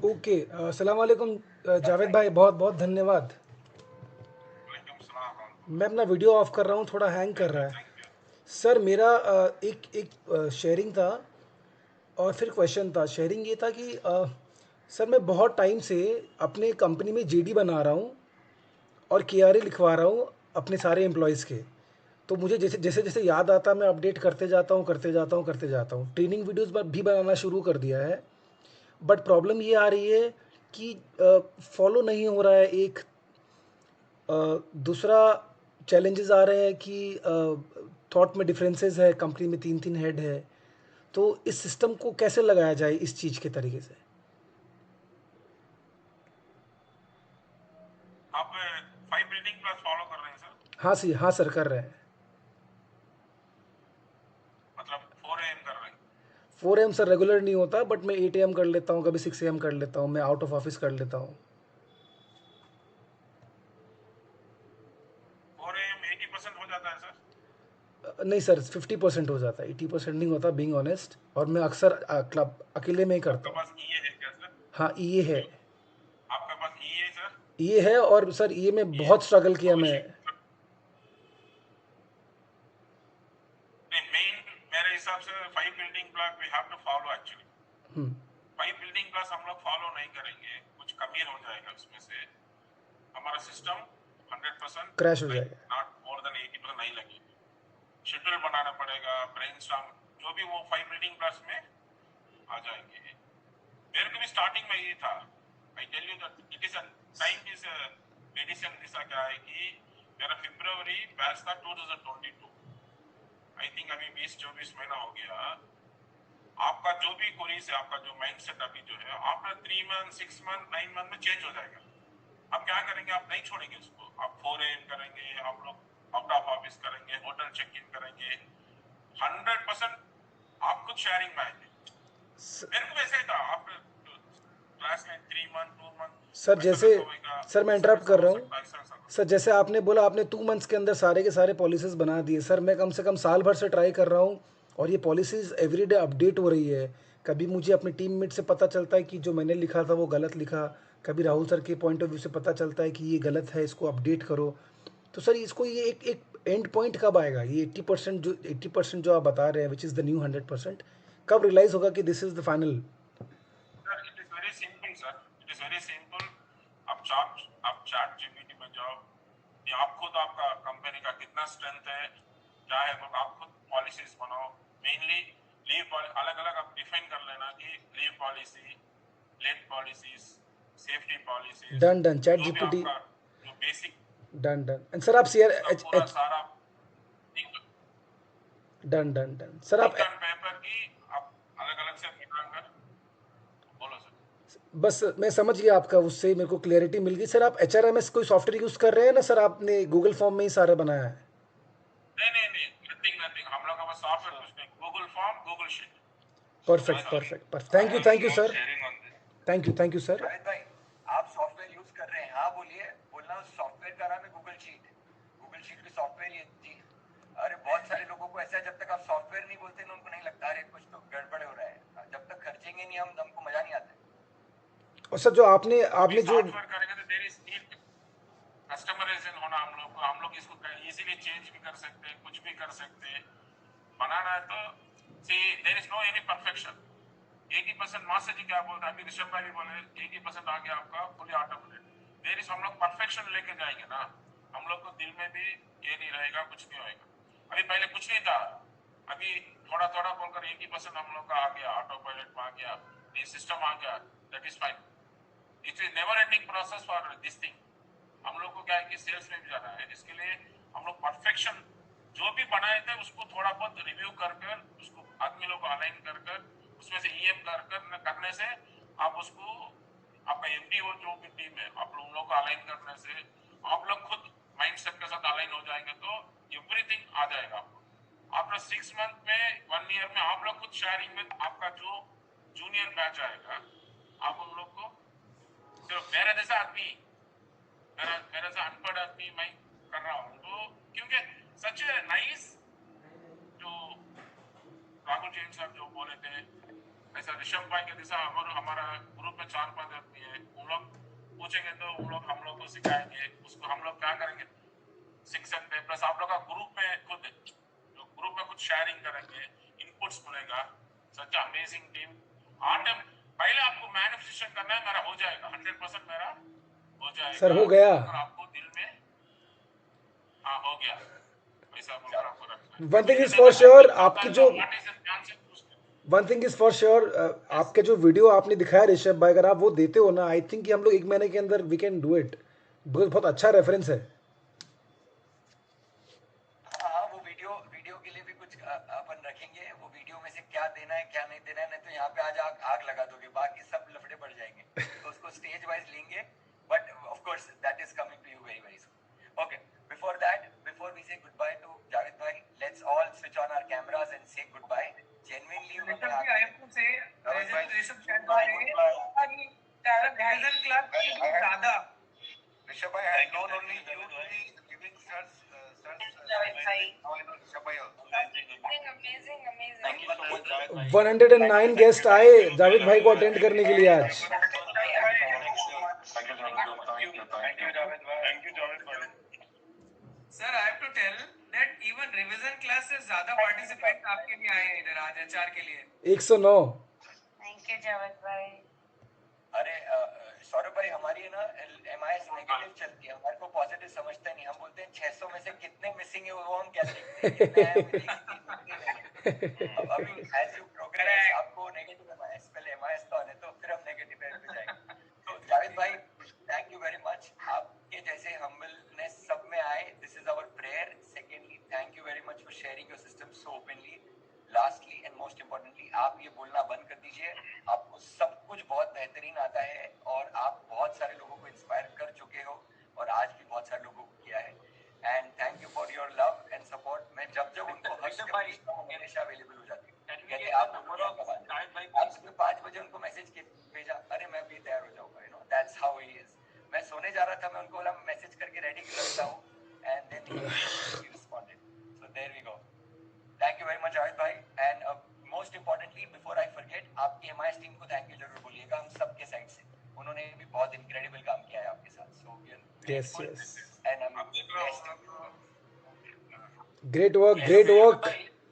ओके अस्सलाम वालेकुम जावेद भाई बहुत बहुत धन्यवाद. मैं अपना वीडियो ऑफ कर रहा हूँ थोड़ा हैंग कर रहा है. सर मेरा एक शेयरिंग था और फिर क्वेश्चन था, शेयरिंग ये था कि सर मैं बहुत टाइम से अपने कंपनी में जीडी बना रहा हूँ और केआरए लिखवा रहा हूँ अपने सारे एम्प्लॉयज़ के। तो मुझे जैसे जैसे जैसे याद आता मैं अपडेट करते जाता हूँ करते जाता हूँ करते जाता हूँ। ट्रेनिंग वीडियोज़ भी बनाना शुरू कर दिया है, बट प्रॉब्लम ये आ रही है कि फॉलो नहीं हो रहा है। एक दूसरा चैलेंजेस आ रहे हैं कि थॉट में डिफरेंसेस है, कंपनी में 3-3 हेड है, तो इस सिस्टम को कैसे लगाया जाए इस चीज़ के तरीके से?
आप 5 बिल्डिंग प्लस फॉलो कर रहे हैं सर?
हाँ सर, कर रहे हैं।
मतलब 4 AM कर रहे हैं?
4 AM सर रेगुलर नहीं होता, बट मैं 8 AM कर लेता हूँ, कभी 6 AM कर लेता हूँ, मैं आउट ऑफ ऑफिस कर लेता हूँ।
4 AM 80% हो जाता है सर?
नहीं सर, 50% हो जाता है, 80% नहीं होता, बीइंग ऑनेस्ट। और मैं अक्सर क्लब अकेले में ही करता
आपके
हूँ।
पास ईए है क्या सर?
हाँ, ये है।
आपके पास ईए है सर?
ये है, और सर ये में बहुत स्ट्रगल किया मैं।
नहीं, मेन मेरे हिसाब से 5 building block we have to follow actually. 5 building blocks हम लोग फॉलो नहीं करेंगे, कुछ कमी हो जाएगा उसमें से, हमारा सिस्टम 100%
क्रैश हो जाएगा।
नॉट मोर देन 80% नहीं लगेगी। शेड्यूल बनाना पड़ेगा, ब्रेनस्टॉर्म, जो भी वो 5 बिल्डिंग ब्लॉक्स में आ जाएंगे। मेरे को भी स्टार्टिंग में ये था, I tell you that it is time is medicine. ऐसा क्या है कि मेरा फरवरी बैच था 2022, आई थिंक अभी 20-24 महीना हो गया। आपका जो भी क्वेरीज है, आपका जो माइंडसेट अभी जो है, आफ्टर 3 मंथ 6 मंथ 9 मंथ में चेंज हो जाएगा। आप क्या करेंगे, आप नहीं छोड़ेंगे उसको, आप 4 AM करेंगे, आप लोग आउट ऑफ ऑफिस करेंगे, होटल चेक इन करेंगे, 100% आप खुद शेयरिंग में आएंगे। मेरे को वैसे ही था, आफ्टर क्लास में 3 मंथ 2 मंथ
सर जैसे, सर मैं इंटरप्ट कर रहा हूँ सर, जैसे आपने बोला आपने 2 मंथ्स के अंदर सारे के सारे पॉलिसीज़ बना दिए। सर मैं कम से कम साल भर से ट्राई कर रहा हूँ, और ये पॉलिसीज़ एवरीडे अपडेट हो रही है। कभी मुझे अपनी टीममेट से पता चलता है कि जो मैंने लिखा था वो गलत लिखा, कभी राहुल सर के पॉइंट ऑफ व्यू से पता चलता है कि ये गलत है, इसको अपडेट करो। तो सर इसको ये एक एक एंड पॉइंट कब आएगा? ये 80% जो आप बता रहे हैं, विच इज़ द न्यू 100%, कब रियलाइज़ होगा कि this is the final?
Sir it is very simple sir, it is very simple. आप चैट जीपीटी में जाओ, कि आप खुद आपका कंपनी का कितना स्ट्रेंथ है, क्या है, तो आप खुद पॉलिसीज बनाओ। मेनली लीव पॉलिसी अलग अलग आप डिफाइन कर लेना कि leave policy, late policies, safety policies,
done chat
जो भी
जीपीटी,
आपका जो बेसिक
डन। एंड सर आप शेयर
पूरा सारा
डन सर आप
पेपर की आप अलग अलग से निकाल कर बोलो सर।
बस मैं समझ गया आपका, उससे मेरे को क्लियरिटी मिल गई। सर आप HRMS कोई सॉफ्टवेयर यूज़ कर रहे हैं ना सर? आपने गूगल फॉर्म में ही सारा बनाया है?
नहीं, नथिंग, हम लोग का सॉफ्टवेयर कुछ नहीं, Google form, Google sheet.
Perfect. Thank you sir, thank you sir.
Shahid भाई, आप सॉफ्टवेयर यूज कर रहे हैं? हाँ बोलिए, बोलना उस सॉफ्टवेयर का नाम है गूगल शीट। गूगल शीट की सॉफ्टवेयर ये थी। अरे बहुत सारे लोगों को ऐसा है, जब तक आप सॉफ्टवेयर नहीं बोलते ना, उनको नहीं लगता अरे कुछ तो गड़बड़ हो रहा है। जब तक खर्चेंगे नहीं हम, हमको मजा नहीं आता।
और सर जो आपने जो
सॉफ्टवेयर करेंगे तो देयर इज नीड कस्टमाइजेशन होना, हम लोग इसको इजीली चेंज भी कर सकते हैं, कुछ भी कर सकते हैं। बनाना है तो see there is no any perfection. 80% master ji क्या बोलते हैं, अभी ऋषभ भाई भी बोले 80% आ गया आपका फुली ऑटोमेटेड। देयर इज, हम लोग परफेक्शन लेके जाएंगे ना, हम लोग को दिल में भी ये नहीं रहेगा, कुछ नहीं होएगा। अभी पहले कुछ नहीं था, अभी थोड़ा थोड़ा बोलकर 80% हम लोग का आ गया, ऑटो पायलट में आ गया, ये सिस्टम आ गया, that is fine. It is never ending process for this thing. हम लोग को क्या है कि सेल्स में भी जाना है, इसके लिए हम लोग परफेक्शन जो भी बनाए थे उसको थोड़ा बहुत रिव्यू कर कर, उसको आदमी लोग को अलाइन कर कर, उसमें से ईएम कर कर करने से आप उसको, आपका एमडीओ जो भी टीम है, आप लोग को अलाइन करने से आप लोग खुद माइंडसेट के साथ अलाइन हो जाएंगे, तो एवरीथिंग आ जाएगा आपको। आफ्टर 6 मंथ में 1 ईयर में आप लोग खुद शेयरिंग में, आपका जो जूनियर बैच आएगा, आप उन लोग को सिर्फ मेरे जैसा आदमी, मेरा सा अनपढ़ आदमी मैं कर रहा हूँ, तो क्योंकि सच नाइस जो राहुल जैन साहब जो बोले थे, ऐसा ऋषभ भाई के जैसा हमारा ग्रुप में 4-5 आदमी है, उन लोग पूछेंगे तो उन लोग हम लोग को सिखाएंगे, उसको हम लोग क्या करेंगे सीख सकते हैं। प्लस आप लोग का ग्रुप में खुद जो ग्रुप में कुछ शेयरिंग करेंगे, इनपुट्स मिलेगा। सच अमेजिंग टीम, पहले आपको मैनिफेस्टेशन करना है, मेरा हो जाएगा 100% मेरा हो जाएगा
सर हो गया।
और आपको दिल में हाँ हो गया वैसा बोल आपको रखना है।
One thing is for sure, आपकी जो
What is the chance?
One thing is for sure, आपके जो वीडियो आपने दिखाया ऋषभ भाई, अगर आप वो देते हो ना, आई थिंक कि हम लोग 1 महीने के अंदर we can do it, because बहुत अच्छा रेफरेंस है।
हाँ वो वीडियो वीडियो के लिए भी कुछ अपन रखेंगे, वो वीडियो में से क्या देना है क्या नहीं देना है, नहीं तो यहाँ पे आज आग लगा दोगे, बाकी सब लफड़े पड़ जाएंगे। तो उसको स्टेज वाइज लेंगे, but of course that is coming to you very very soon. Okay, before that, before we say goodbye to Javed भाई, let's all switch on our cameras and say goodbye. Genuinely
Rishabh ji, I have to say, Rishabh ji, I have to say, revision class की भी ज़्यादा
Rishabh bhai, I have known only you to be giving such Rishabh bhai also.
Thank you so much Javed भाई।
109 guest आए जावेद भाई को attend करने के लिए आज।
Sir, I have to tell that even revision class से ज़्यादा participants आपके लिए आए हैं इधर आज HR के लिए।
109।
Thank you, Javed bhai.
अरे सौरभ भाई, हमारी है ना MIS नेगेटिव चलती है, हमारे को पॉजिटिव समझते नहीं। हम बोलते हैं 600 में से कितने मिसिंग है वो हम क्या देखते हैं, कितने हैं मिलेगी। अब अभी एज यू प्रोग्रेस आपको नेगेटिव MIS, पहले MIS तो आने तो फिर हम नेगेटिव पे जाएंगे। तो जावेद भाई, थैंक यू वेरी मच, आपके जैसे हम्बलनेस सब में आए, this is our prayer. Secondly, thank you very much for sharing your system so openly. Lastly and most importantly, आप ये बोलना बंद कर दीजिए, आपको सब कुछ बहुत बेहतरीन आता है और आप बहुत सारे लोगों को इंस्पायर कर चुके हो और आज भी बहुत सारे लोगों को किया है। And thank you for your love and support. मैं जब जब उनको हमेशा अवेलेबल हो जाती हूँ, कहते आप सुबह 5 बजे उनको मैसेज भेजा, अरे मैं भी तैयार हो जाऊंगा, you know that's how he is. मैं सोने जा रहा था, मैं उनको बोला मैसेज करके रेडी कर सकता हूँ, and then he responded. So there we go. Thank you very much Javed भाई, and most importantly before I forget, आपकी MIS टीम को थैंक यू जरूर बोलिएगा हम सबके साइड से, उन्होंने भी बहुत इनक्रेडिबल काम किया है आपके साथ। So we are grateful and I am blessed.
Great work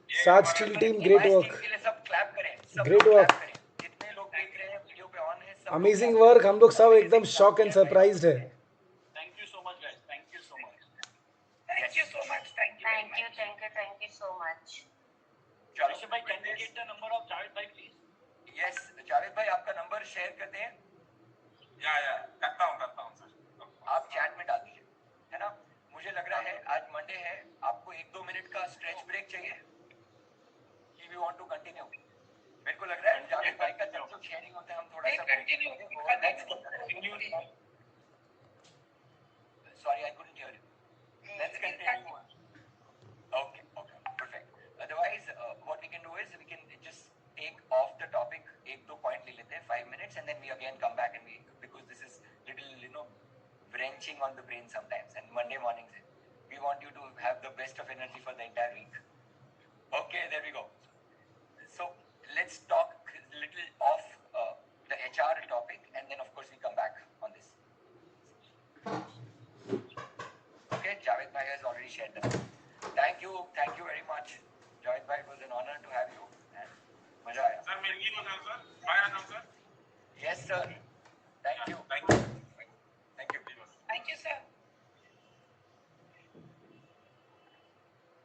साथ स्टील टीम, ग्रेट वर्क,
के लिए सब क्लैप करें, सब
ग्रेट वर्क,
जितने लोग देख रहे हैं वीडियो पे ऑन है, सब
अमेजिंग वर्क। हम लोग सब एकदम शॉक एंड सरप्राइज्ड है।
Thank you so much guys, thank you so much,
Thank you so much. Thank you.
Thank you so much.
Rishabh भाई, can we get the number of Javed भाई please? Yes Javed भाई, आपका number share कर दें।
या करता हूँ सर,
आप चैट में डाल दीजिए, है ना। मुझे लग रहा है आज मंडे है, आपको 1-2 मिनट का स्ट्रेच ब्रेक चाहिए कि वी वांट टू कंटिन्यू। मेरे को लग रहा है जावेद भाई का जब शेयरिंग होता है हम थोड़ा सा continue. Sorry I couldn't hear you. Let's continue. Okay, perfect. Otherwise, what we can do is we can just take off the topic, 1-2 point ले लेते हैं 5 minutes, and then we again come back and because this is little wrenching on the brain sometimes, and Monday mornings we want you to have the best of energy for the entire week. Okay, there we go. So let's talk a little off the HR topic, and then of course we come back on this. Okay, Javed bhai has already shared them. Thank you very much, Javed bhai. It was an honor to have you, and मजा आया।
Sir मेरी ये बताओ sir, fire account sir.
Yes sir, thank you,
thank you.
Thank you, sir.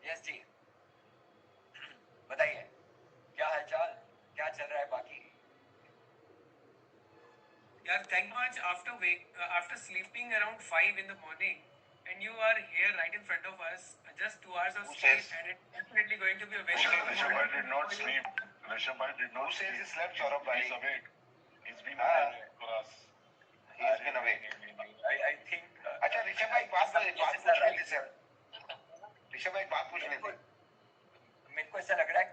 yes जी, बताइए क्या हालचाल, क्या चल रहा है बाकी?
यार thank much after sleeping around 5 in the morning and you are here right in front of us, just 2 hours of sleep, and it's definitely going to be a very good
Rishabh bhai did not sleep. Rishabh bhai did not sleep. Who says he slept, Saurabh bhai? He's awake. He's been awake for us. He's been awake.
I think
अच्छा ऋषभ भाई, एक बात पूछनी थी sir. Rishabh भाई, एक बात पूछनी थी।
मेरे को ऐसा लग रहा है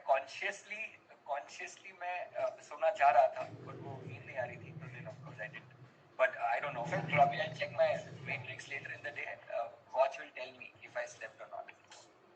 कॉन्शियसली मैं सोना चाह रहा था, पर वो नींद नहीं आ रही थी, तो then of course I did. But I don't know. Probably I'll check my matrix later in the day. Watch will tell me if I slept or not.